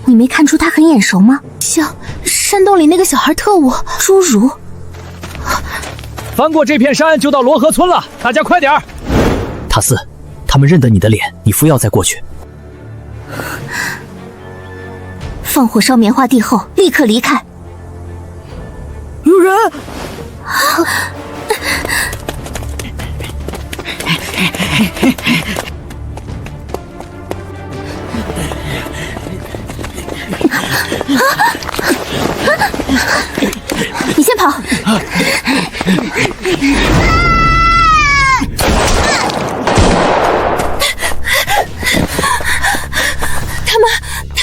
你没看出他很眼熟吗？像山洞里那个小孩特务侏儒。翻过这片山就到罗河村了，大家快点儿！塔斯，他们认得你的脸，你服药再过去。放火烧棉花地后，立刻离开。有人！你先跑！他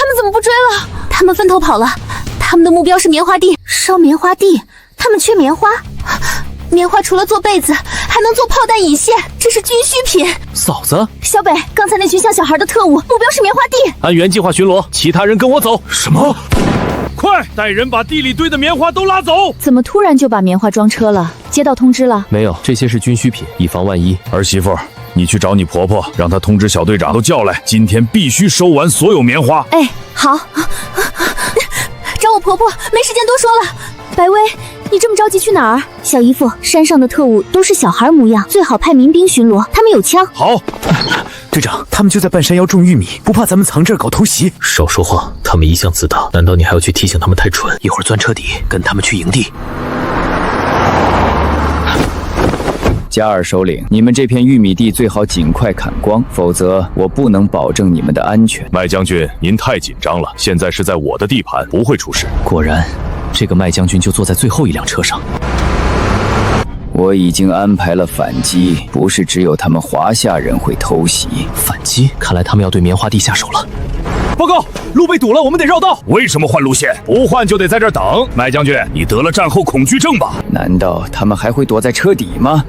们怎么不追了？他们分头跑了，他们的目标是棉花地，烧棉花地，他们缺棉花。棉花除了做被子，还能做炮弹引线，这是军需品。嫂子，小北，刚才那群像小孩的特务，目标是棉花地。按原计划巡逻，其他人跟我走。什么？快带人把地里堆的棉花都拉走！怎么突然就把棉花装车了？接到通知了？没有，这些是军需品，以防万一。儿媳妇，你去找你婆婆，让她通知小队长都叫来，今天必须收完所有棉花。哎，好。找我婆婆，没时间多说了。白薇，你这么着急去哪儿？小姨夫，山上的特务都是小孩模样，最好派民兵巡逻，他们有枪。好。队长，他们就在半山腰种玉米，不怕咱们藏这儿搞偷袭？少说话，他们一向自大，难道你还要去提醒他们太蠢？一会儿钻车底，跟他们去营地。加尔首领，你们这片玉米地最好尽快砍光，否则我不能保证你们的安全。麦将军，您太紧张了，现在是在我的地盘，不会出事。果然，这个麦将军就坐在最后一辆车上。我已经安排了反击，不是只有他们华夏人会偷袭。反击？看来他们要对棉花地下手了。报告，路被堵了，我们得绕道。为什么换路线？不换就得在这儿等。麦将军，你得了战后恐惧症吧？难道他们还会躲在车底吗？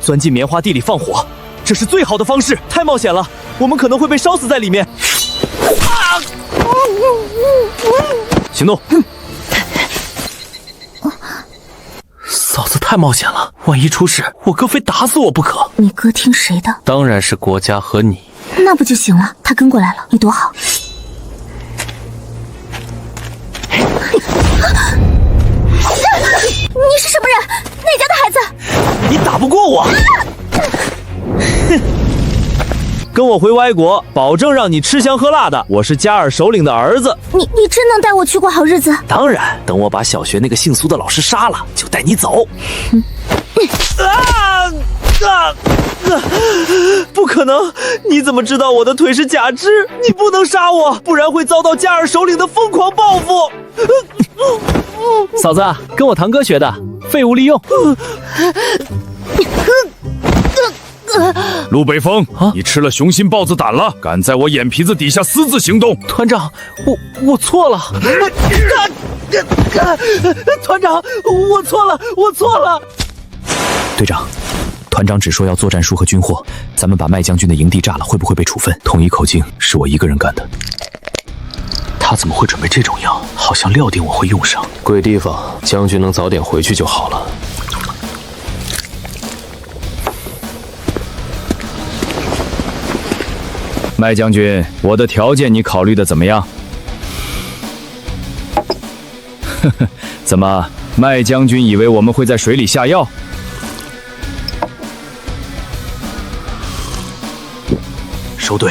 钻进棉花地里放火，这是最好的方式。太冒险了，我们可能会被烧死在里面。行动！嫂子太冒险了，万一出事，我哥非打死我不可。你哥听谁的？当然是国家和你。那不就行了？他跟过来了，你躲好。你是什么人？哪家的孩子？你打不过我。跟我回歪国，保证让你吃香喝辣的。我是加尔首领的儿子。你真能带我去过好日子？当然，等我把小学那个姓苏的老师杀了，就带你走。不可能！你怎么知道我的腿是假肢？你不能杀我，不然会遭到加尔首领的疯狂报复。嫂子，跟我堂哥学的，废物利用。陆北风，你吃了雄心豹子胆了，敢在我眼皮子底下私自行动！团长，我错了。团长，我错了。队长，团长只说要做战书和军货，咱们把麦将军的营地炸了，会不会被处分？统一口径是我一个人干的。他怎么会准备这种药？好像料定我会用上。鬼地方，将军能早点回去就好了。麦将军，我的条件你考虑的怎么样？呵呵，怎么，麦将军以为我们会在水里下药？收队。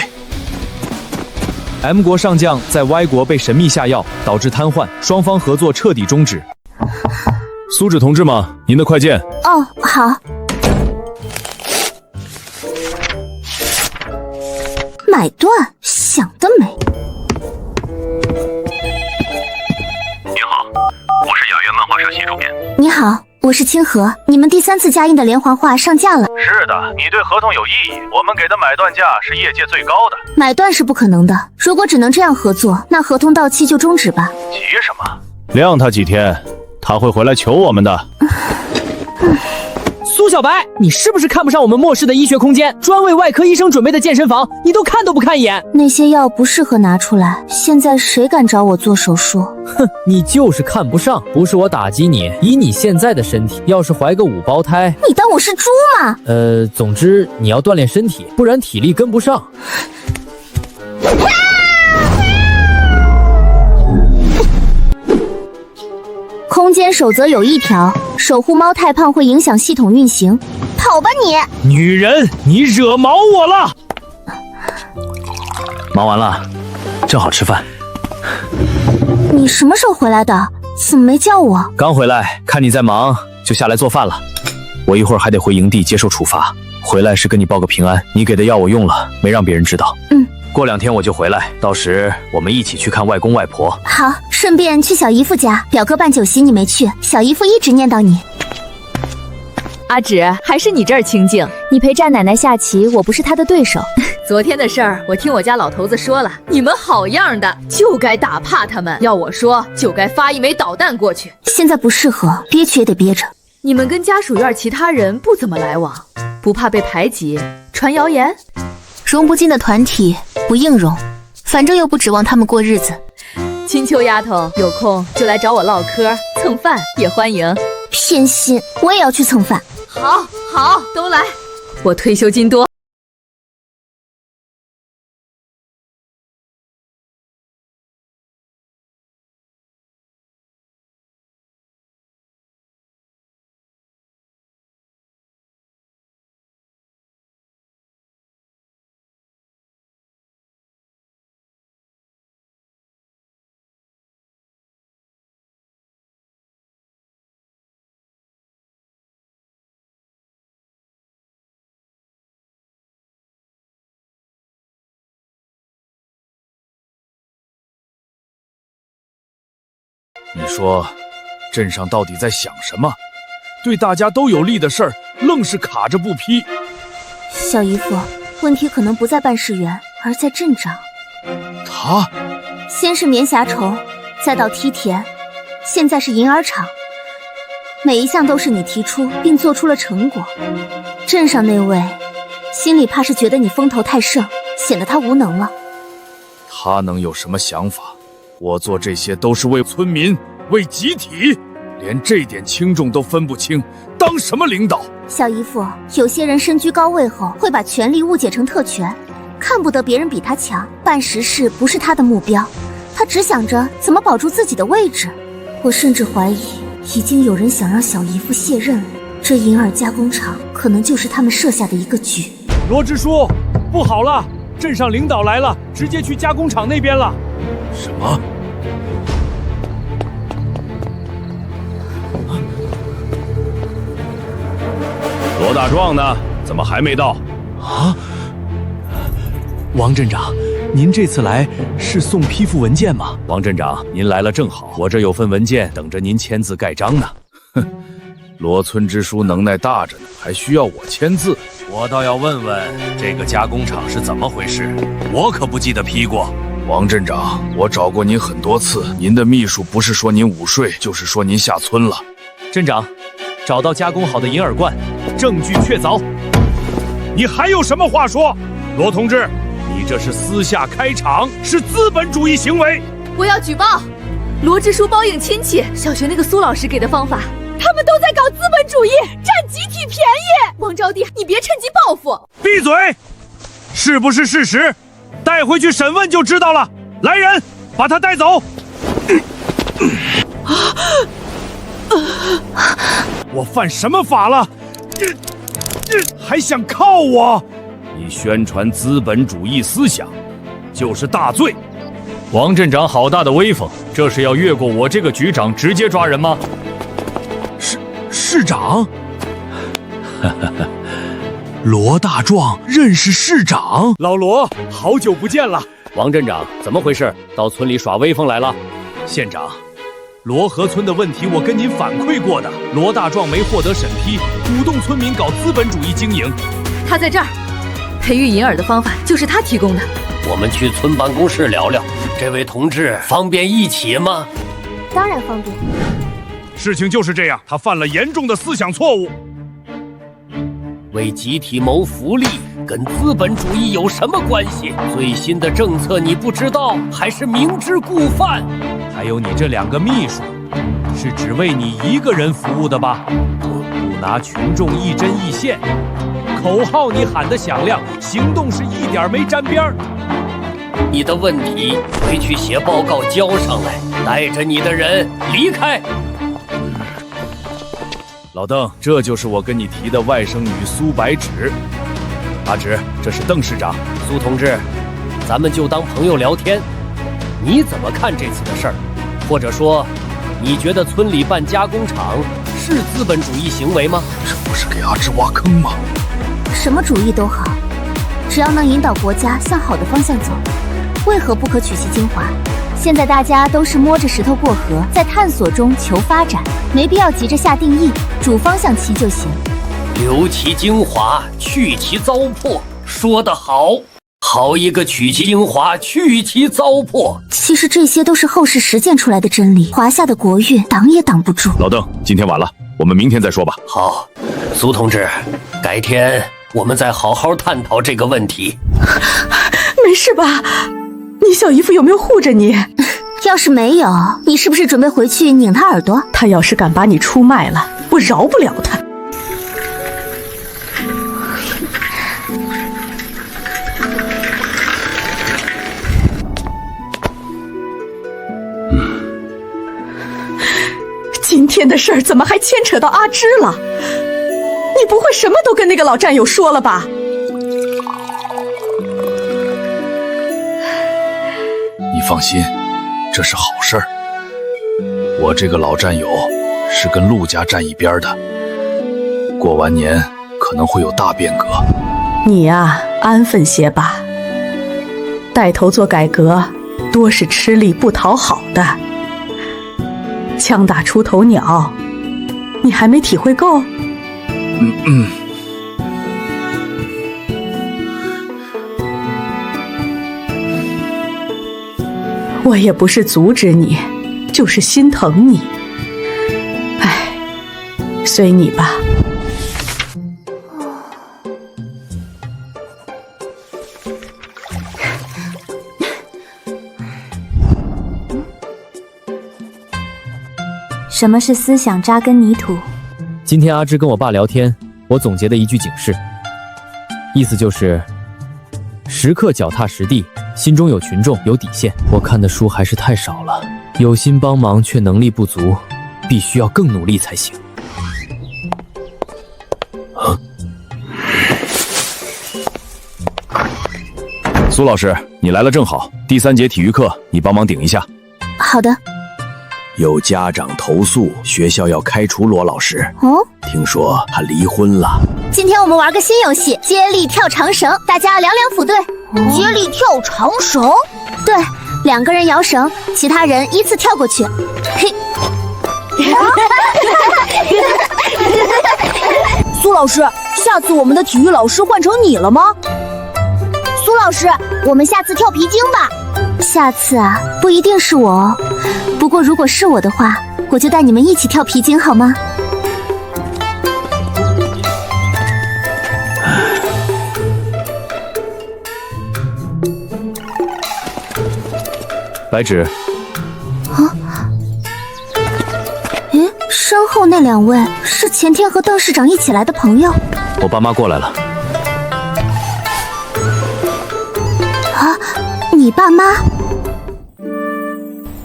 M 国上将在 Y 国被神秘下药，导致瘫痪，双方合作彻底终止。苏芷同志吗？您的快件。哦，好。买断，想得美。你好，我是雅苑漫画社系主编。你好，我是清河。你们第3次加印的连环画上架了。是的，你对合同有异议，我们给的买断价是业界最高的。买断是不可能的，如果只能这样合作，那合同到期就终止吧。急什么？晾他几天，他会回来求我们的。苏小白，你是不是看不上我们末世的医学空间？专为外科医生准备的健身房，你都看都不看一眼。那些药不适合拿出来，现在谁敢找我做手术？哼，你就是看不上，不是我打击你。以你现在的身体，要是怀个5胞胎，你当我是猪吗？总之你要锻炼身体，不然体力跟不上。空间守则有1条，守护猫太胖会影响系统运行。跑吧你！女人，你惹毛我了！忙完了，正好吃饭。你什么时候回来的？怎么没叫我？刚回来，看你在忙，就下来做饭了。我一会儿还得回营地接受处罚，回来是跟你报个平安。你给的药我用了，没让别人知道。过2天我就回来，到时我们一起去看外公外婆。好，顺便去小姨夫家，表哥办酒席你没去，小姨夫一直念叨你。阿芷，还是你这儿清静，你陪战奶奶下棋，我不是她的对手。昨天的事儿，我听我家老头子说了，你们好样的，就该打怕他们。要我说，就该发一枚导弹过去。现在不适合，憋屈也得憋着。你们跟家属院其他人不怎么来往，不怕被排挤、传谣言？融不进的团体不硬融，反正又不指望他们过日子。青秋丫头有空就来找我唠嗑，蹭饭也欢迎。偏心，我也要去蹭饭。好，好，都来，我退休金多。你说，镇上到底在想什么？对大家都有利的事儿，愣是卡着不批。小姨夫，问题可能不在办事员，而在镇长。他先是棉匣绸，再到梯田，现在是银耳厂，每一项都是你提出并做出了成果。镇上那位，心里怕是觉得你风头太盛，显得他无能了。他能有什么想法？我做这些都是为村民，为集体，连这点轻重都分不清，当什么领导？小姨夫，有些人身居高位后，会把权力误解成特权，看不得别人比他强，办实事不是他的目标，他只想着怎么保住自己的位置。我甚至怀疑，已经有人想让小姨夫卸任了。这银耳加工厂可能就是他们设下的一个局。罗支书，不好了，镇上领导来了，直接去加工厂那边了。什么？罗大壮呢？怎么还没到？啊！王镇长，您这次来是送批复文件吗？王镇长，您来了正好，我这有份文件等着您签字盖章呢。哼，罗村支书能耐大着呢，还需要我签字？我倒要问问这个加工厂是怎么回事，我可不记得批过。王镇长，我找过您很多次，您的秘书不是说您午睡，就是说您下村了。镇长，找到加工好的银耳罐，证据确凿。你还有什么话说？罗同志，你这是私下开厂，是资本主义行为。我要举报，罗支书包养亲戚。小学那个苏老师给的方法，他们都在搞资本主义，占集体便宜。王招娣，你别趁机报复。闭嘴！是不是事实？带回去审问就知道了。来人，把他带走。我犯什么法了？还想铐我？你宣传资本主义思想，就是大罪。王镇长好大的威风，这是要越过我这个局长直接抓人吗？市长？罗大壮认识市长？老罗，好久不见了。王镇长，怎么回事？到村里耍威风来了？县长，罗河村的问题我跟您反馈过的，罗大壮没获得审批，鼓动村民搞资本主义经营。他在这儿，培育银耳的方法就是他提供的。我们去村办公室聊聊，这位同志方便一起吗？当然方便。事情就是这样，他犯了严重的思想错误。为集体谋福利跟资本主义有什么关系？最新的政策你不知道，还是明知故犯？还有你这2个秘书，是只为你一个人服务的吧？不拿群众一针一线，口号你喊得响亮，行动是一点没沾边儿。你的问题回去写报告交上来，带着你的人离开。老邓，这就是我跟你提的外甥女苏白芷。阿芷，这是邓市长。苏同志，咱们就当朋友聊天。你怎么看这次的事儿？或者说，你觉得村里办加工厂是资本主义行为吗？这不是给阿芷挖坑吗？什么主意都好，只要能引导国家向好的方向走，为何不可取其精华？现在大家都是摸着石头过河，在探索中求发展，没必要急着下定义，主方向齐就行。留其精华，去其糟粕，说得好。好一个取其精华，去其糟粕。其实这些都是后世实践出来的真理，华夏的国运挡也挡不住。老邓，今天晚了，我们明天再说吧。好，苏同志，改天我们再好好探讨这个问题。没事吧？你小姨夫有没有护着你？要是没有，你是不是准备回去拧他耳朵？他要是敢把你出卖了，我饶不了他。今天的事儿怎么还牵扯到阿芝了？你不会什么都跟那个老战友说了吧？你放心，这是好事儿。我这个老战友是跟陆家站一边的，过完年可能会有大变革。你呀，安分些吧。带头做改革，多是吃力不讨好的。枪打出头鸟，你还没体会够？我也不是阻止你，就是心疼你。唉，随你吧。什么是思想扎根泥土？今天阿芝跟我爸聊天，我总结的一句警示，意思就是时刻脚踏实地，心中有群众，有底线。我看的书还是太少了，有心帮忙却能力不足，必须要更努力才行。苏老师，你来了正好，第3节体育课你帮忙顶一下。好的。有家长投诉学校要开除罗老师。哦，听说他离婚了。今天我们玩个新游戏，接力跳长绳，大家两两辅对。接力跳长绳？对，2个人摇绳，其他人依次跳过去。嘿。苏老师，下次我们的体育老师换成你了吗？苏老师，我们下次跳皮筋吧。下次啊，不一定是我哦。不过如果是我的话，我就带你们一起跳皮筋好吗？白纸。啊？诶，身后那2位是前天和邓市长一起来的朋友。我爸妈过来了。啊，你爸妈？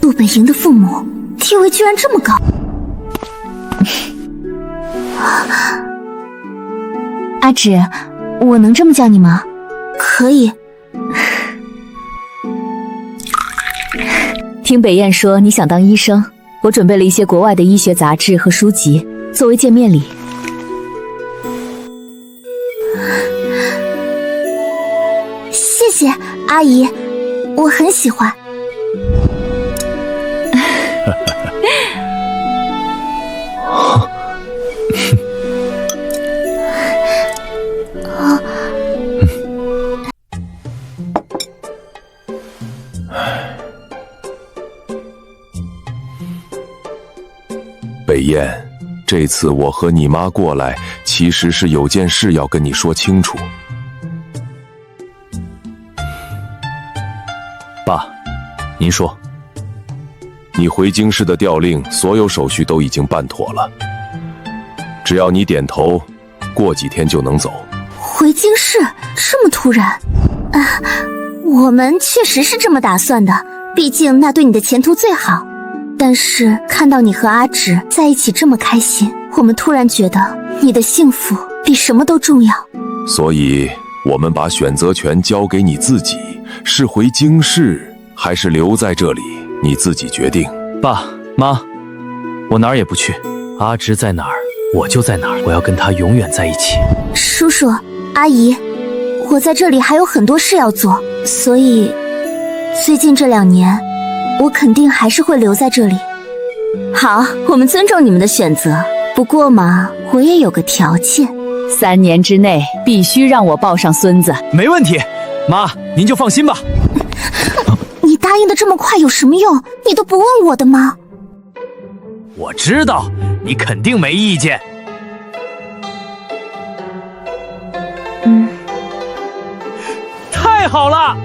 陆本营的父母地位居然这么高。阿芷，我能这么叫你吗？可以。听北燕说你想当医生，我准备了一些国外的医学杂志和书籍作为见面礼。谢谢阿姨，我很喜欢。北燕，这次我和你妈过来，其实是有件事要跟你说清楚。爸，您说。你回京师的调令，所有手续都已经办妥了，只要你点头，过几天就能走。回京师？这么突然？啊，我们确实是这么打算的，毕竟那对你的前途最好。但是看到你和阿芷在一起这么开心，我们突然觉得你的幸福比什么都重要。所以我们把选择权交给你自己，是回京师还是留在这里，你自己决定。爸妈，我哪儿也不去，阿芷在哪儿我就在哪儿，我要跟她永远在一起。叔叔阿姨，我在这里还有很多事要做，所以最近这2年我肯定还是会留在这里。好，我们尊重你们的选择，不过嘛，我也有个条件。3年之内必须让我抱上孙子。没问题，妈，您就放心吧。你答应的这么快有什么用？你都不问我的吗？我知道你肯定没意见。太好了！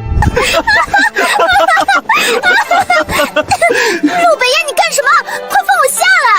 陆北燕，你干什么？快放我下来！